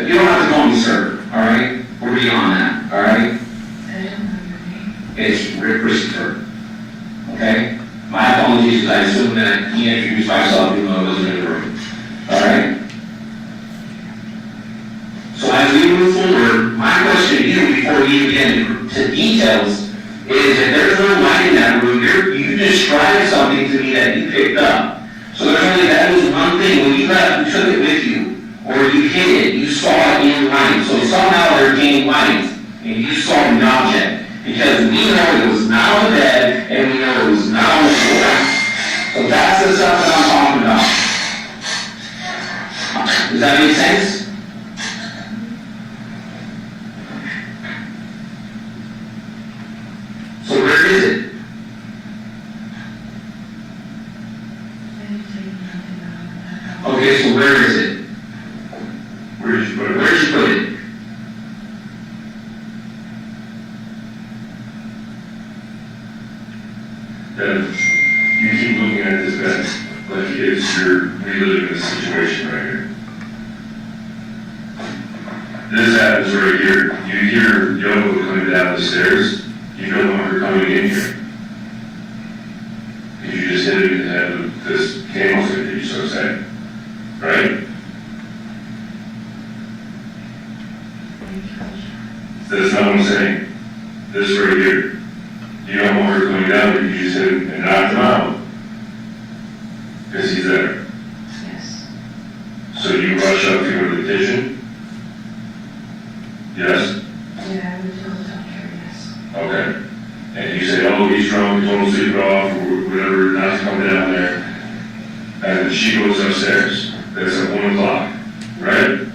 You don't have to call me sir, all right? We're beyond that, all right? I don't know your name. It's Rick Christopher, okay? My apologies, because I assumed that he introduced myself even though I wasn't in the room, all right? So as we move forward, my question to you before we even get into details is if there's no light in that room, you described something to me that you picked up. So there's only that was one thing. When you left, you took it with you, or you hid it, you saw it in light. So somehow there came light, and you saw an object. Because we know it was not on the bed, and we know it was not on the floor. So that's the stuff that I'm talking about. Does that make sense? So where is it? Okay, so where is it? Where did you put it? Where did you put it? Then you keep looking at this bed like it's you're reliving this situation right here. This happens right here. You hear Yolanda coming down the stairs. You no longer coming in here. Because you just hit it in the head with this candlestick that you so say. Right? That's not what I'm saying. This right here. You don't want her coming down, but you just hit him and knocked him out. Because he's there. Yes. So you rush up to go to the kitchen? Yes? Yeah, I would tell the doctor, yes. Okay. And you say, oh, he's drunk, he's on sleep off, or whatever, not to come down there. And she goes upstairs. That's at 1 o'clock, right?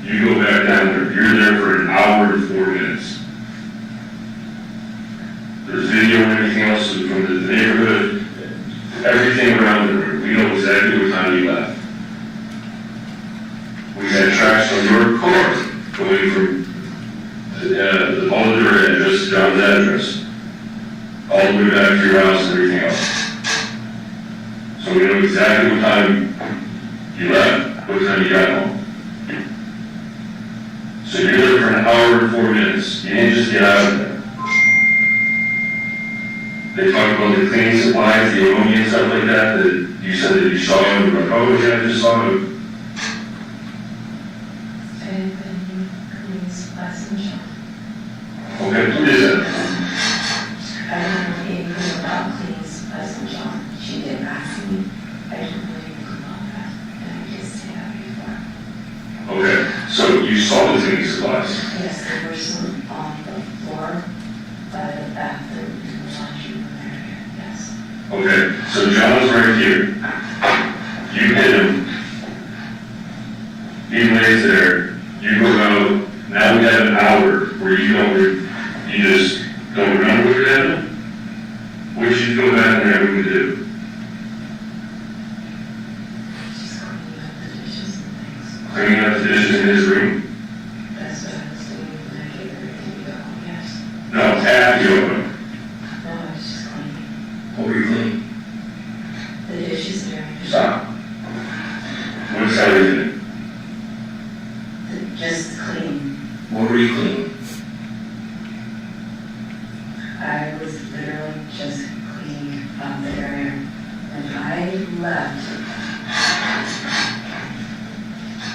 You go back down there. You're there for an hour and 4 minutes. There's video and everything else from the neighborhood, everything around the room. We know exactly what time you left. We had tracks on your car going from the Boulder address to John's address, all the way back to your house and everything else. So we know exactly what time you left, what time you got home. So you're there for an hour and 4 minutes. You didn't just get out of there. They talked about the cleaning supplies, the ammonia and stuff like that, that you said that you saw them. Like, oh yeah, I just saw them. I've been cleaning supplies in the shop. Okay, who is that? I don't know anything about cleaning supplies in the shop. She did ask me. I didn't know anything about that. And I just said that before. Okay, so you saw the cleaning supplies. Yes, there were some on the floor by the bathroom in the laundry room area, yes. Okay, so John's right here. You hit him. He lays there. You go out. Now we have an hour where you just don't remember what happened. What did you go back and having to do? Just cleaning up the dishes and things. Cleaning up the dishes in his Just clean. What were you cleaning? I was literally just cleaning up the area. When I left,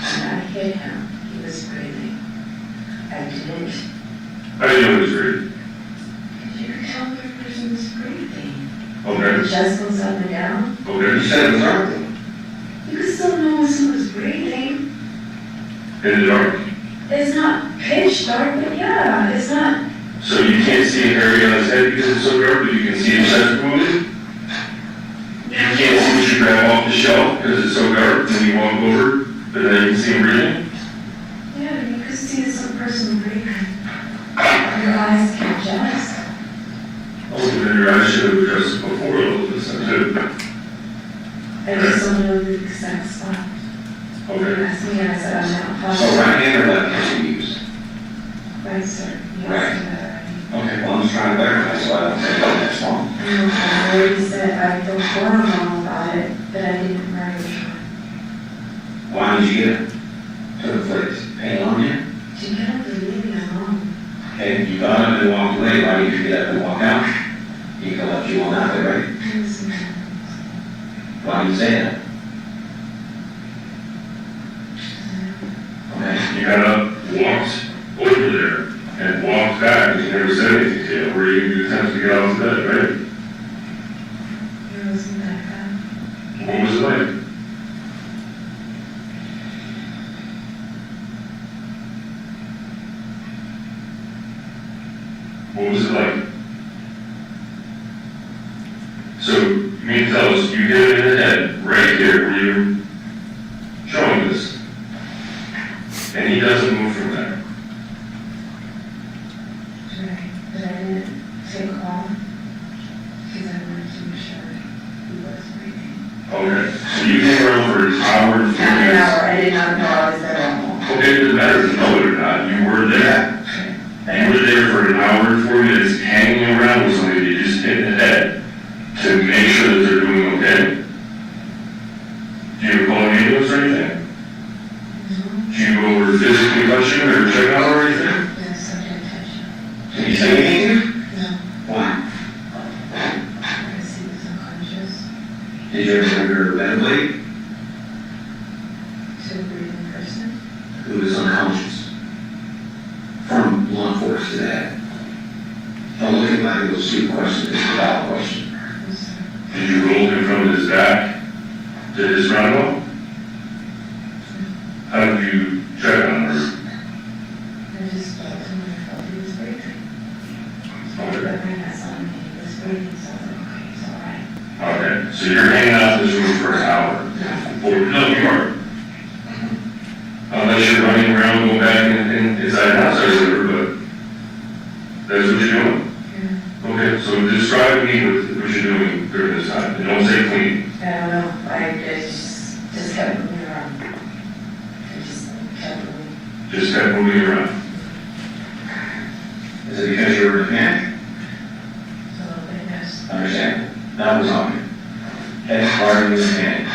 when I hit him, he was breathing. I didn't. How do you know it was breathing? You can tell if a person is breathing. Okay. The chest goes up and down. Okay. You said it was dark. You can still know when someone's breathing. In the dark. It's not pitch dark, but yeah, it's not. So you can't see an area on his head because it's so dark, but you can see his chest moving? You can't see what you grab off the shelf because it's so dark when you walk over, but then you can see him breathing? Yeah, you could see some person breathing. Your eyes can't adjust. Oh, then your eyes should have adjusted before all of this, too. I just don't know the exact spot. Okay. Asked me, I said, I'm not So positive. right hand or left hand you used? Right, sir. Yes, Right. sir. Okay, well, I'm just trying to verify, so I don't say, oh, that's wrong. I already said I don't feel wrong about it, but I didn't murder him. Why did you get it to the place? Pain on you? She can't believe me alone. Okay, you got up and walked away. Why did you get up and walk out? You could left you on that way, right? Why do you say that? Okay. You got up, walked over there, and walked back, and you never said anything to him, or you attempted to get off the bed, right? It wasn't that bad. What was it like? What was it like? So, you mean to tell us you hit it in the head, right here, where you're showing this, and he doesn't move from there? Right, but I didn't take off because I wanted to make sure he was breathing. Okay, so you came around for an hour and 4 Half an minutes. hour, I did not know I was there alone. Okay, it doesn't matter if you know it or not, you were there. You were there for an hour and 4 minutes, hanging around with somebody you just hit in the head to make sure that they're doing okay. Do you call an ambulance or anything? Do you go over physically touch him or check out or anything? Yes, I did touch him. Did he say anything to you? No, Why? because he was unconscious. Did you ever under a ventilator? To a breathing person. Who was unconscious? From law enforcement to that. Don't look at like those two questions, it's a valid question. Did you roll him from his back to his roundabout? How did you check on her? I just felt him and I felt he was breathing. Okay. But when I saw him, he was breathing, so I was like, okay, he's all right. Okay, so you're hanging out in this room for an hour. No, you aren't. Unless you're running around, going back inside the house or whatever, but that's what you're doing. Okay, so describe to me what you're doing during this time, and don't say clean. I don't know, I just kept moving around. I just kept moving. Just kept moving around. Is it because you were a mechanic? A little bit, yes. Understand? That was on you. Head part of the mechanic. I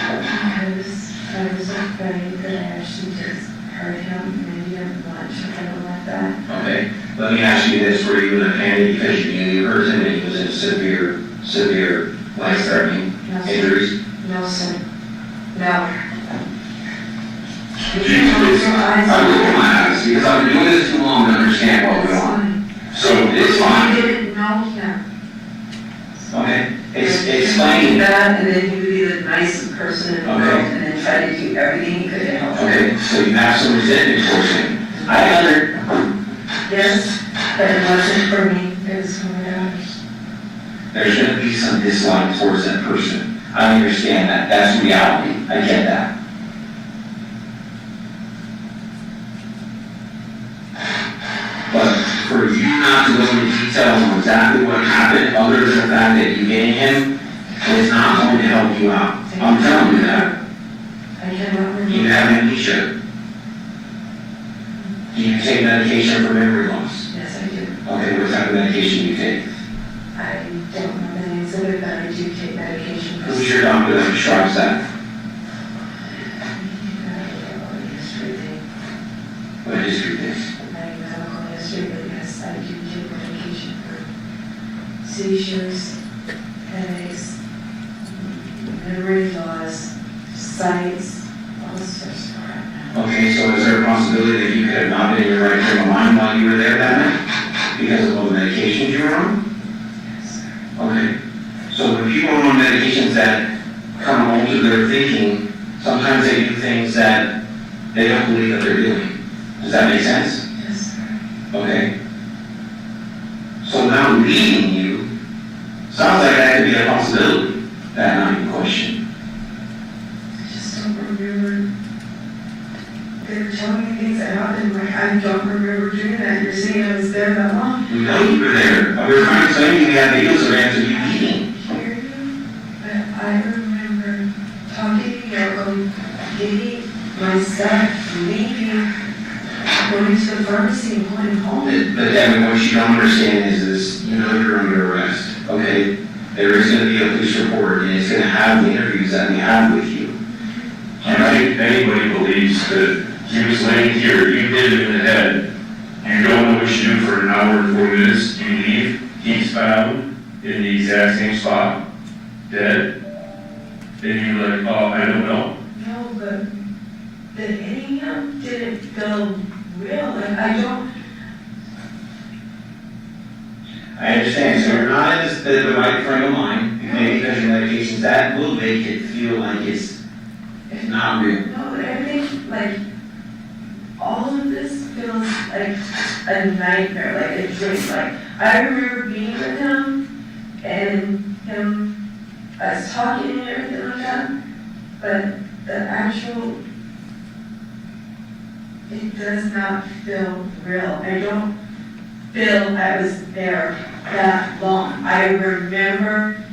was afraid that I actually just hurt him, maybe at lunch or something like that. Okay, let me ask you this, were you in a panic because you knew you hurt him and he was in severe life-threatening injuries? No, sir. No. I'm looking at my eyes because I've been doing this too long to understand what went on. So it's fine. You didn't know him. Okay, explain. That, and then you would be the nicest person in the world, Okay. and then try to do everything you could to help him. Okay, so you have some resentment towards him. Yes, but it wasn't for me, it was for my daughters. There's gonna be some dislike towards that person. I understand that, that's reality, I get that. But for you not to go into details on exactly what happened, other than the fact that you getting him, is not going to help you out. I'm telling you that. I cannot remember. You have amnesia. Do you take medication for memory loss? Yes, I do. Okay, what type of medication do you take? I don't know the names of it, but I do take medication for. Who's your doctor that prescribes that? It's breathing. When history of things? My medical history, but yes, I do take medication for seizures, headaches, memory loss, sights, all sorts of crap now. Okay, so is there a possibility that you could have not been in your right frame of mind while you were there that night because of all the medications you were on? Yes, sir. Okay. So when people are on medications that come home to their thinking, sometimes they do things that they don't believe that they're doing. Does that make sense? Yes, sir. Okay. So now leading you, sounds like that could be a possibility, that night in question. I just don't remember. They were telling me things that happened, like I don't remember doing that. You're saying I was there that long. We know you were there. We were trying to explain to you we had videos of Anthony leading. Hear you, but I remember talking to Yoko, getting my stuff, leaving, going to the pharmacy and going home. But Devyn, what you don't understand is this, you know you're under arrest, okay? There is going to be a police report, and it's going to have the interviews that we have with you. Do you think anybody believes that he was laying here, you hit him in the head, you don't know what you do for an hour and 4 minutes, you leave, he's found in the exact same spot, dead, and you're like, oh, I don't know. No, but the hitting him didn't feel real. Like I don't. I understand, so you're not in the right frame of mind, maybe because your medications, that will make it feel like it's not real. No, but everything, like, all of this feels like a nightmare, like a dream. Like, I remember being with him, and him, us talking and everything like that, but the actual, it does not feel real. I don't feel I was there that long. I remember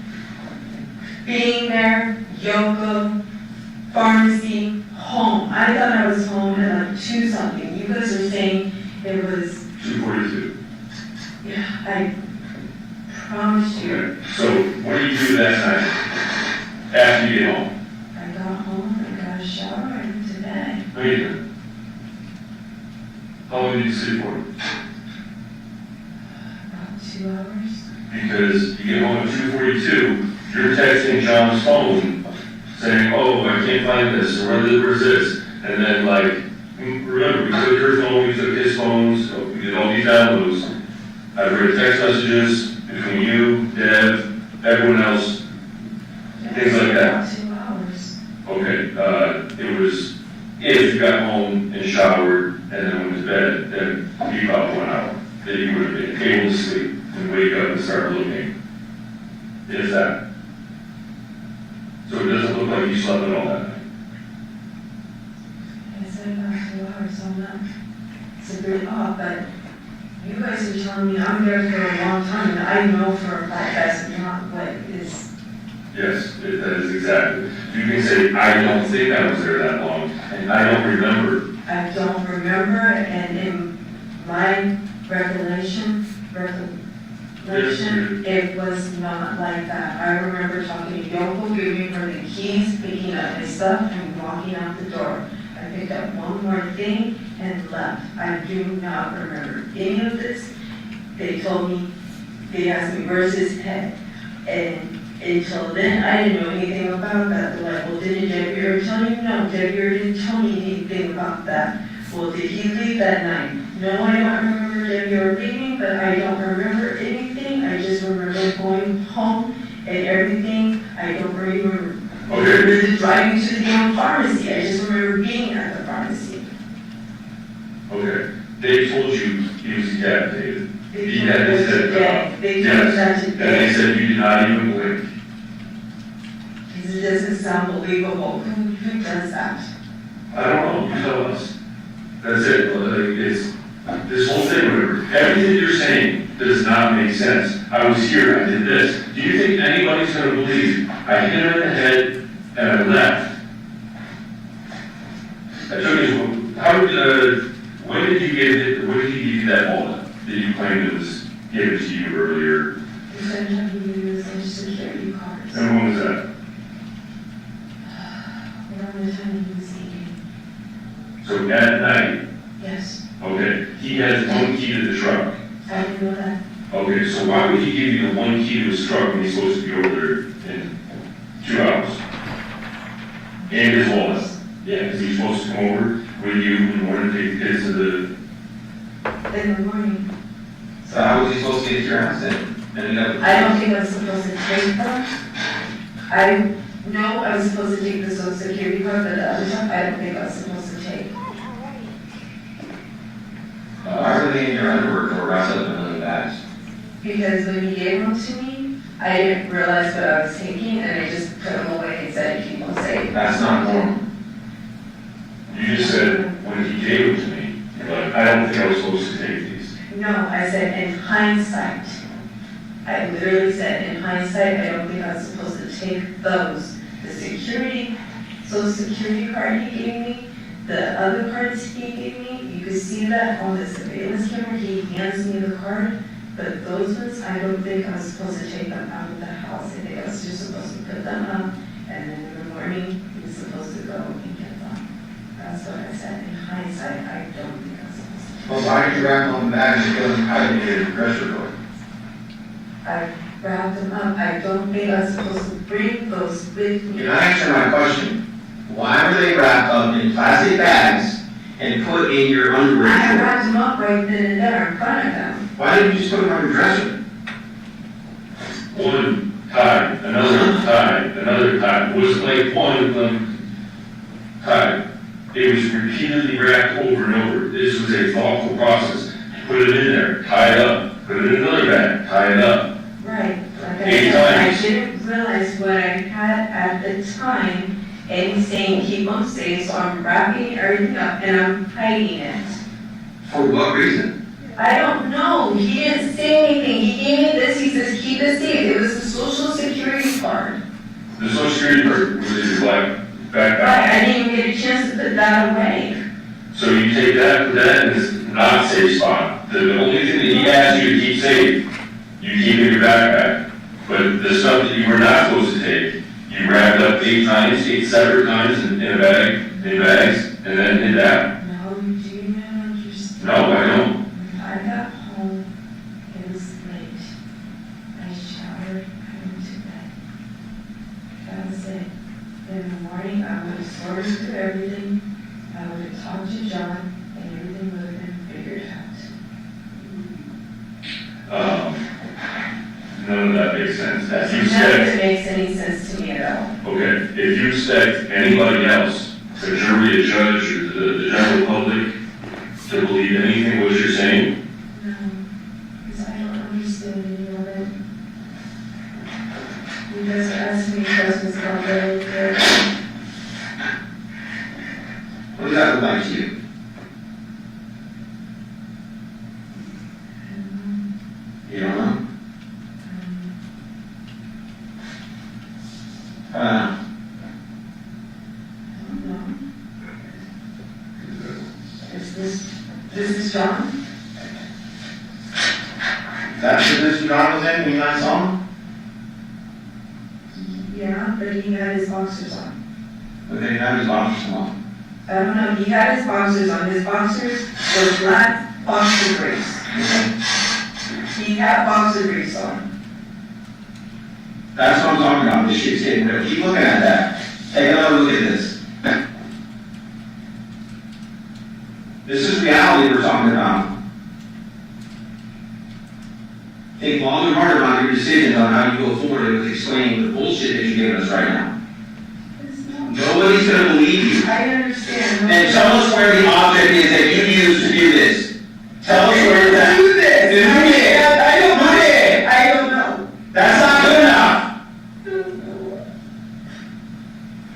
being there, Yoko, pharmacy, home. I thought I was home at like 2 something. You guys are saying it was 2:42. Yeah, I promise you. Okay, so what do you do that night, after you get home? I got home, I got a shower, I went to bed. No, you didn't. How long did you sleep for? About 2 hours. Because you get home at 2:42, you're texting John's phone saying, oh, I can't find this, or where's this? And then, like, remember, we took your phone, we took his phone, so we did all these downloads. I've read text messages between you, Dev, everyone else, things like that. About 2 hours. Okay, it was, if you got home and showered and then went to bed, then it'd be about 1 hour. Then you would have been able to sleep and wake up and start looking. Is that? So it doesn't look like you slept at all that night. I said about 2 hours, so I'm not, it's a bit off, but you guys are telling me I'm there for a long time, and I know for a fact that's not what is. Yes, that is exactly. You can say, I don't think I was there that long, and I don't remember. I don't remember, and in my recollection, it was not like that. I remember talking to Yoko, giving her the keys, picking up my stuff, and walking out the door. I picked up one more thing and left. I do not remember any of this. They told me, they asked me, where's his head? And until then, I didn't know anything about that. They're like, well, didn't Deviere tell you? No, Deviere didn't tell me anything about that. Well, did he leave that night? No, I don't remember Deviere leaving, but I don't remember anything. I just remember going home and everything. I don't remember driving to the damn pharmacy. I just remember being at the pharmacy. Okay. They told you he was decapitated. He told had me his head cut off. They told me that And they said you did not even blink. It doesn't sound believable. Who does that? I don't know. You tell us. That's it. It's this whole thing. Remember, everything you're saying does not make sense. I was here. I did this. Do you think anybody's going to believe I hit him in the head and I left? I took his. How did? When did you give it? When did he give you that wallet that you claimed it was given to you earlier? They said I had to use Social Security cards. And when was that? Around the time he was eating. So at night. Yes. Okay, he has one key to the truck. I didn't know that. Okay, so why would he give you the one key to his truck when he's supposed to be over there in 2 hours? And his wallet. Yeah, because he's supposed to come over with you in the morning to take the kids to the... In the morning. So how was he supposed to get to your house then? I don't think I was supposed to take them. I know I was supposed to take the social security card, but the other stuff I don't think I was supposed to take. Why were they in your underwear or wrapped up in one of the bags? Because when he gave them to me, I didn't realize what I was taking, and I just put them away and said, keep them safe. That's not normal. You just said, when he gave them to me, but I don't think I was supposed to take these. No, I said in hindsight. I literally said in hindsight, I don't think I was supposed to take those. The social security card he gave me, the other cards he gave me, you could see that on the surveillance camera, he hands me the card, but those ones, I don't think I was supposed to take them out of the house. I think I was just supposed to put them up, and then in the morning, he was supposed to go and get them. That's what I said. In hindsight, I don't think I was supposed to. Well, why did you wrap them on the bags and put them out in your dresser drawer? I wrapped them up. I don't think I was supposed to bring those with me. You're not answering my question. Why were they wrapped up in plastic bags and put in your underwear I drawer? wrapped them up right then and there in front of them. Why didn't you just put them on your dresser? One tied, another tied, another tied. It wasn't like one of them tied. It was repeatedly wrapped over and over. This was a thoughtful process. Put it in there, tie it up, put it in another bag, tie it up. Right. Like I 8 said, I times. didn't realize what I had at the time, and he's saying keep them safe, so I'm wrapping everything up and I'm hiding it. For what reason? I don't know. He didn't say anything. He gave me this. He says keep it safe. It was the social security card. The social security card was in your black backpack. Right. I didn't even get a chance to put that away. So you take that, put that in this not safe spot. The only thing that he asked you to keep safe, you keep in your backpack. But the stuff that you were not supposed to take, you wrapped up 8 times, 8 separate times in a bag, in bags, and then hid that. No, you do not understand. No, I don't. I got home, it was late. I showered, I went to bed. That was it. In the morning, I would have sorted through everything. I would have talked to John, and everything would have been figured out. None of that makes sense. If you None of said, it makes any sense to me at all. okay, if you expect anybody else, the jury, a judge, or the general public, to believe anything what you're saying, No, because I don't understand any of it. You guys are asking me questions about the What does that look like to you? You don't know? This is John? That's the Mr. John was in when you last saw him? Yeah, but he had his boxers on. Okay, that is boxers on. I don't know, he had his boxers on. His boxers were black boxer briefs. He had boxer briefs on. That's what I'm talking about. This shit's getting real. Keep looking at that. Take another look at this. This is reality we're talking about. Think long and hard about your decisions on how you go forward with explaining the bullshit that you're giving us right now. Nobody's going to believe you. I understand. And tell us where the object is that you used to do this. Tell us where it's at. Do this. Who did? I don't know. Who did? I don't know. That's not good enough.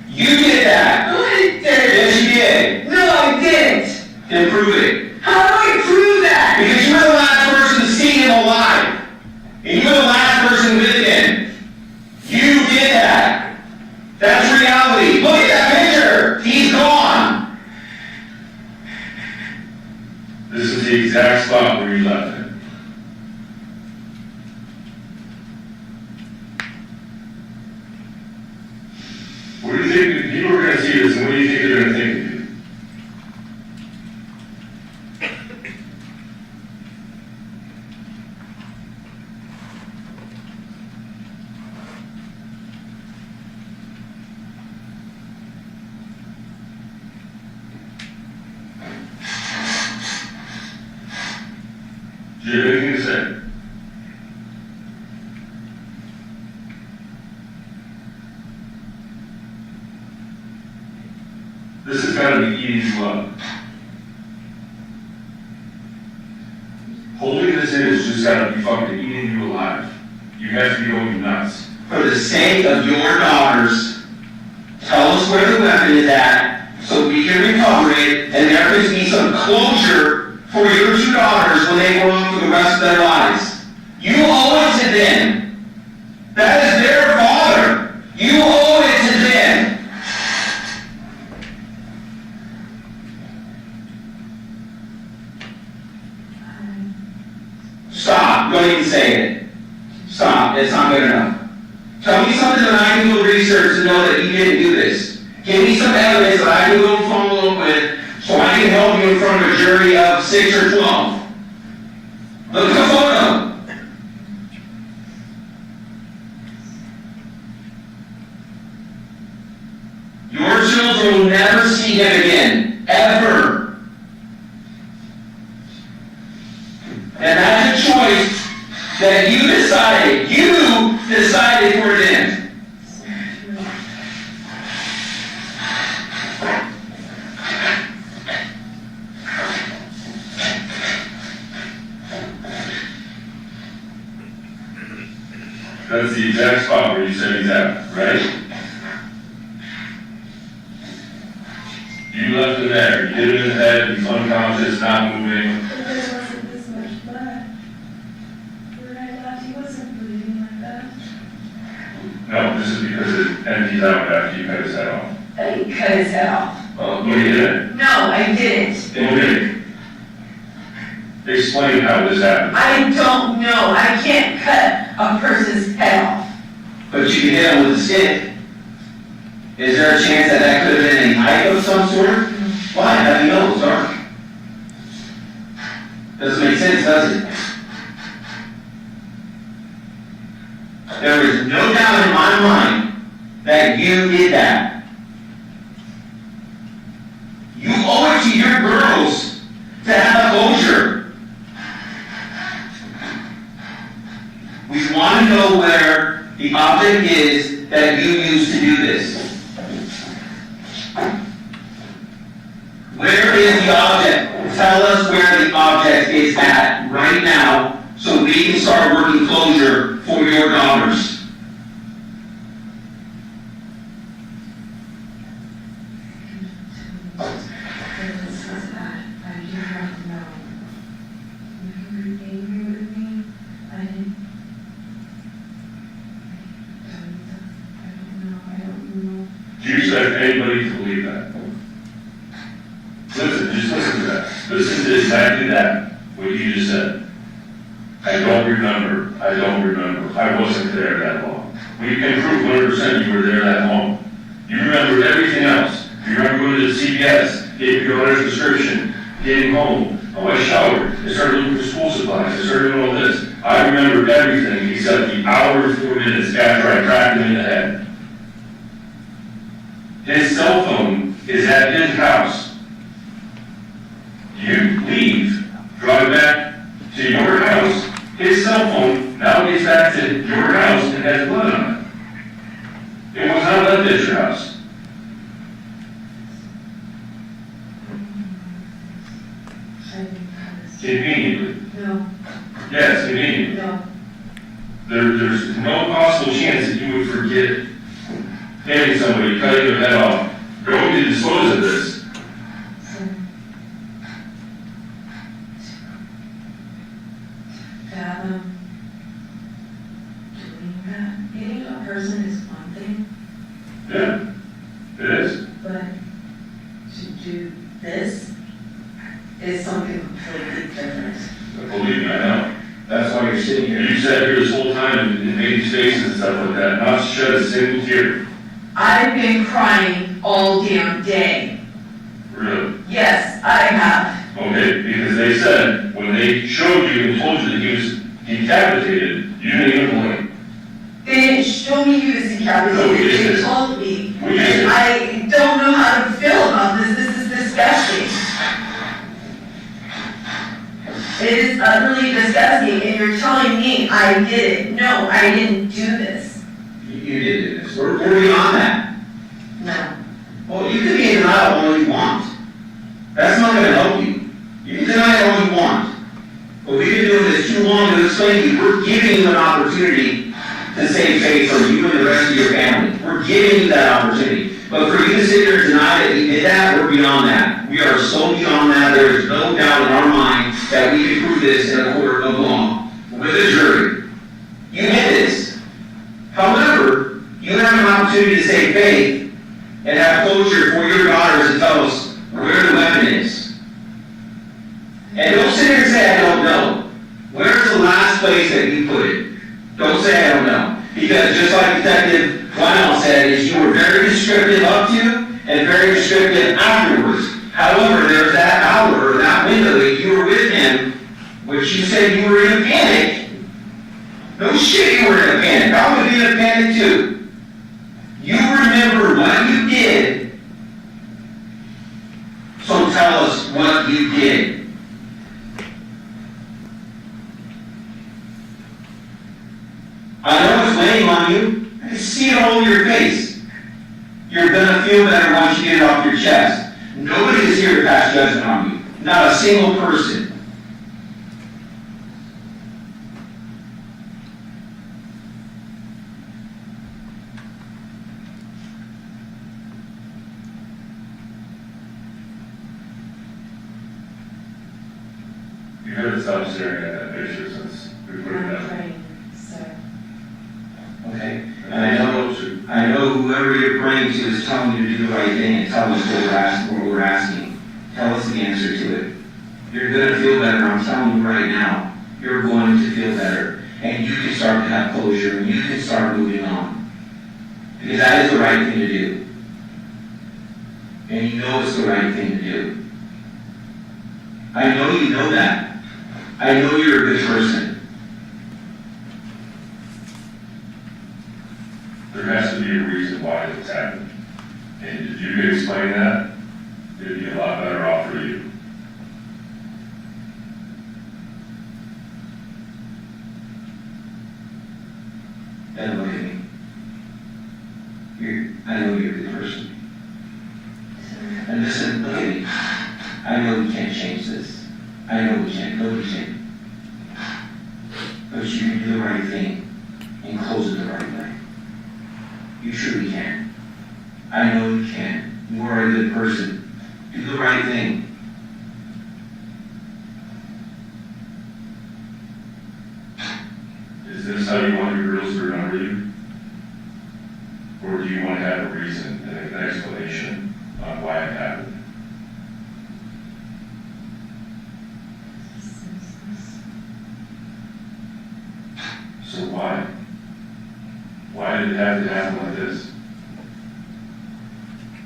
You did that. No, I didn't. Yes, you did. No, I didn't. Then prove it. How do I prove that? Because you were the last person to see him alive. And you were the last person with him. You did that. That's reality. Look at that picture. He's gone. this is the exact spot where you left it. What do you think, people are going to see this, and what do you think they're going to think of you? Do you have anything to say? This has got to be eating you up. Holding this in has just got to be fucking eating you alive. You have to be going nuts. For the sake of your daughters, tell us where the weapon is at so we can recover it, and there could be some closure for your two daughters when they grow up for the rest of their lives. You owe it to them. That is their father. You owe it to them. Stop. Don't even say it. Stop. It's not good enough. Tell me something that I can do research to know that you didn't do this. Give me some evidence that I can go follow up with so I can help you in front of a jury of 6 or 12. Look at the photo. Your children will never see him again. Ever. And that's a choice that you decided. You decided for them. That's the exact spot where you said he's at, right? You left him there. You hit him in the head. He's unconscious, not moving. But there wasn't this much blood. When I left, he wasn't bleeding like that. No, this is because it empties out after you cut his head off. I cut his head off. Well, you did. No, I didn't. Okay. Explain how this happened. I don't know. I can't cut a person's head off. But you can hit him with a stick. Is there a chance that that could have been a knife of some sort? Why? How do you know it's dark? Doesn't make sense, does it? There is no doubt in my mind that you did that. You owe it to your girls to have a closure. We want to know where the object is that you used to do this. Where is the object? Tell us where the object is at right now so we can start working closure for your daughters. Do you expect anybody to believe that? Listen, just listen to that. Listen to exactly that, what you just said. I don't remember. I wasn't there that long. We can prove 100% you were there that long. You remember everything else. You remember going to the CVS, getting your daughter's prescription, getting home. Oh, I showered. I started looking for school supplies. I started doing all this. I remember everything except the hour and 4 minutes after I cracked him in the head. His cell phone is at his house. You leave, drive back to your house. His cell phone now gets back to your house and has blood on it. It was not left at your house. Conveniently. No. Yes, conveniently. No. There's no possible chance that you would forget hitting somebody, cutting their head off, going to dispose of this. Fathom doing that. Hitting a person is one thing, Yeah, it is. but to do this is something completely different. Believe me, I know. That's why you're sitting here. You sat here this whole time and made these faces and stuff like that, not shed a single tear. I've been crying all damn day. Really? Yes, I have. Okay, because they said, when they showed you and told you that he was decapitated, you didn't even blink. They didn't show me he was No, we decapitated, just they did. told me. We just did. And I don't know how to feel about this is disgusting. It is utterly disgusting, and you're telling me I did it. No, I didn't do this. You did do this. We're beyond that. No. Well, you can be in denial all you want. That's not going to help you. You can deny it all you want. But we've been doing this too long to explain to you. We're giving you an opportunity to save face for you and the rest of your family. We're giving you that opportunity. But for you to sit here and deny that you did that, we're beyond that. We are so beyond that. There is no doubt in our mind that we can prove this in a court of law with a jury. You did this. However, you have an opportunity to save faith and have closure for your daughters and tell us where the weapon is. And don't sit here and say, I don't know. Where's the last place that you put it? Don't say I don't know. Because just like Detective Lynaugh said, is you were very descriptive up to and very descriptive afterwards. However, there's that hour, or that window that you were with him, which you said you were in a panic. No shit, you were in a panic. I would be in a panic too. You remember what you did, so tell us what you did. I know it's weighing on you. I can see it all over your face. You're gonna feel better once you get it off your chest. Nobody is here to pass judgment on you. Not a single person. You heard us stop staring at that picture since we put it up. Okay? And I know whoever you're praying to is telling you to do the right thing and tell us what we're asking. Tell us the answer to it. You're going to feel better. I'm telling you right now. You're going to feel better. And you can start to have closure and you can start moving on. Because that is the right thing to do. And you know it's the right thing to do. I know you know that. I know you're a good person. There has to be a reason why this happened. And if you could explain that, it'd be a lot better off for you. And look at me. I know you're a good person. And listen, look at me. I know we can't change this. I know we can't. Nobody can. But you can do the right thing and close it the right way. You truly can. I know you can. You are a good person. Do the right thing. Is this how you want your girls to remember you? Or do you want to have a reason and an explanation on why it happened? So why? Why did it have to happen like this?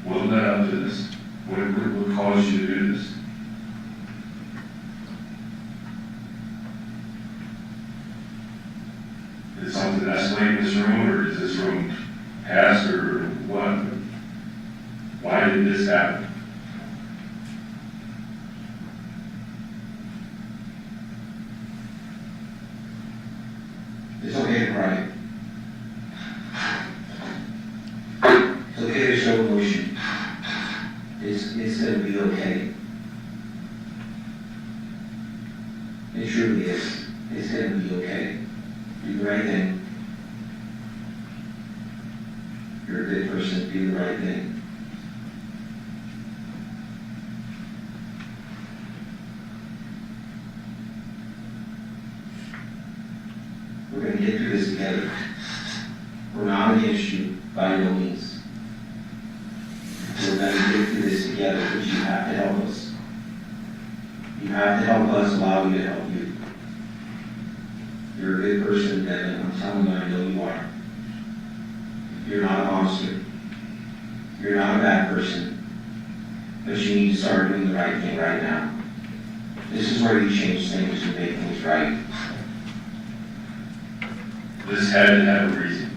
What led up to this? What caused you to do this? Did something escalate in this room, or is this room passed, or what? Why did this happen? It's okay to cry. It's okay to show emotion. It's going to be okay. It truly is. It's going to be okay. Do the right thing. You're a good person. Do the right thing. We're going to get through this together. We're not against you by no means. We're going to get through this together, but you have to help us. You have to help us allow you to help you. You're a good person, Devyn. I'm telling you, I know you are. You're not a monster. You're not a bad person. But you need to start doing the right thing right now. This is where you change things and make things right. This had to have a reason.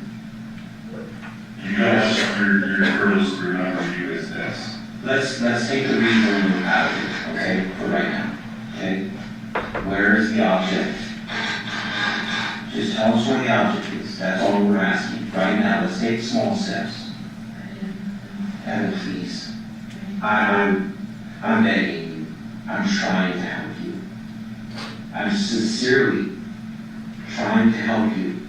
You don't want your girls to remember you as this. Let's take the reason out of it, okay, for right now, okay? Where is the object? Just tell us where the object is. That's all we're asking. Right now, let's take small steps. Evan, please. I'm begging you. I'm trying to help you. I'm sincerely trying to help you.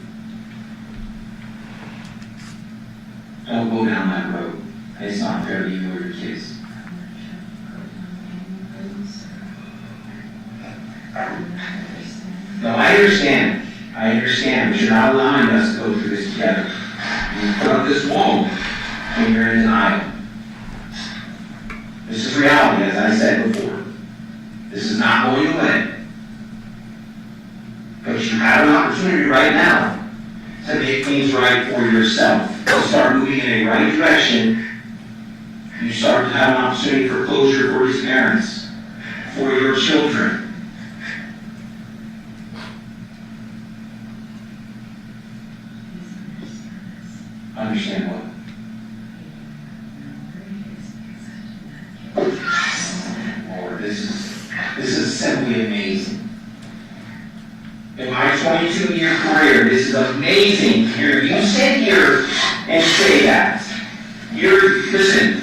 Don't go down that road. It's not fair to you or your kids. No, I understand, but you're not allowing us to go through this together. You put up this wall, and you're in denial. This is reality, as I said before. This is not going away. But you have an opportunity right now to make things right for yourself. To start moving in a right direction. You start to have an opportunity for closure for these parents, for your children. Understand what? Lord, this is simply amazing. In my 22-year career, this is amazing to hear you sit here and say that. Listen.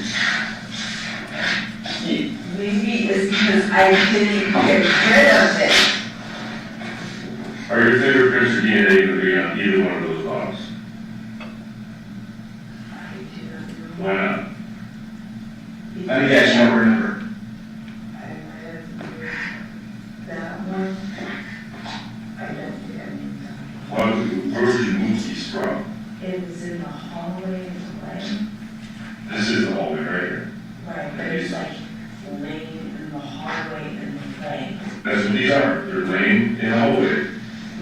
Maybe it's because I didn't get rid of it. Are your fingerprints or DNA going to be on either one of those bottles? Why not? Let me guess, you don't remember. I read that one. I don't think I knew that. Where would you move these from? It was in the hallway in the lane. This is the hallway right here. Right, but it's like lane in the hallway in the lane. That's what these are. They're laying in the hallway.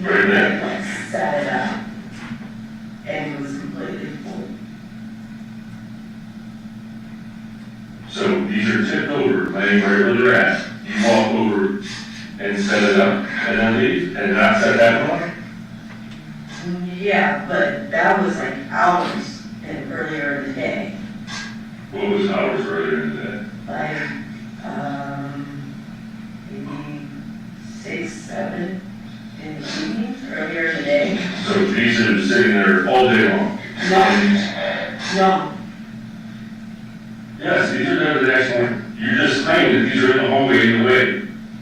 Right there. Like set it up. And it was completely full. So these are tipped over, laying right where they're at. You walk over and set it up and then leave and not set that one? Yeah, but that was like hours and earlier in the day. What was hours earlier in the day? Like, maybe 6, 7 in the evening, earlier in the day. So these are sitting there all day long? No. Yes, these are there the next one. You're just claiming that these are in the hallway in the way.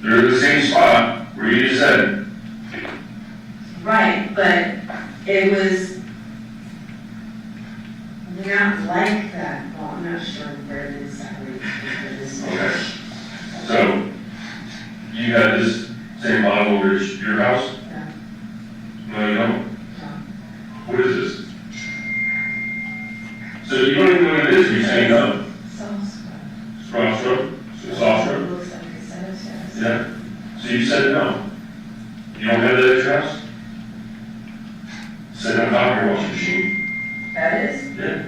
They're in the same spot where you just said. Right, but it was not like that. Well, I'm not sure where it is exactly. Okay. So, you got this same bottle over at your house? No, you don't? What is this? So you don't even know what it is, you're saying no? Soft stroke? Soft stroke? Looks like it says yes. Yeah. So you said no. You don't have that at your house? Sit on top of your washing machine. That is? Yeah.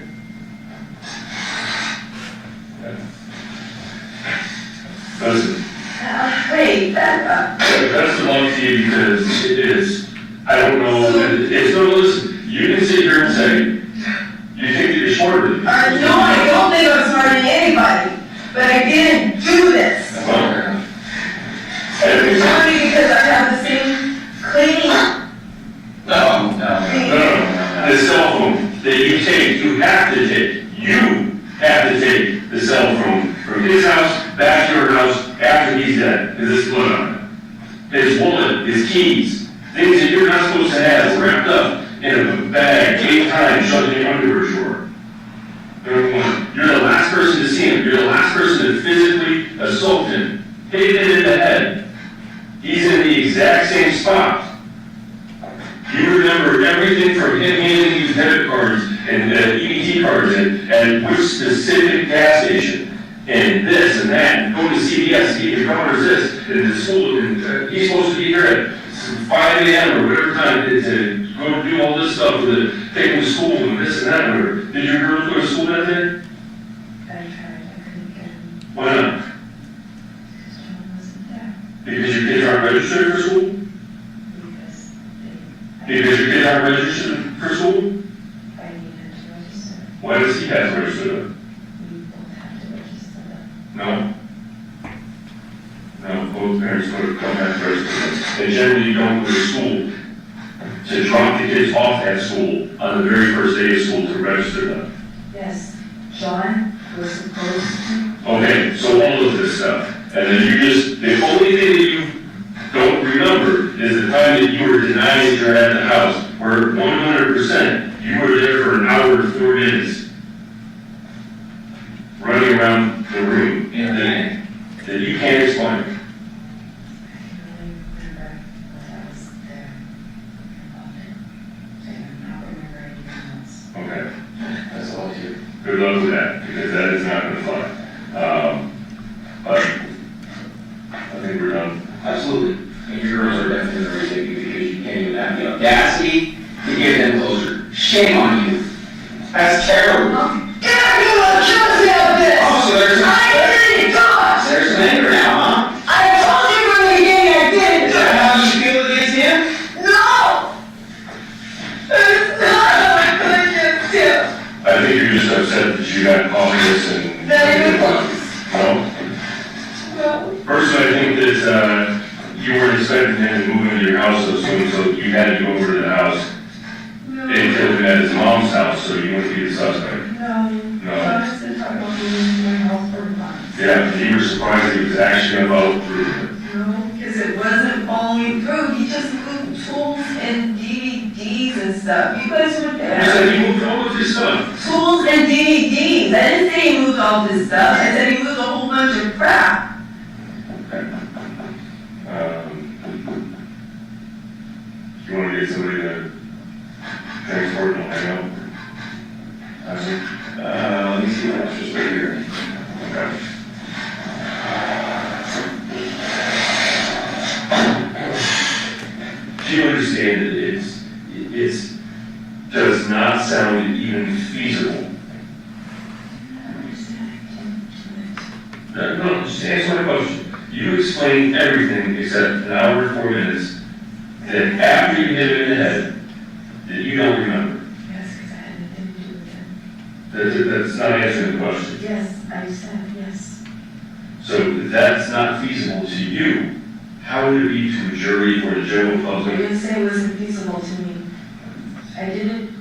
Listen. Wait, that That's the long to you because it is, I don't know, it's no, listen, you can sit here and say, you think that you're smarter than me. no, I don't think I'm smarter than anybody, but I didn't do this. It's only because I have the same cleaning. No. The cell phone that you take, you have to take the cell phone from his house back to your house after he's dead, because it's blood on it. His wallet, his keys, things that you're not supposed to have wrapped up in a bag, 8 times, shoved in your underwear drawer. Number one, you're the last person to see him. You're the last person to physically assault him. Hit him in the head. He's in the exact same spot. You remember everything from him handing these debit cards and EBT cards and which specific gas station and this and that and going to CVS to get your daughter's this and the school and he's supposed to be here at 5 a.m. or whatever time to go do all this stuff with take him to school and this and that and whatever. Did your girls go to school that day? I tried, I couldn't get him. Why not? Because John wasn't there. Because your kids aren't registered for school? Because your kids aren't registered for school? I needed to register. Why does he have to register them? We both have to register them. No. No, both parents go to come have to register them. And generally, you don't go to school to drop the kids off at school on the very first day of school to register them. Yes, John was supposed to. Okay, so all of this stuff. And then the only thing that you don't remember is the time that you were denied you're at the house, where 100% you were there for an hour and 4 minutes running around the room that you can't explain. Okay, that's all I do. Good luck with that, because that is not going to fly. But I think we're done. Absolutely. And your girls are definitely going to take you because you can't even have the audacity to give them closure. Shame on you. That's terrible. Get out of here, Oh, so there's some anger now, huh? I told you from the beginning I didn't Is do that it. how you feel against him? No! It's not how I feel against him. I think you're just upset that you got caught this and. No? Personally, I think that you weren't expecting him to move into your house so soon, so you had to go over to the house and kill him at his mom's house, so you wouldn't be the suspect. No. Jonathan talked about moving to my house for months. Yeah, and you were surprised he was actually about through it. No, because it wasn't following through. He just moved tools and DVDs and stuff. You guys were You there. said he moved all of his stuff. Tools and DVDs. I didn't say he moved all this stuff. I said he moved a whole bunch of crap. You want to get somebody to transport and hang out? Let me see what else is right here. Okay. Do you understand that it does not sound even feasible? No, just answer my question. You explained everything except an hour and 4 minutes that after you hit him in the head, that you don't remember. Yes, because I had nothing to do with him. That's not answering the question. Yes, I said yes. So if that's not feasible to you, how would it be to a jury or the general I public? didn't say it wasn't feasible to me. I didn't.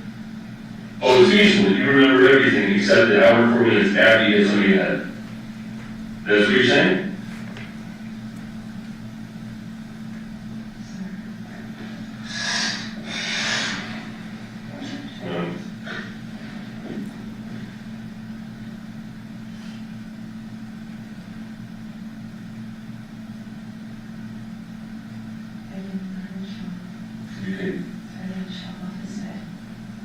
Oh, it's feasible. You remember everything except the hour and 4 minutes after you hit somebody in the head. That's what you're saying? You can. I didn't shove off his head.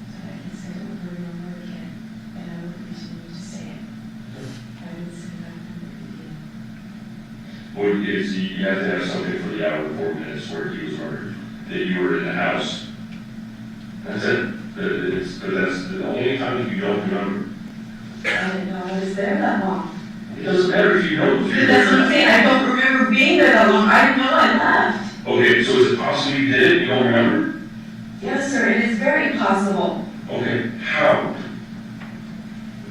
So I can say it over and over again. And I would continue to say it. I would say that from the beginning. Well, you have to have something for the hour and 4 minutes where he was murdered, that you were in the house. That's it. But that's the only time you don't remember. I didn't know I was there that long. It doesn't matter if you don't. But that's what I'm saying. I don't remember being there that long. I didn't know I left. Okay, so is it possible you did it? You don't remember? Yes, sir. It is very possible. Okay, how?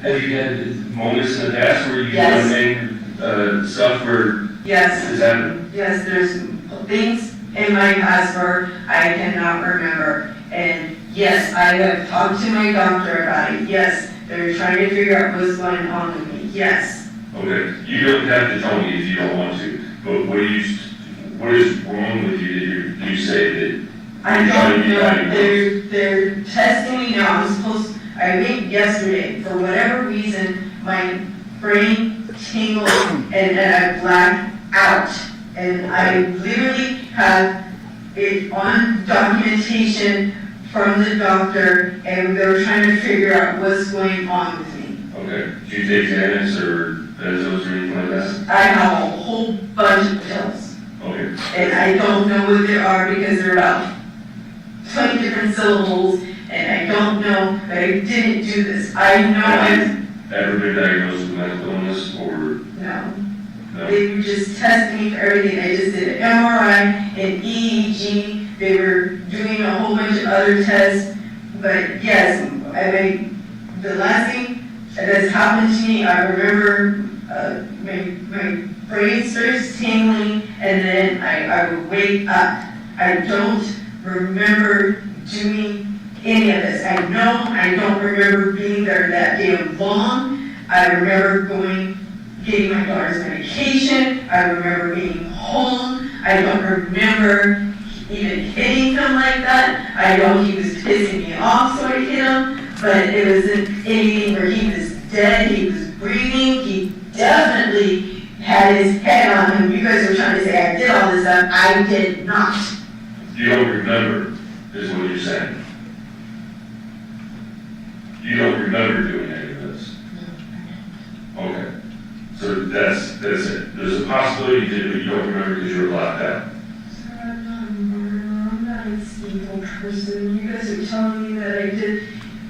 Have you had moments in the past where you Yes. made stuff where Yes. this happened? Yes, there's things in my past where I cannot remember. And yes, I have talked to my doctor about it. Yes, they're trying to figure out what's going on with me. Yes. Okay, you don't have to tell me if you don't want to, but what is wrong with you that you say that? I you're trying to don't be know. diagnosed? They're testing me now. I think yesterday, for whatever reason, my brain tingled and I blacked out. And I literally have it on documentation from the doctor, and they were trying to figure out what's going on with me. Okay, do you take Xanax or benzos or anything like that? I have a whole bunch of pills, Okay. and I don't know what they are because they're about 20 different syllables, and I don't know, but I didn't do this. I know Have you ever been diagnosed with mental illness or no. no? They were just testing me for everything. I just did an MRI and EEG. They were doing a whole bunch of other tests. But yes, the last thing that has happened to me, I remember my brain starts tingling, and then I would wake up. I don't remember doing any of this. I know I don't remember being there that day long. I remember getting my daughter's medication. I remember being home. I don't remember even hitting him like that. I know he was pissing me off, so I hit him, but it wasn't anything where he was dead. He was breathing. He definitely had his head on him. You guys are trying to say I did all this stuff. I did not. You don't remember, is what you're saying. You don't remember doing any of this. Okay. So that's it. There's a possibility you did, but you don't remember because you were blacked out. Sir, I'm not a murderer. I'm not an evil person. You guys are telling me that I did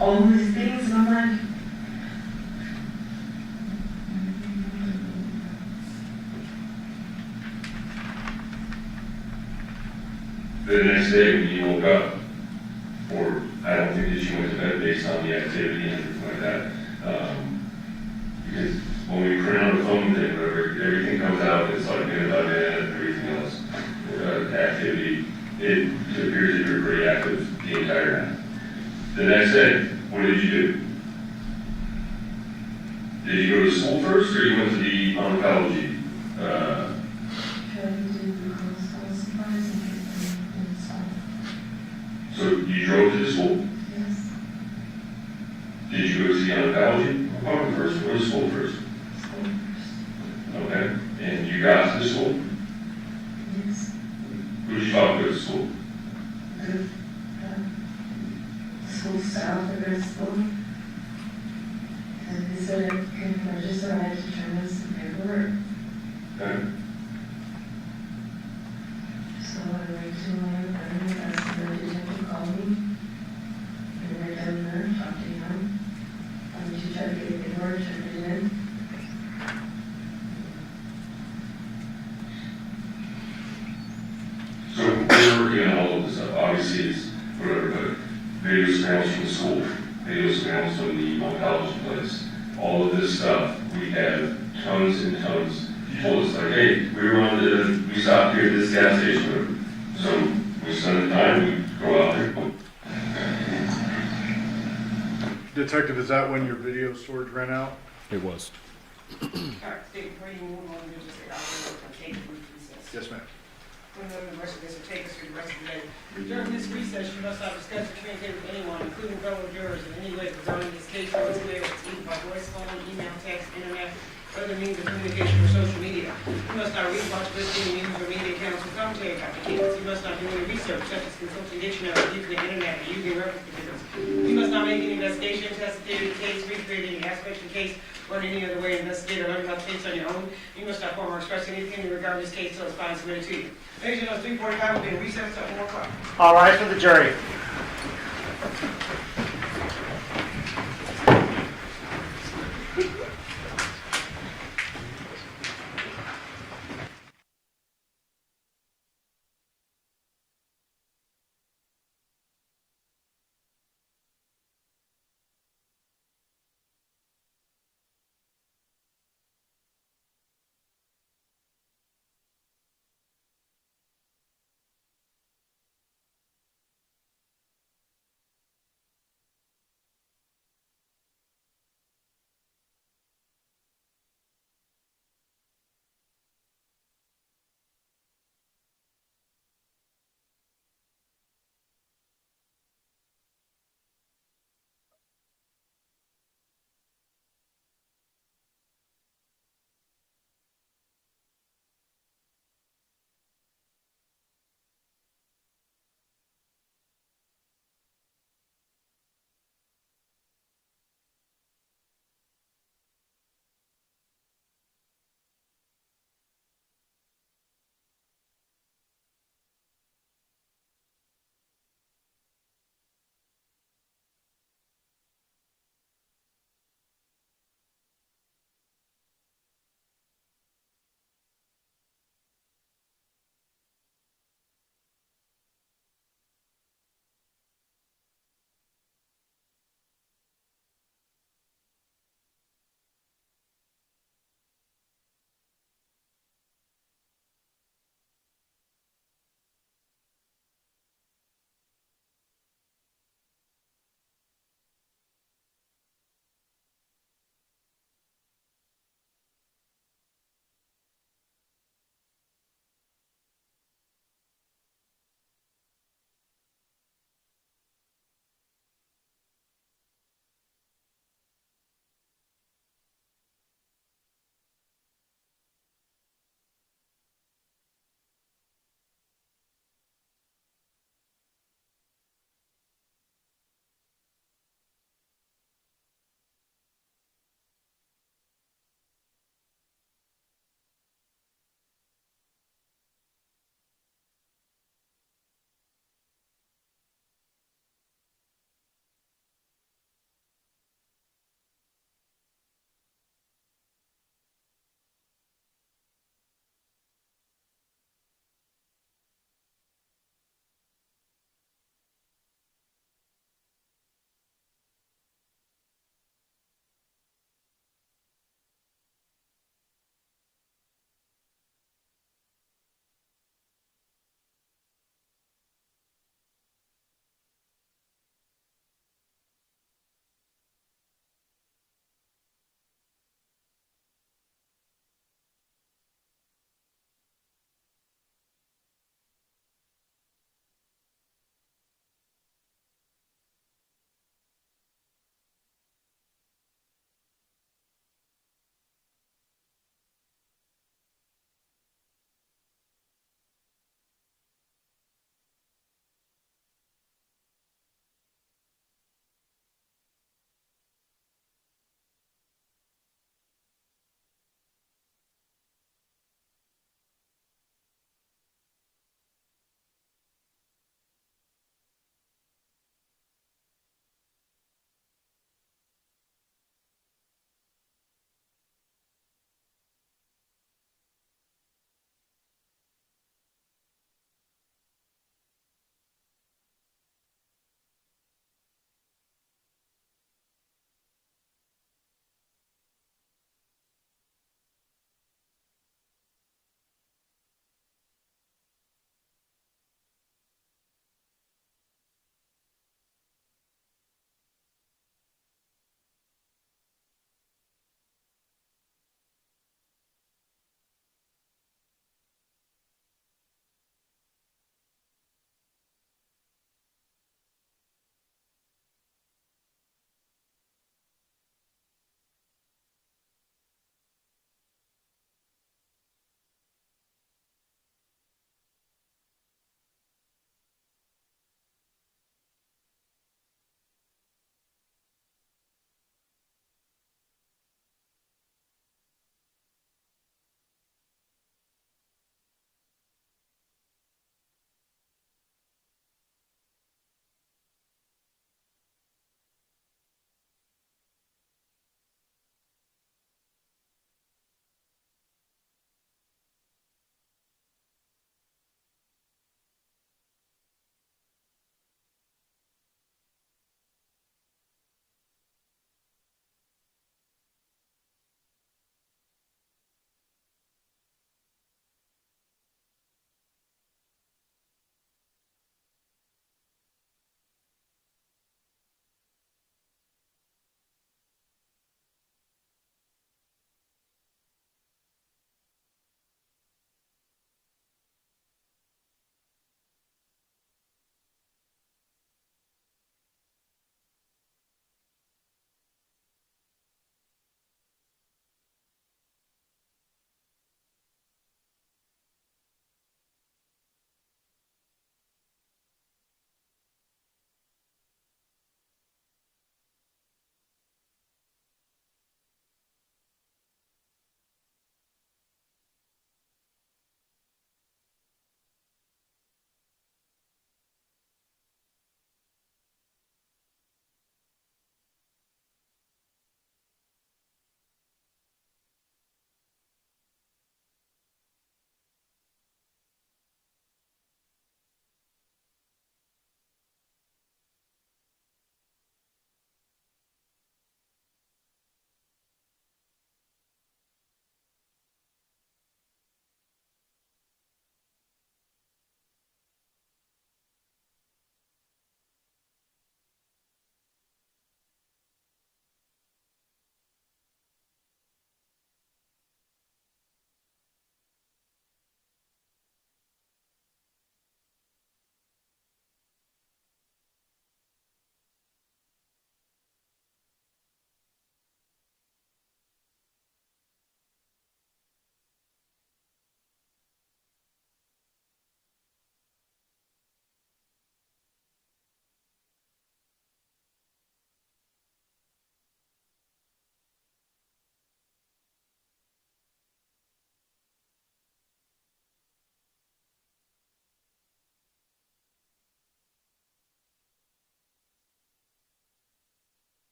all these things, and I'm like, The next day when you woke up, or I don't think that you went to bed based on the activity and everything like that, because when we print out a phone thing, everything comes out, it's like minute by minute and everything else. Activity, it appears that you're pretty active the entire night. The next day, what did you do? Did you go to school first, or you went to the oncology? So you drove to the school? yes, Did you go to the oncology department first, or the school first? school first. Okay, and you got to the school? Yes, Who did you talk to at school? the school staff, the principal. And they said I could register, I had to turn in some paperwork. Okay. So I went to my apartment, asked the detective to call me. And I got in there, talked to him. She tried to get the paperwork, turned it in. So we're working on all of this stuff. Obviously, it's whatever, but video surveillance from the school, video surveillance from the oncology place, all of this stuff, we have tons and tons. You told us like, hey, we stopped here at this gas station. So we spend the time, we go out there. Detective, is that when your video storage ran out? It was. All right, State, before you move on, you just say, I'll take a brief recess. Yes, ma'am. When the rest of this will take us through the rest of the day. During this recess, you must not discuss or communicate with anyone, including fellow jurors, in any way regarding this case or its merits, either by voice, phone, email, text, internet, or other means of communication or social media. You must not read, watch, listen to news or media accounts or commentary applications. You must not do any research, such as consulting dictionaries, using the internet, or using reference materials. You must not make any investigation, test theory, case, recreate any aspects of the case, or in any other way investigate or learn about the case on your own. You must not form or express anything regarding this case until it's finally submitted to you. Ladies and gentlemen, 3:45 will be a recess at 4 o'clock. All rise for the jury.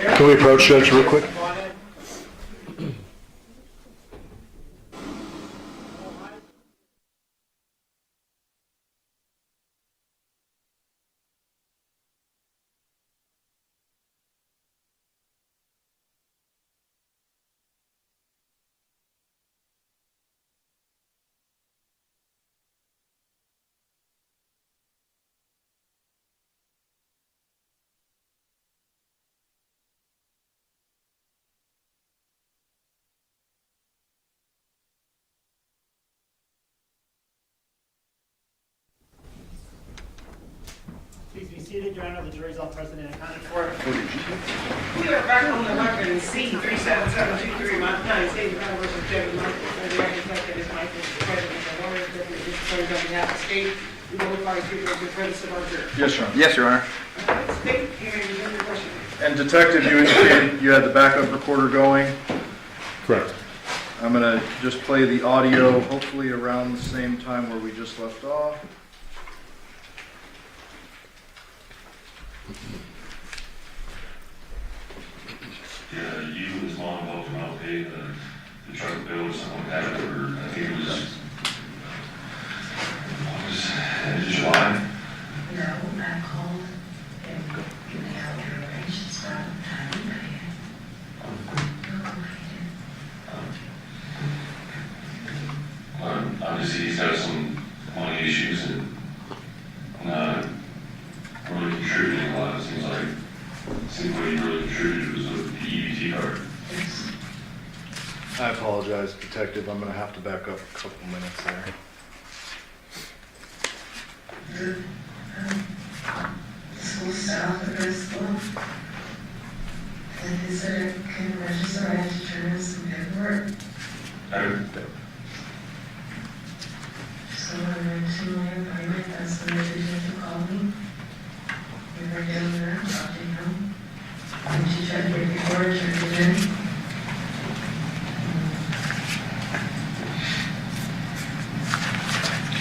Can we approach Judge real quick? Please be seated, Your Honor. The jury's all present and accounted for. We are back on the record in C-37723, Montana County State Attorney versus Devyn Michaels. And the record reflects that is Michaels, the president of the lawyers, deputy district attorney on behalf of the state. We will require you to refer this to our jury. Yes, Your Honor. Yes, Your Honor. State, hearing your question. And Detective, you indicated you had the backup recorder going. Correct. I'm gonna just play the audio, hopefully around the same time where we just left off. Yeah, you and his mom helped him out pay the truck bill or something like that, or I think it was end of July. No, I called and they helped her arrange this problem. I didn't pay it. Obviously, he's got some money issues and not really contributing a lot. It seems like what he really contributed was with the EBT card. I apologize, Detective. I'm gonna have to back up a couple minutes there. The school staff at the school. And they said I can register, I have to turn in some paperwork. So when I went to my appointment, that's when the detective called me. We were down there, talked to him. And she tried to get before I turned it in.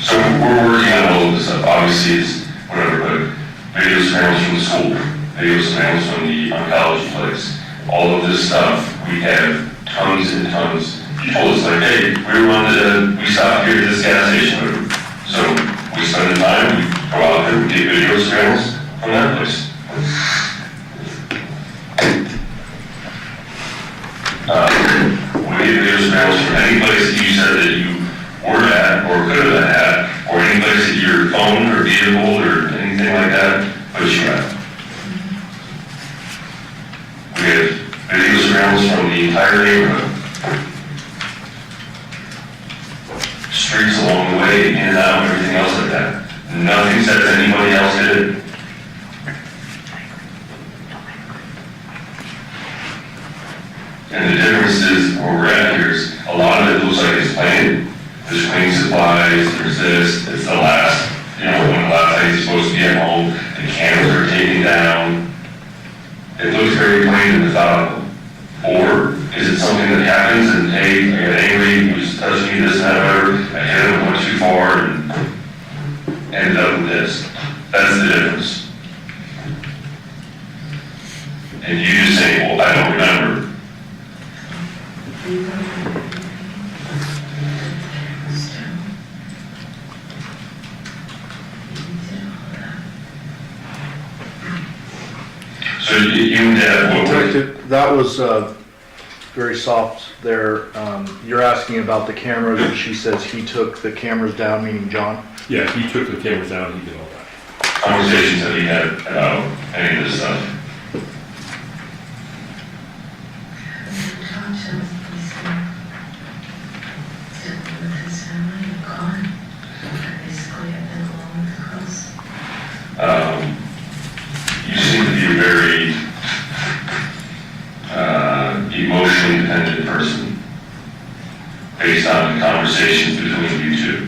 So we're working on all of this stuff. Obviously, it's whatever, but video surveillance from the school, video surveillance from the oncology place, all of this stuff, we have tons and tons. He told us, like, hey, we stopped here at this gas station. So we spend the time, we go out there, we get video surveillance from that place. We get video surveillance from any place that you said that you were at or could have been at, or any place that your phone or vehicle or anything like that puts you at. We have video surveillance from the entire neighborhood. Streets along the way, in and out, everything else like that. Nothing says anybody else did it. And the difference is, where we're at here is, a lot of it looks like it's planned. There's cleaning supplies, there's this, it's the last, when the last night he's supposed to be at home, the cameras are taken down. It looks very plain and methodical. Or is it something that happens and, hey, I got angry, he was touching me, this and that, whatever, I hit him, went too far, and ended up with this. That's the difference. And you just say, well, I don't remember. So you and Dad, Detective, that was very soft there. You're asking about the cameras, and she says he took the cameras down, meaning John? Yeah, he took the cameras down, he did all that. Conversations that he had about any of this stuff. You seem to be a very emotionally dependent person based on the conversations between you two.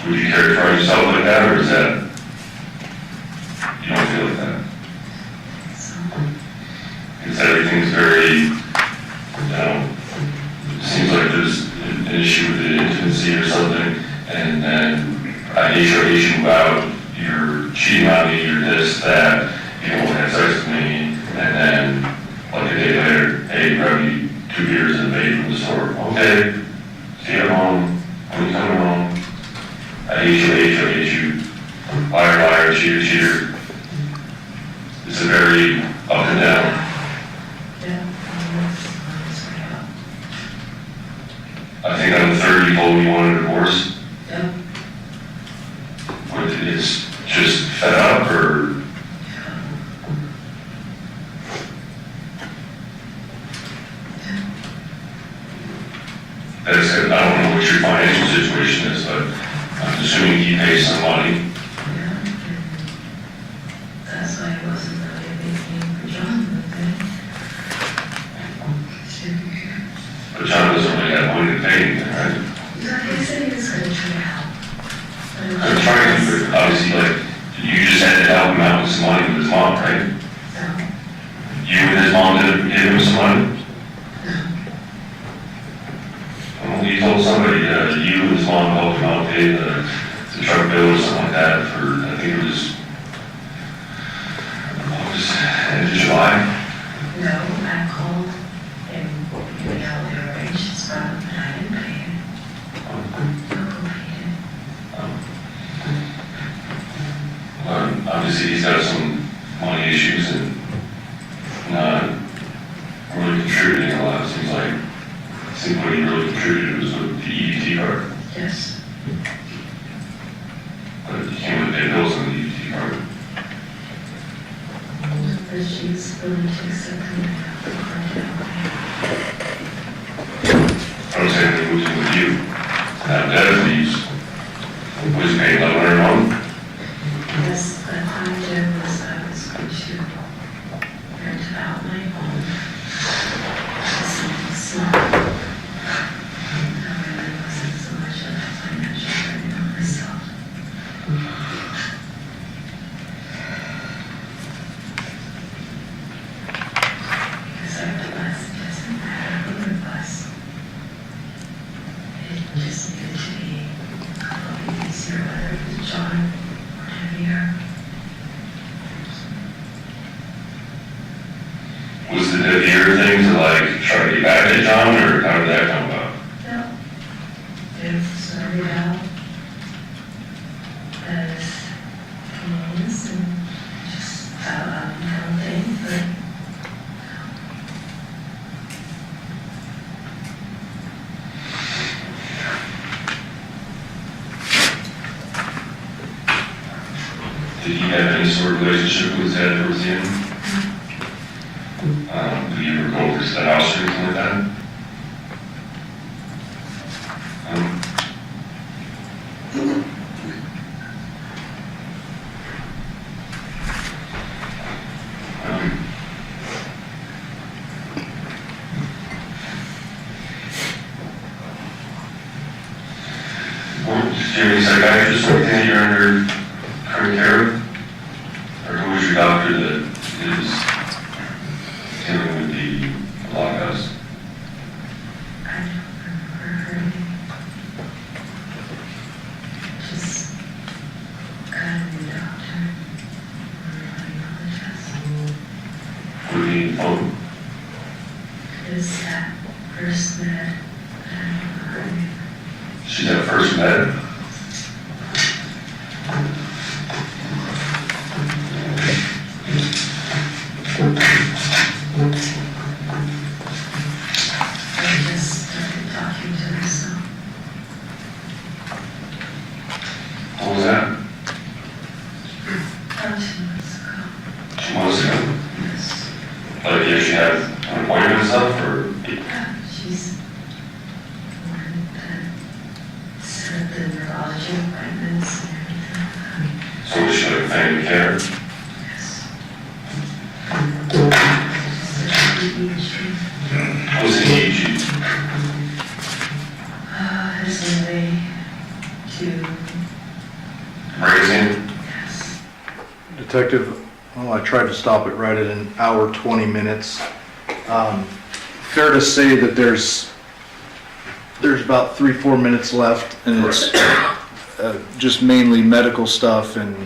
Would you characterize yourself like that, or is that, you don't feel like that? Because everything's very, it seems like there's an issue with the intimacy or something, and then I hate you out, you're cheating on me, you're this, that, you don't have sex with hey, grab me 2 beers and a bait from the store. Okay, see you at home. When you coming home? I hate you, I hate you, I hate you. Liar, liar, cheater, cheater. It's a very up and down. I think on the third you told me you wanted a divorce. Yeah. What, it's just fed up, or? As I said, I don't know what your financial situation is, but I'm assuming he pays some money. Yeah. That's why it wasn't really a big thing for John, But John doesn't really have money to pay anything, right? Yeah, he said he was gonna try to help. I'm trying to, but obviously, like, you just had to help him out with some money with his mom, right? No. You and his mom didn't give him some money? Well, you told somebody, you and his mom helped him out pay the truck bill or something like that for, I think it was end of July. No, I called and we got the arrangements from him, and I didn't pay him. Local paid him. Obviously, he's got some money issues and not really contributing a lot, it seems like. I think what he really contributed was with the EBT card. Yes. But you can't really pay bills on the EBT card. But she's willing to accept him. I was saying they moved in with you. Now, that fees was paid $1,100 a month. Yes, but I did was I was going to rent out my home. Something small. I really wasn't so much of a financial burden on myself. Because our bus doesn't matter who the bus. It just needed to be a little bit easier, whether it was John or Deviere. Was the Deviere thing to like try to get back at John, or how did that come about? No. It started out as games and just out and down thing, but Did he have any sort of relationship with his dad towards the end? Did he ever go over to the house or anything like that? Well, do you have any psychiatrist or anything that you're under current care of? Or who was your doctor that is dealing with the lockouts? I don't remember her name. Just got a new doctor. What do you need phone? Is that first med? I don't remember her name. She's at First Med. I just started talking to her, so What was that? 2 months ago. 2 months ago? Yes. Like, you actually had an appointment and stuff, or? Yeah, she's the one that set the neurology appointments and everything. So was she like family care? Yes. What was the EEG? There's a way to. Raising? Yes. Detective, well, I tried to stop it right at an hour, 20 minutes. Fair to say that there's about 3-4 minutes left, and it's just mainly medical stuff and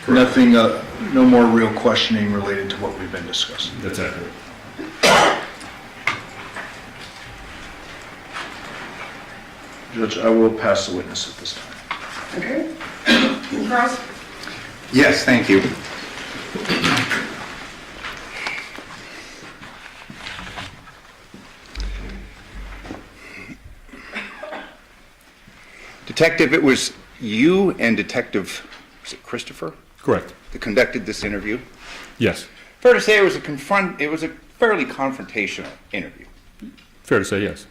nothing, no more real questioning related to what we've been discussing. That's accurate. Judge, I will pass the witness at this time. Okay. Cross? Yes, thank you. Detective, it was you and Detective, was it Christopher, Correct. that conducted this interview? Yes. Fair to say it was a fairly confrontational interview. Fair to say yes.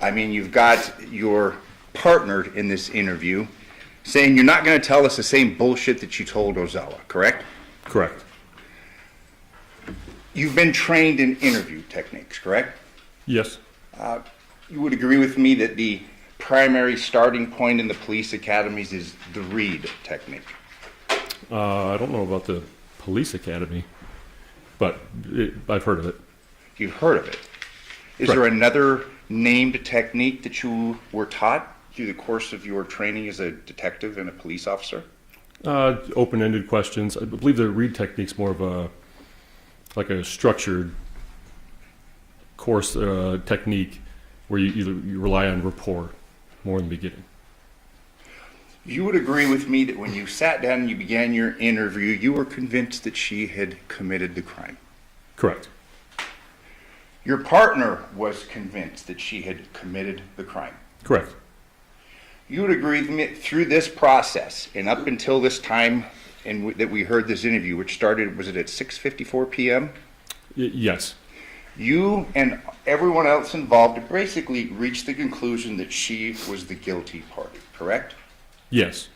I mean, you've got your partner in this interview saying you're not going to tell us the same bullshit that you told Ozawa, correct? Correct. You've been trained in interview techniques, correct? Yes. You would agree with me that the primary starting point in the police academies is the read technique. I don't know about the police academy, but I've heard of it. You've heard of it. Is Correct. there another named technique that you were taught through the course of your training as a detective and a police officer? Open-ended questions. I believe the read technique's more of a structured course technique where you rely on rapport more in the beginning. You would agree with me that when you sat down and you began your interview, you were convinced that she had committed the crime. Correct. Your partner was convinced that she had committed the crime. Correct. You would agree with me through this process and up until this time that we heard this interview, which started, was it at 6:54 p.m.? Yes. You and everyone else involved basically reached the conclusion that she was the guilty party, correct? Yes.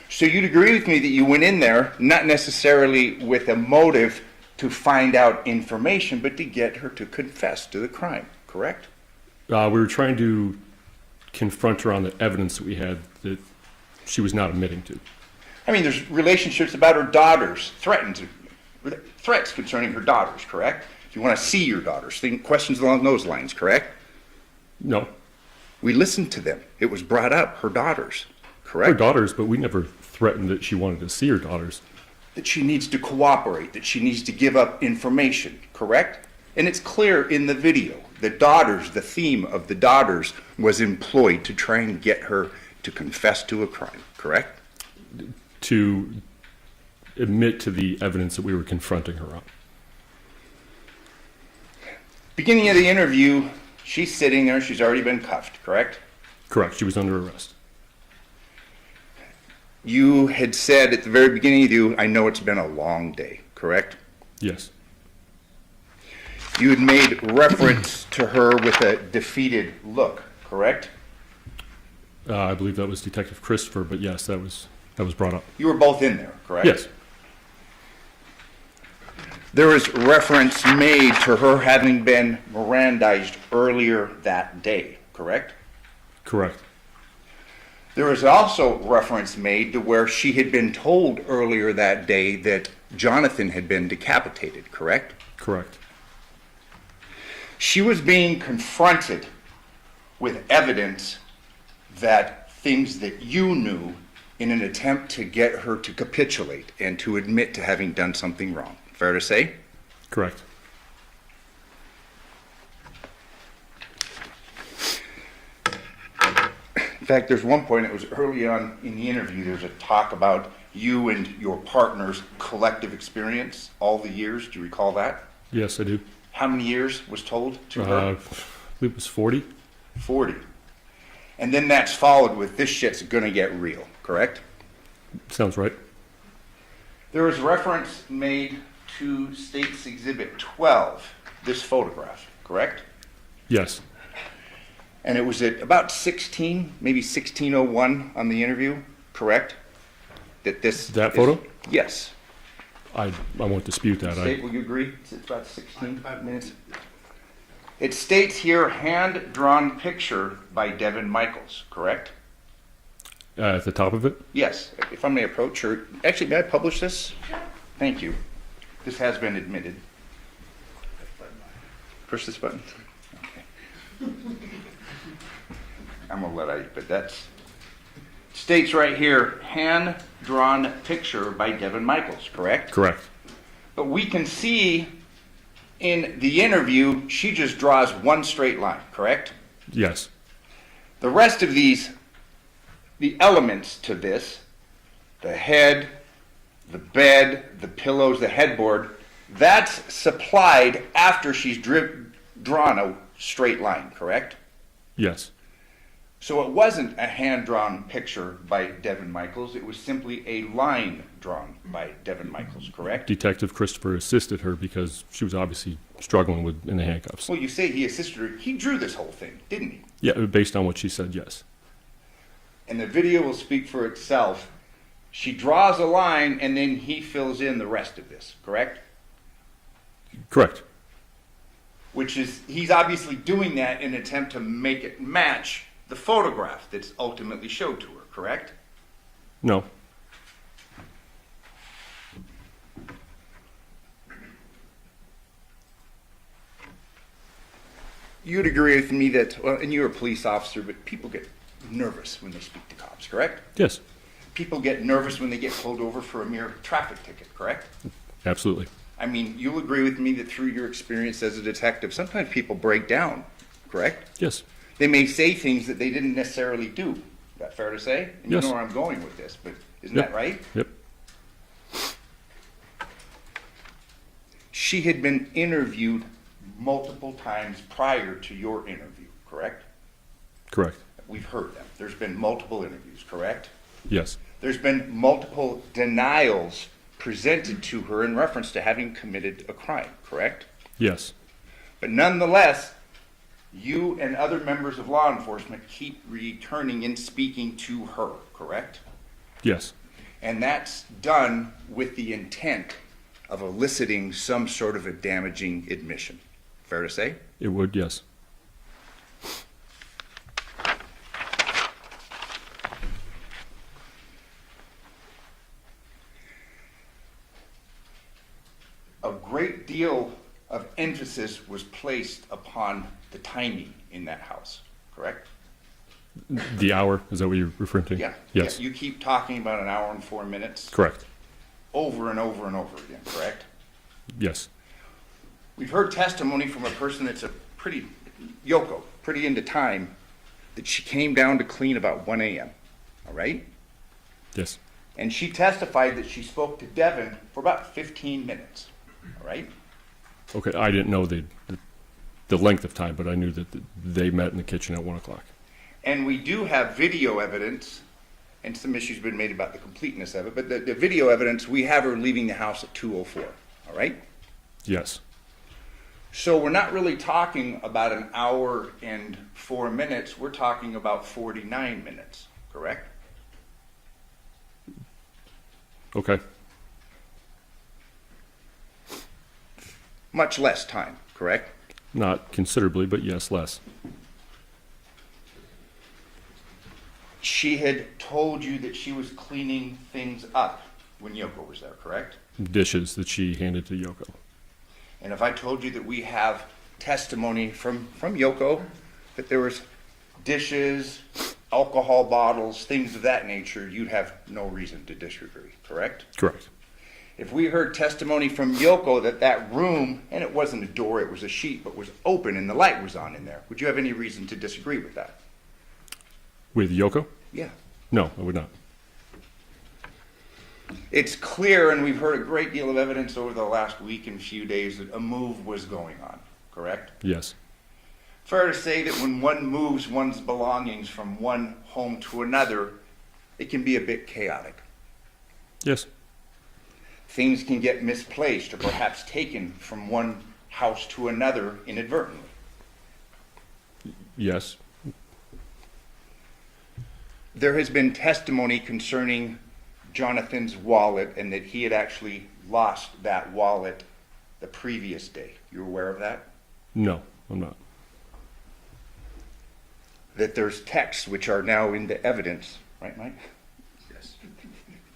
So you'd agree with me that you went in there not necessarily with a motive to find out information, but to get her to confess to the crime, correct? We were trying to confront her on the evidence that we had that she was not admitting to. I mean, there's relationships about her daughters, threats concerning her daughters, correct? You want to see your daughters, questions along those lines, correct? No. We listened to them. It was brought up, her daughters, correct? Her daughters, but we never threatened that she wanted to see her daughters. That she needs to cooperate, that she needs to give up information, correct? And it's clear in the video, the theme of the daughters was employed to try and get her to confess to a crime, correct? To admit to the evidence that we were confronting her on. Beginning of the interview, she's sitting there, she's already been cuffed, correct? Correct, she was under arrest. You had said at the very beginning of you, I know it's been a long day, correct? Yes. You had made reference to her with a defeated look, correct? I believe that was Detective Christopher, but yes, that was brought up. You were both in there, correct? Yes. There was reference made to her having been Mirandized earlier that day, correct? Correct. There was also reference made to where she had been told earlier that day that Johnathan had been decapitated, correct? Correct. She was being confronted with evidence that things that you knew in an attempt to get her to capitulate and to admit to having done something wrong. Fair to say? Correct. In fact, there's one point, it was early on in the interview, there's a talk about you and your partner's collective experience, all the years. Do you recall that? Yes, I do. How many years was told to her? I believe it was 40. 40. And then that's followed with, this shit's gonna get real, correct? Sounds right. There was reference made to State's Exhibit 12, this photograph, correct? Yes. And it was at about 16, maybe 16:01 on the interview, correct? That photo? Yes. I won't dispute that. State, will you agree? It's about 16 minutes. It states here, hand-drawn picture by Devyn Michaels, correct? At the top of it? Yes. If I may approach her. Actually, may I publish this? Thank you. This has been admitted. Push this button. Okay. I'm gonna let I, but that's states right here, hand-drawn picture by Devyn Michaels, correct? Correct. But we can see in the interview, she just draws one straight line, correct? Yes. The rest of these, the elements to this, the head, the bed, the pillows, the headboard, that's supplied after she's drawn a straight line, correct? Yes. So it wasn't a hand-drawn picture by Devyn Michaels, it was simply a line drawn by Devyn Michaels, correct? Detective Christopher assisted her because she was obviously struggling in the handcuffs. Well, you say he assisted her, he drew this whole thing, didn't he? Yeah, based on what she said, yes. And the video will speak for itself. She draws a line and then he fills in the rest of this, correct? Correct. Which is, he's obviously doing that in an attempt to make it match the photograph that's ultimately showed to her, correct? No. You'd agree with me that, well, and you're a police officer, but people get nervous when they speak to cops, correct? Yes. People get nervous when they get pulled over for a mere traffic ticket, correct? Absolutely. I mean, you'll agree with me that through your experience as a detective, sometimes people break down, correct? Yes. They may say things that they didn't necessarily do. Is that fair to say? And Yes. you know where I'm going with this, but isn't Yep. that right? Yep. She had been interviewed multiple times prior to your interview, correct? Correct. We've heard them. There's been multiple interviews, correct? Yes. There's been multiple denials presented to her in reference to having committed a crime, correct? Yes. But nonetheless, you and other members of law enforcement keep returning and speaking to her, correct? Yes. And that's done with the intent of eliciting some sort of a damaging admission. Fair to say? It would, yes. A great deal of emphasis was placed upon the timing in that house, correct? The hour, is that what you're referring to? Yeah. Yes. Yeah, you keep talking about an hour and 4 minutes. Correct. Over and over and over again, correct? Yes. We've heard testimony from a person that's pretty into time, that she came down to clean about 1 a.m., all right? Yes. And she testified that she spoke to Devyn for about 15 minutes, all right? Okay, I didn't know the length of time, but I knew that they met in the kitchen at 1 o'clock. And we do have video evidence, and some issues have been made about the completeness of it, but the video evidence, we have her leaving the house at 2:04, all right? Yes. So we're not really talking about an hour and 4 minutes, we're talking about 49 minutes, correct? Okay. Much less time, correct? Not considerably, but yes, less. She had told you that she was cleaning things up when Yoko was there, correct? Dishes that she handed to Yoko. And if I told you that we have testimony from Yoko that there was dishes, alcohol bottles, things of that nature, you'd have no reason to disagree, correct? Correct. If we heard testimony from Yoko that that room, and it wasn't a door, it was a sheet, but was open and the light was on in there, would you have any reason to disagree with that? With Yoko? Yeah. No, I would not. It's clear, and we've heard a great deal of evidence over the last week and few days, that a move was going on, correct? Yes. Fair to say that when one moves one's belongings from one home to another, it can be a bit chaotic. Yes. Things can get misplaced or perhaps taken from one house to another inadvertently. Yes. There has been testimony concerning Johnathan's wallet and that he had actually lost that wallet the previous day. You're aware of that? No, I'm not. That there's texts which are now into evidence, right, Mike? Yes.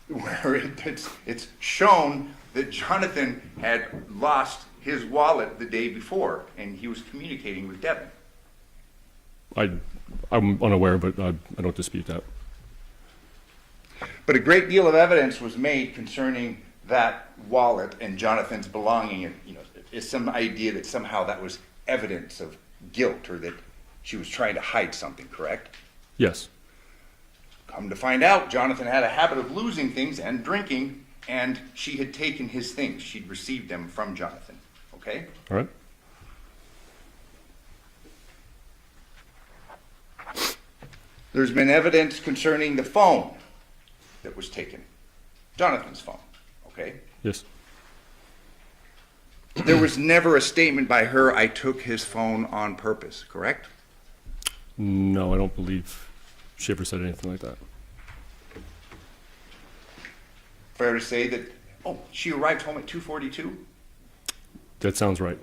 Where it's shown that Johnathan had lost his wallet the day before and he was communicating with Devyn. I'm unaware, but I don't dispute that. But a great deal of evidence was made concerning that wallet and Johnathan's belonging, and is some idea that somehow that was evidence of guilt or that she was trying to hide something, correct? Yes. Come to find out, Johnathan had a habit of losing things and drinking, and she had taken his things. She'd received them from Johnathan. Okay? All right. There's been evidence concerning the phone that was taken. Jonathan's phone. Okay? Yes. There was never a statement by her, I took his phone on purpose, correct? No, I don't believe she ever said anything like that. Fair to say that, she arrived home at 2:42? That sounds right.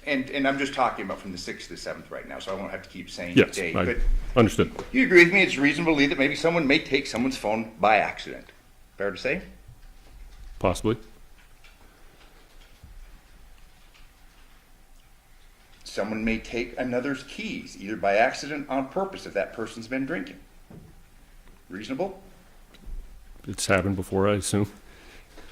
And I'm just talking about from the 6th to the 7th right now, so I won't have to keep saying Yes, the date. I But understood. you agree with me, it's reasonable to believe that maybe someone may take someone's phone by accident. Fair to say? Possibly. Someone may take another's keys, either by accident or on purpose, if that person's been drinking. Reasonable? It's happened before, I assume.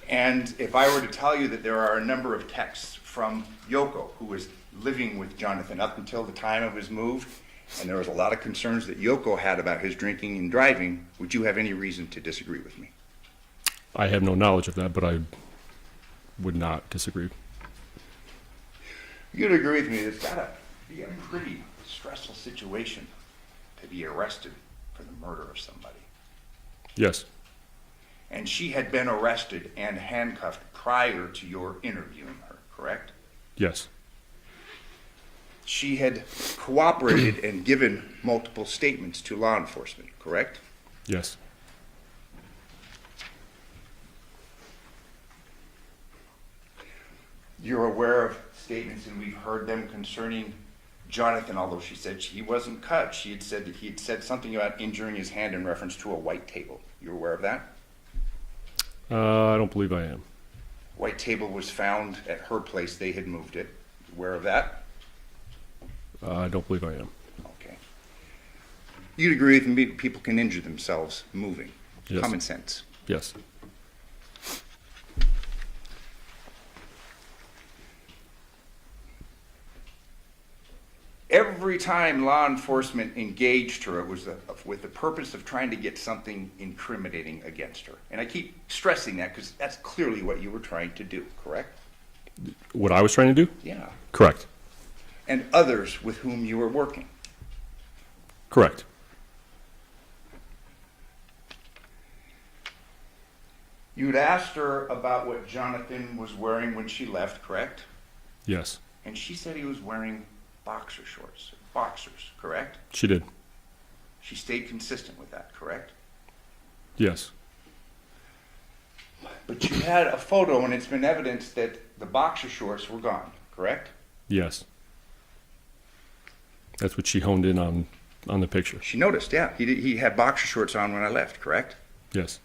And if I were to tell you that there are a number of texts from Yoko, who was living with Johnathan up until the time of his move, and there was a lot of concerns that Yoko had about his drinking and driving, would you have any reason to disagree with me? I have no knowledge of that, but I would not disagree. You'd agree with me, it's got to be a pretty stressful situation to be arrested for the murder of somebody. Yes. And she had been arrested and handcuffed prior to your interviewing her, correct? Yes. She had cooperated and given multiple statements to law enforcement, correct? Yes. You're aware of statements, and we've heard them concerning Johnathan, although she said he wasn't cut. She had said that he had said something about injuring his hand in reference to a white table. You're aware of that? I don't believe I am. White table was found at her place. They had moved it. Aware of that? I don't believe I am. Okay. You'd agree with me, people can injure themselves moving. Yes. Common sense. Yes. Every time law enforcement engaged her, it was with the purpose of trying to get something incriminating against her. And I keep stressing that because that's clearly what you were trying to do, correct? What I was trying to do? Yeah. Correct. And others with whom you were working. Correct. You'd asked her about what Johnathan was wearing when she left, correct? Yes. And she said he was wearing boxer shorts, boxers, correct? She did. She stayed consistent with that, correct? Yes. But you had a photo, and it's been evidence that the boxer shorts were gone, correct? Yes. That's what she honed in on the picture. She noticed, yeah. He had boxer shorts on when I left, correct? Yes.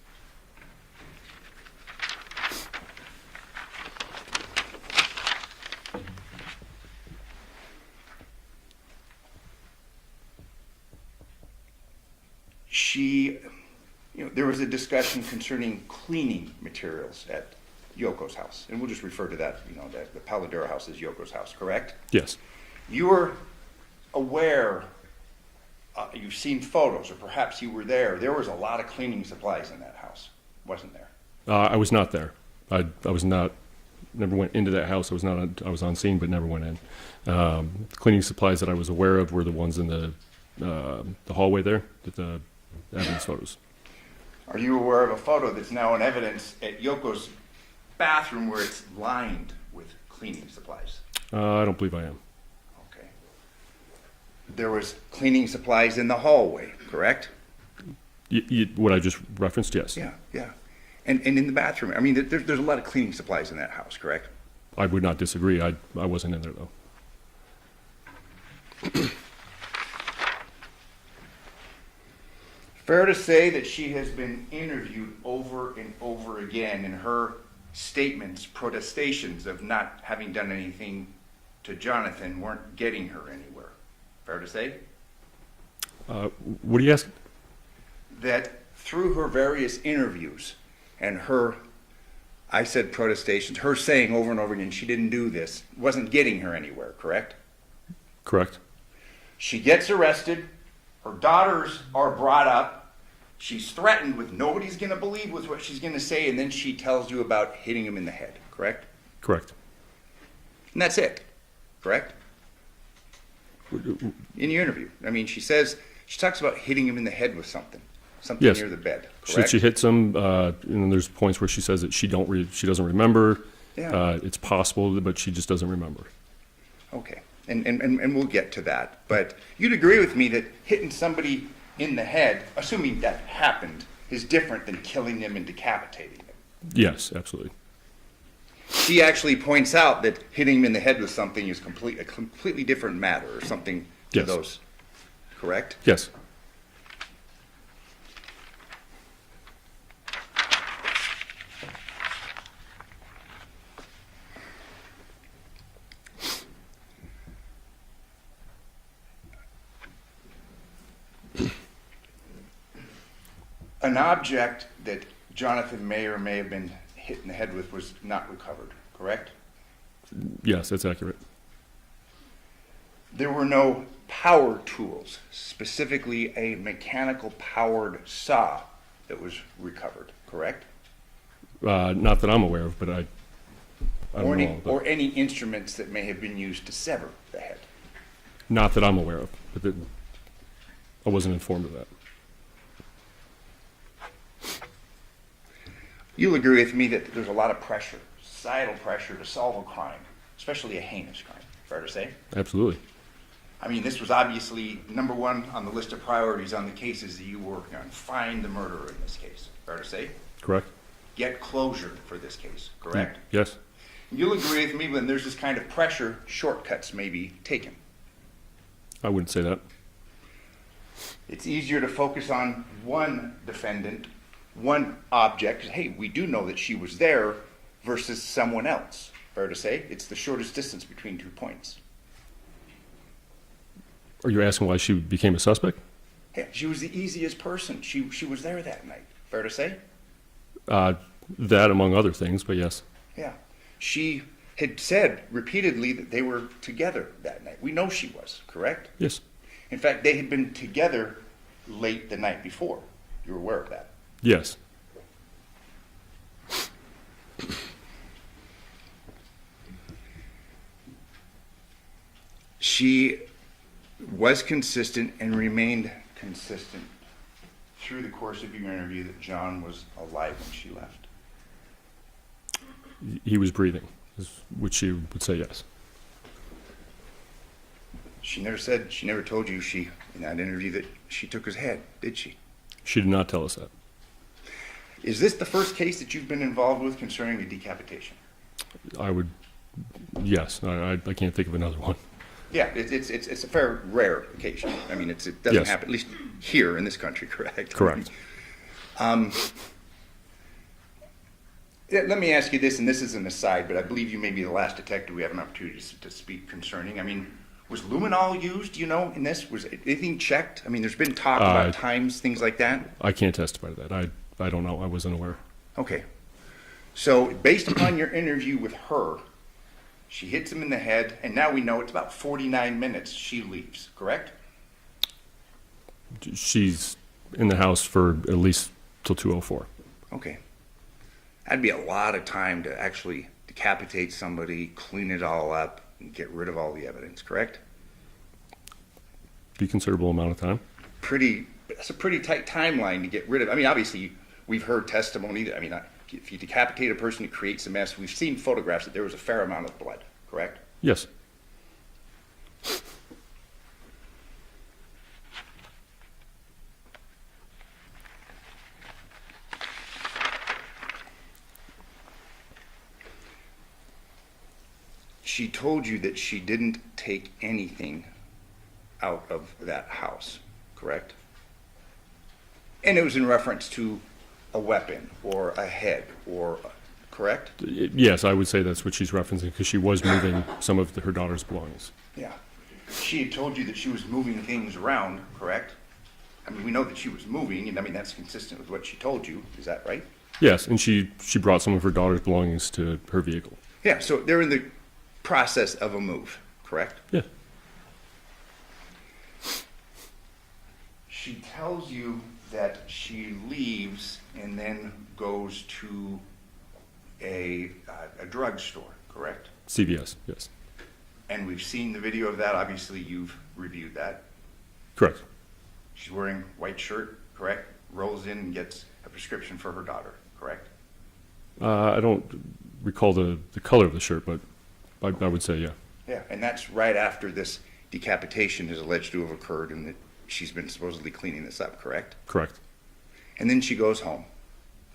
There was a discussion concerning cleaning materials at Yoko's house, and we'll just refer to that, the Paladera house as Yoko's house, correct? Yes. You were aware, you've seen photos, or perhaps you were there. There was a lot of cleaning supplies in that house, wasn't there? I was not there. I was not. Never went into that house. I was on scene, but never went in. The cleaning supplies that I was aware of were the ones in the hallway there, the evidence photos. Are you aware of a photo that's now in evidence at Yoko's bathroom where it's lined with cleaning supplies? I don't believe I am. Okay. There was cleaning supplies in the hallway, correct? What I just referenced, yes. Yeah. And in the bathroom, I mean, there's a lot of cleaning supplies in that house, correct? I would not disagree. I wasn't in there, though. Fair to say that she has been interviewed over and over again, and her statements, protestations of not having done anything to Johnathan weren't getting her anywhere. Fair to say? What are you asking? That through her various interviews and her, I said protestations, her saying over and over again she didn't do this, wasn't getting her anywhere, correct? Correct. She gets arrested. Her daughters are brought up. She's threatened with nobody's going to believe with what she's going to say, and then she tells you about hitting him in the head, correct? Correct. And that's it, correct? In your interview. I mean, she talks about hitting him in the head with something Yes. near the bed, She, correct? she hits him, and there's points where she says that she doesn't remember. Yeah. It's possible, but she just doesn't remember. Okay, and we'll get to that. But you'd agree with me that hitting somebody in the head, assuming that happened, is different than killing them and decapitating them. Yes, absolutely. She actually points out that hitting him in the head with something is a completely different matter, or something to Yes. those, correct? Yes. An object that Johnathan may or may have been hit in the head with was not recovered, correct? Yes, that's accurate. There were no power tools, specifically a mechanical powered saw that was recovered, correct? Not that I'm aware of, but I don't know. But Or any instruments that may have been used to sever the head. not that I'm aware of, but I wasn't informed of that. You'll agree with me that there's a lot of pressure, societal pressure to solve a crime, especially a heinous crime, fair to say? Absolutely. I mean, this was obviously number one on the list of priorities on the cases that you were working on. Find the murderer in this case, fair to say? Correct. Get closure for this case, correct? Yes. You'll agree with me when there's this kind of pressure, shortcuts may be taken. I wouldn't say that. It's easier to focus on one defendant, one object. Hey, we do know that she was there versus someone else. Fair to say? It's the shortest distance between 2 points. Are you asking why she became a suspect? Yeah, she was the easiest person. She was there that night. Fair to say? That among other things, but yes. Yeah. She had said repeatedly that they were together that night. We know she was, correct? Yes. In fact, they had been together late the night before. You're aware of that? Yes. She was consistent and remained consistent through the course of your interview that John was alive when she left. He was breathing, which she would say yes. She never told you in that interview that she took his head, did she? She did not tell us that. Is this the first case that you've been involved with concerning a decapitation? Yes. I can't think of another one. Yeah, it's a fair rare occasion. I mean, it doesn't Yes. happen, at least here in this country, correct? Correct. Let me ask you this, and this is an aside, but I believe you may be the last detective we have an opportunity to speak concerning. I mean, was luminol used, in this? Was anything checked? I mean, there's been talk about times, things like that. I can't testify to that. I don't know. I wasn't aware. Okay. So, based upon your interview with her, she hits him in the head, and now we know it's about 49 minutes she leaves, correct? She's in the house for at least till 2:04. Okay. That'd be a lot of time to actually decapitate somebody, clean it all up, and get rid of all the evidence, correct? Be a considerable amount of time. That's a pretty tight timeline to get rid of. I mean, obviously, we've heard testimony that, if you decapitate a person, it creates a mess. We've seen photographs that there was a fair amount of blood, correct? Yes. She told you that she didn't take anything out of that house, correct? And it was in reference to a weapon or a head correct? Yes, I would say that's what she's referencing because she was moving some of her daughter's belongings. Yeah. She had told you that she was moving things around, correct? I mean, we know that she was moving, and that's consistent with what she told you. Is that right? Yes, and she brought some of her daughter's belongings to her vehicle. Yeah, so they're in the process of a move, correct? Yeah. She tells you that she leaves and then goes to a drugstore, correct? CVS, yes. And we've seen the video of that. Obviously, you've reviewed that. Correct. She's wearing white shirt, correct? Rolls in and gets a prescription for her daughter, correct? I don't recall the color of the shirt, but I would say, yeah. Yeah, and that's right after this decapitation is alleged to have occurred and that she's been supposedly cleaning this up, correct? Correct. And then she goes home.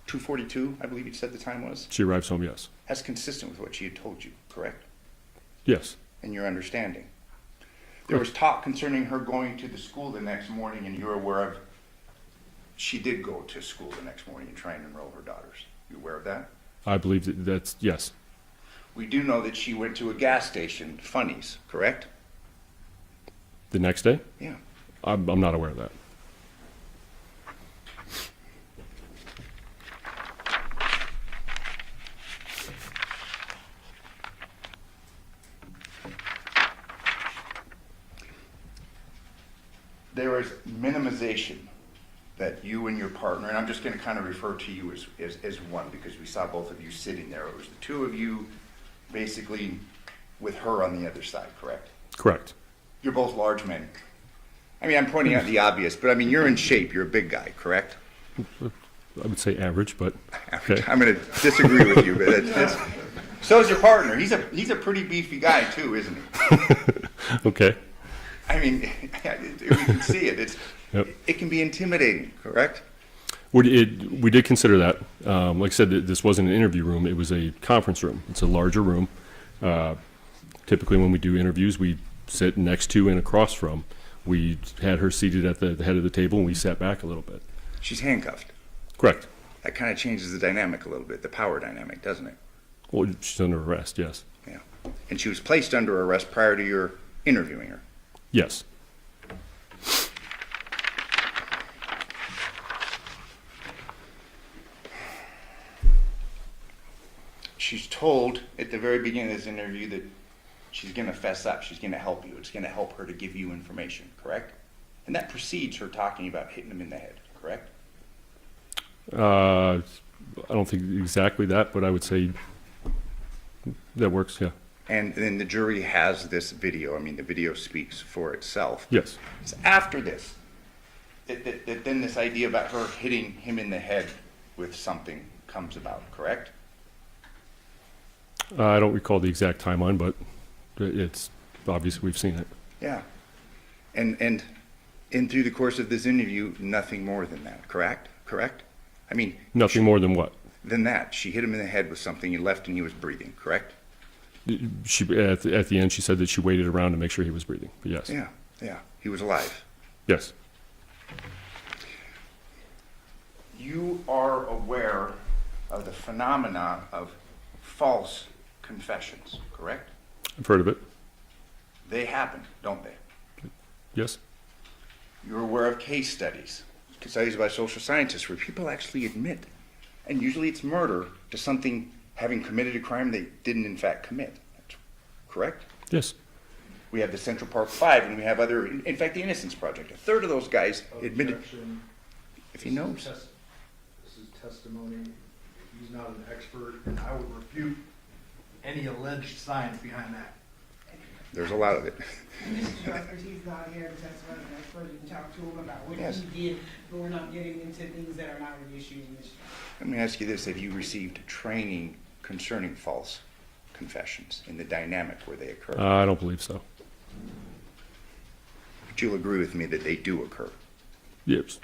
2:42, I believe you said the time was? She arrives home, yes. That's consistent with what she had told you, correct? Yes. In your understanding. There was talk concerning her going to the school the next morning, and you're aware of she did go to school the next morning and try and enroll her daughters. You aware of that? I believe that's, yes. We do know that she went to a gas station, Funnies, correct? The next day? Yeah. I'm not aware of that. There is minimization that you and your partner, and I'm just going to kind of refer to you as one because we saw both of you sitting there. It was the two of you basically with her on the other side, correct? Correct. You're both large men. I mean, I'm pointing out the obvious, but I mean, you're in shape. You're a big guy, correct? I would say average, but okay. I'm going to disagree with you, but so is your partner. He's a pretty beefy guy too, isn't he? Okay. I mean, we can see it. Yep. It can be intimidating, correct? We did consider that. Like I said, this wasn't an interview room. It was a conference room. It's a larger room. Typically when we do interviews, we sit next to and across from. We had her seated at the head of the table, and we sat back a little bit. She's handcuffed. Correct. That kind of changes the dynamic a little bit, the power dynamic, doesn't it? Well, she's under arrest, yes. Yeah. And she was placed under arrest prior to your interviewing her. Yes. She's told at the very beginning of this interview that she's going to fess up. She's going to help you. It's going to help her to give you information, correct? And that precedes her talking about hitting him in the head, correct? I don't think exactly that, but I would say that works, yeah. And then the jury has this video. I mean, the video speaks for itself. Yes. It's after this that then this idea about her hitting him in the head with something comes about, correct? I don't recall the exact timeline, but it's obvious we've seen it. Yeah. And through the course of this interview, nothing more than that, correct? Correct? I mean... Nothing more than what? Than that. She hit him in the head with something, he left and he was breathing, correct? She at the end, she said that she waited around to make sure he was breathing, but yes. Yeah, yeah. He was alive. Yes. You are aware of the phenomena of false confessions, correct? I've heard of it. They happen, don't they? Yes. You're aware of case studies by social scientists where people actually admit, and usually it's murder, to something having committed a crime they didn't in fact commit. That's correct? Yes. We have the Central Park Five, and we have other, in fact, the Innocence Project. A third of those guys admitted, if he knows. This is testimony. He's not an expert, and I would refute any alleged science behind that. There's a lot of it. Mr. Justice, he's not here to testify as an expert. You can talk to him about what Yes. he did, but we're not getting into things that are not an issue in this. Let me ask you this. Have you received training concerning false confessions in the dynamic where they occur? I don't believe so. But you'll agree with me that they do occur. Yes.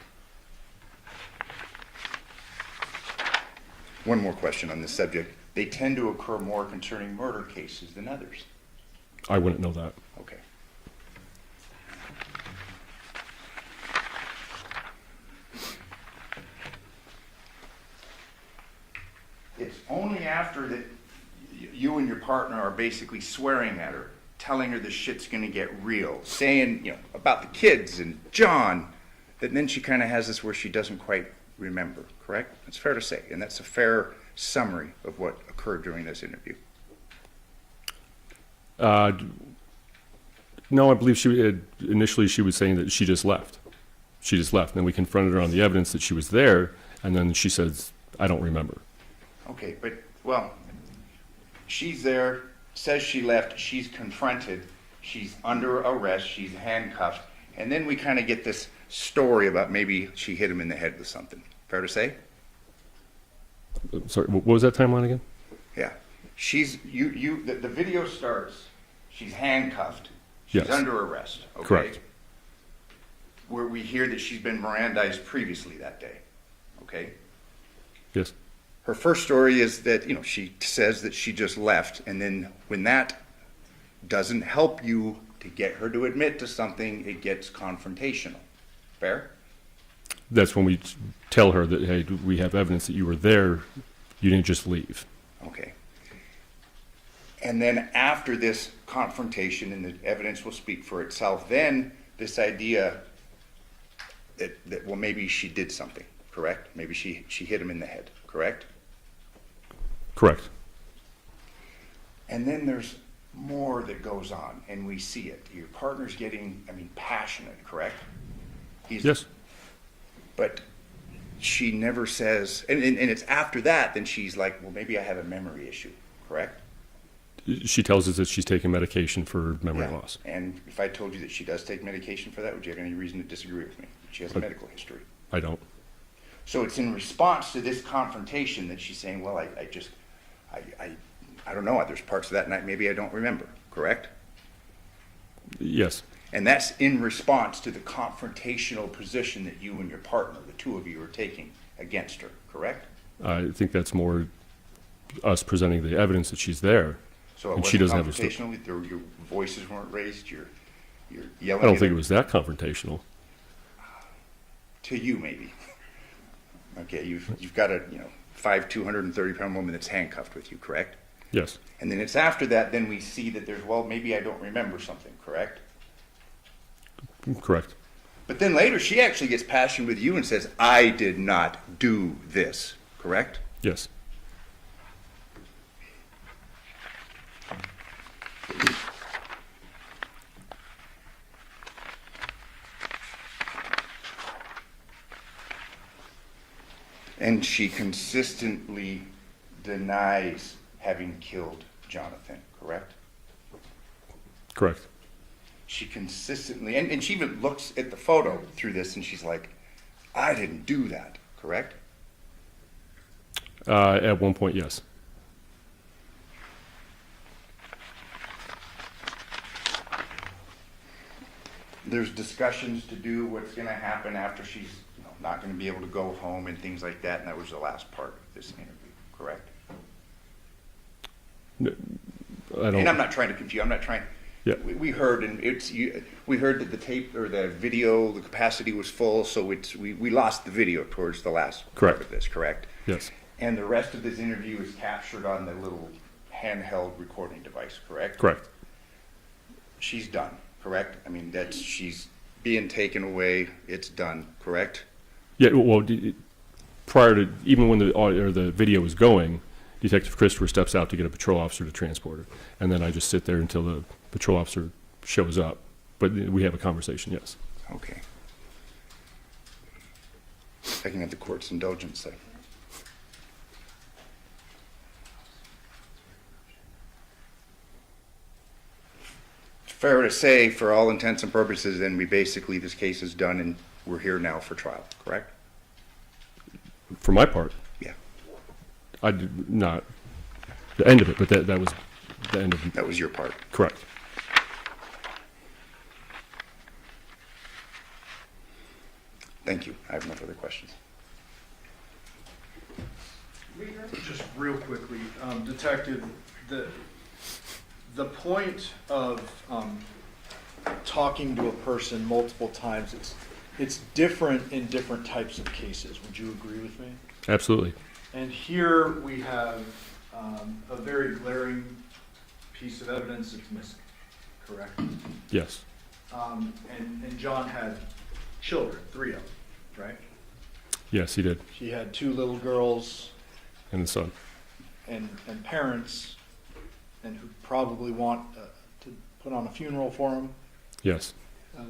One more question on this subject. They tend to occur more concerning murder cases than others. I wouldn't know that. Okay. It's only after that you and your partner are basically swearing at her, telling her the shit's gonna get real, saying, about the kids and John, that then she kind of has this where she doesn't quite remember, correct? That's fair to say, and that's a fair summary of what occurred during this interview. No, I believe initially she was saying that she just left. she just left. And then we confronted her on the evidence that she was there, and then she says, I don't remember. Okay, but, well, she's there, says she left, she's confronted, she's under arrest, she's handcuffed, and then we kind of get this story about maybe she hit him in the head with something. Fair to say? Sorry, what was that timeline again? Yeah. The video starts, she's handcuffed, she's Yes. under arrest, okay? Correct. Where we hear that she's been Mirandized previously that day, okay? Yes. Her first story is that, she says that she just left, and then when that doesn't help you to get her to admit to something, it gets confrontational. Fair? That's when we tell her that, hey, we have evidence that you were there, you didn't just leave. Okay. And then after this confrontation, and the evidence will speak for itself, then this idea that well, maybe she did something, correct? Maybe she hit him in the head, correct? Correct. And then there's more that goes on, and we see it. Your partner's getting, passionate, correct? Yes. But she never says, and it's after that, then she's like, well, maybe I have a memory issue, correct? She tells us that she's taking medication for memory loss. And if I told you that she does take medication for that, would you have any reason to disagree with me? She has a medical history. I don't. So it's in response to this confrontation that she's saying, well, I don't know, there's parts of that night maybe I don't remember, correct? Yes. And that's in response to the confrontational position that you and your partner, the two of you, are taking against her, correct? I think that's more us presenting the evidence that she's there. So it and wasn't she doesn't have a confrontational, your voices weren't raised, you're yelling I don't at think her? it was that confrontational. To you, maybe. Okay, you've got a 230-pound woman that's handcuffed with you, correct? Yes. And then it's after that, then we see that there's, well, maybe I don't remember something, correct? Correct. But then later, she actually gets passionate with you and says, I did not do this, correct? Yes. And she consistently denies having killed Johnathan, correct? Correct. She consistently, and she even looks at the photo through this and she's like, I didn't do that, correct? At one point, yes. There's discussions to do what's going to happen after she's not going to be able to go home and things like that, and that was the last part of this interview, correct? No, I don't. And I'm not trying to confuse. I'm not trying. Yeah. We heard, and we heard that the tape or the video, the capacity was full, so we lost the video towards the last part of this, correct? Yes. And the rest of this interview is captured on the little handheld recording device, correct? Correct. She's done, correct? She's being taken away. It's done, correct? Yeah. Well, prior to even when the video was going, Detective Christopher steps out to get a patrol officer to transport her, and then I just sit there until the patrol officer shows up. But we have a conversation. Yes. Okay. I can have the court's indulgence then. Fair to say, for all intents and purposes, then this case is done and we're here now for trial, correct? For my part. Yeah. I did not the end of it, but that was the end of it. That was your part. Correct. Thank you. I have no further questions. Just real quickly, Detective, the point of talking to a person multiple times, it's different in different types of cases. Would you agree with me? Absolutely. And here we have a very glaring piece of evidence that's missing, correct? Yes. And John had children, 3 of them, right? Yes, he did. He had 2 little girls. And the son. And parents, and who probably want to put on a funeral for him. Yes.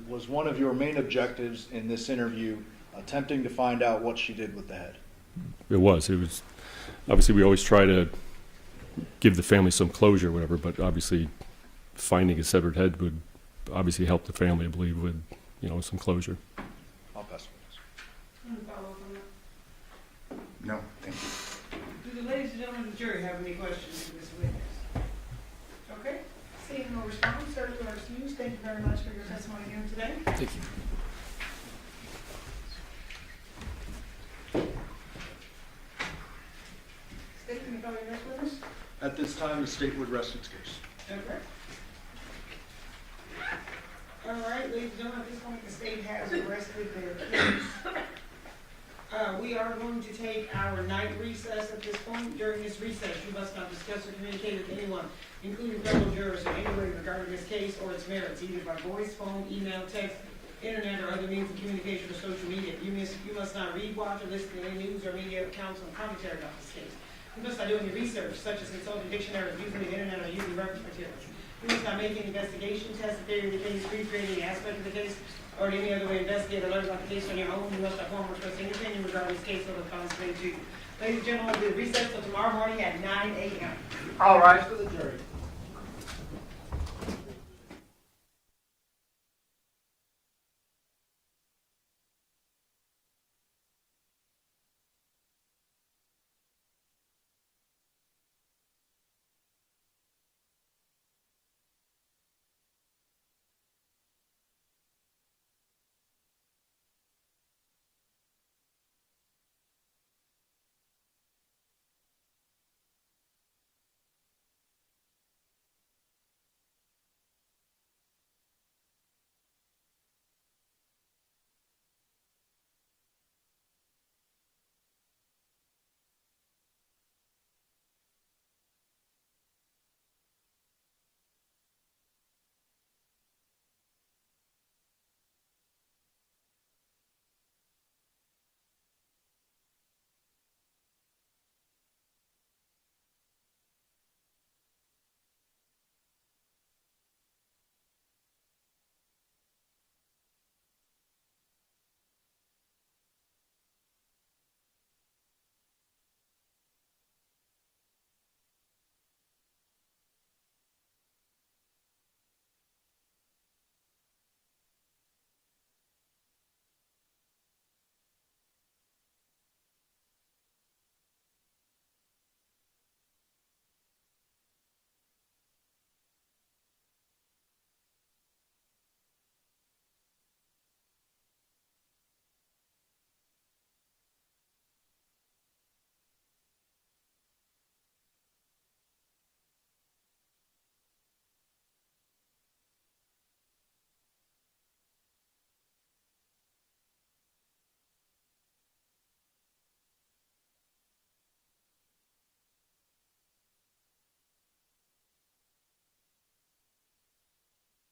Was one of your main objectives in this interview attempting to find out what she did with the head? It was. Obviously, we always try to give the family some closure or whatever, but obviously finding a severed head would obviously help the family, I believe, with, some closure. I'll pass it. Any follow-up on that? No, thank you. Do the ladies and gentlemen of the jury have any questions for this witness? Okay, seeing no response, sir, you are excused. Thank you very much for your testimony again today. Thank you. State, can you call your next witness? At this time, the state would rest its case. Okay. All right, ladies and gentlemen, at this point, the state has arrested their case. We are going to take our night recess at this point. During this recess, you must not discuss or communicate with anyone, including fellow jurors, in any way regarding this case or its merits, either by voice, phone, email, text, internet, or other means of communication or social media. You must not read, watch, or listen to any news or media accounts or commentary about this case. You must not do any research, such as consulting dictionaries, using the internet, or using reference materials. You must not make any investigation, test the theory of the case, recreate any aspect of the case, or in any other way investigate or learn about the case on your own. You must not form or express any opinion regarding this case or the response made to you. Ladies and gentlemen, we'll be recessed till tomorrow morning at 9 a.m. All rise for the jury.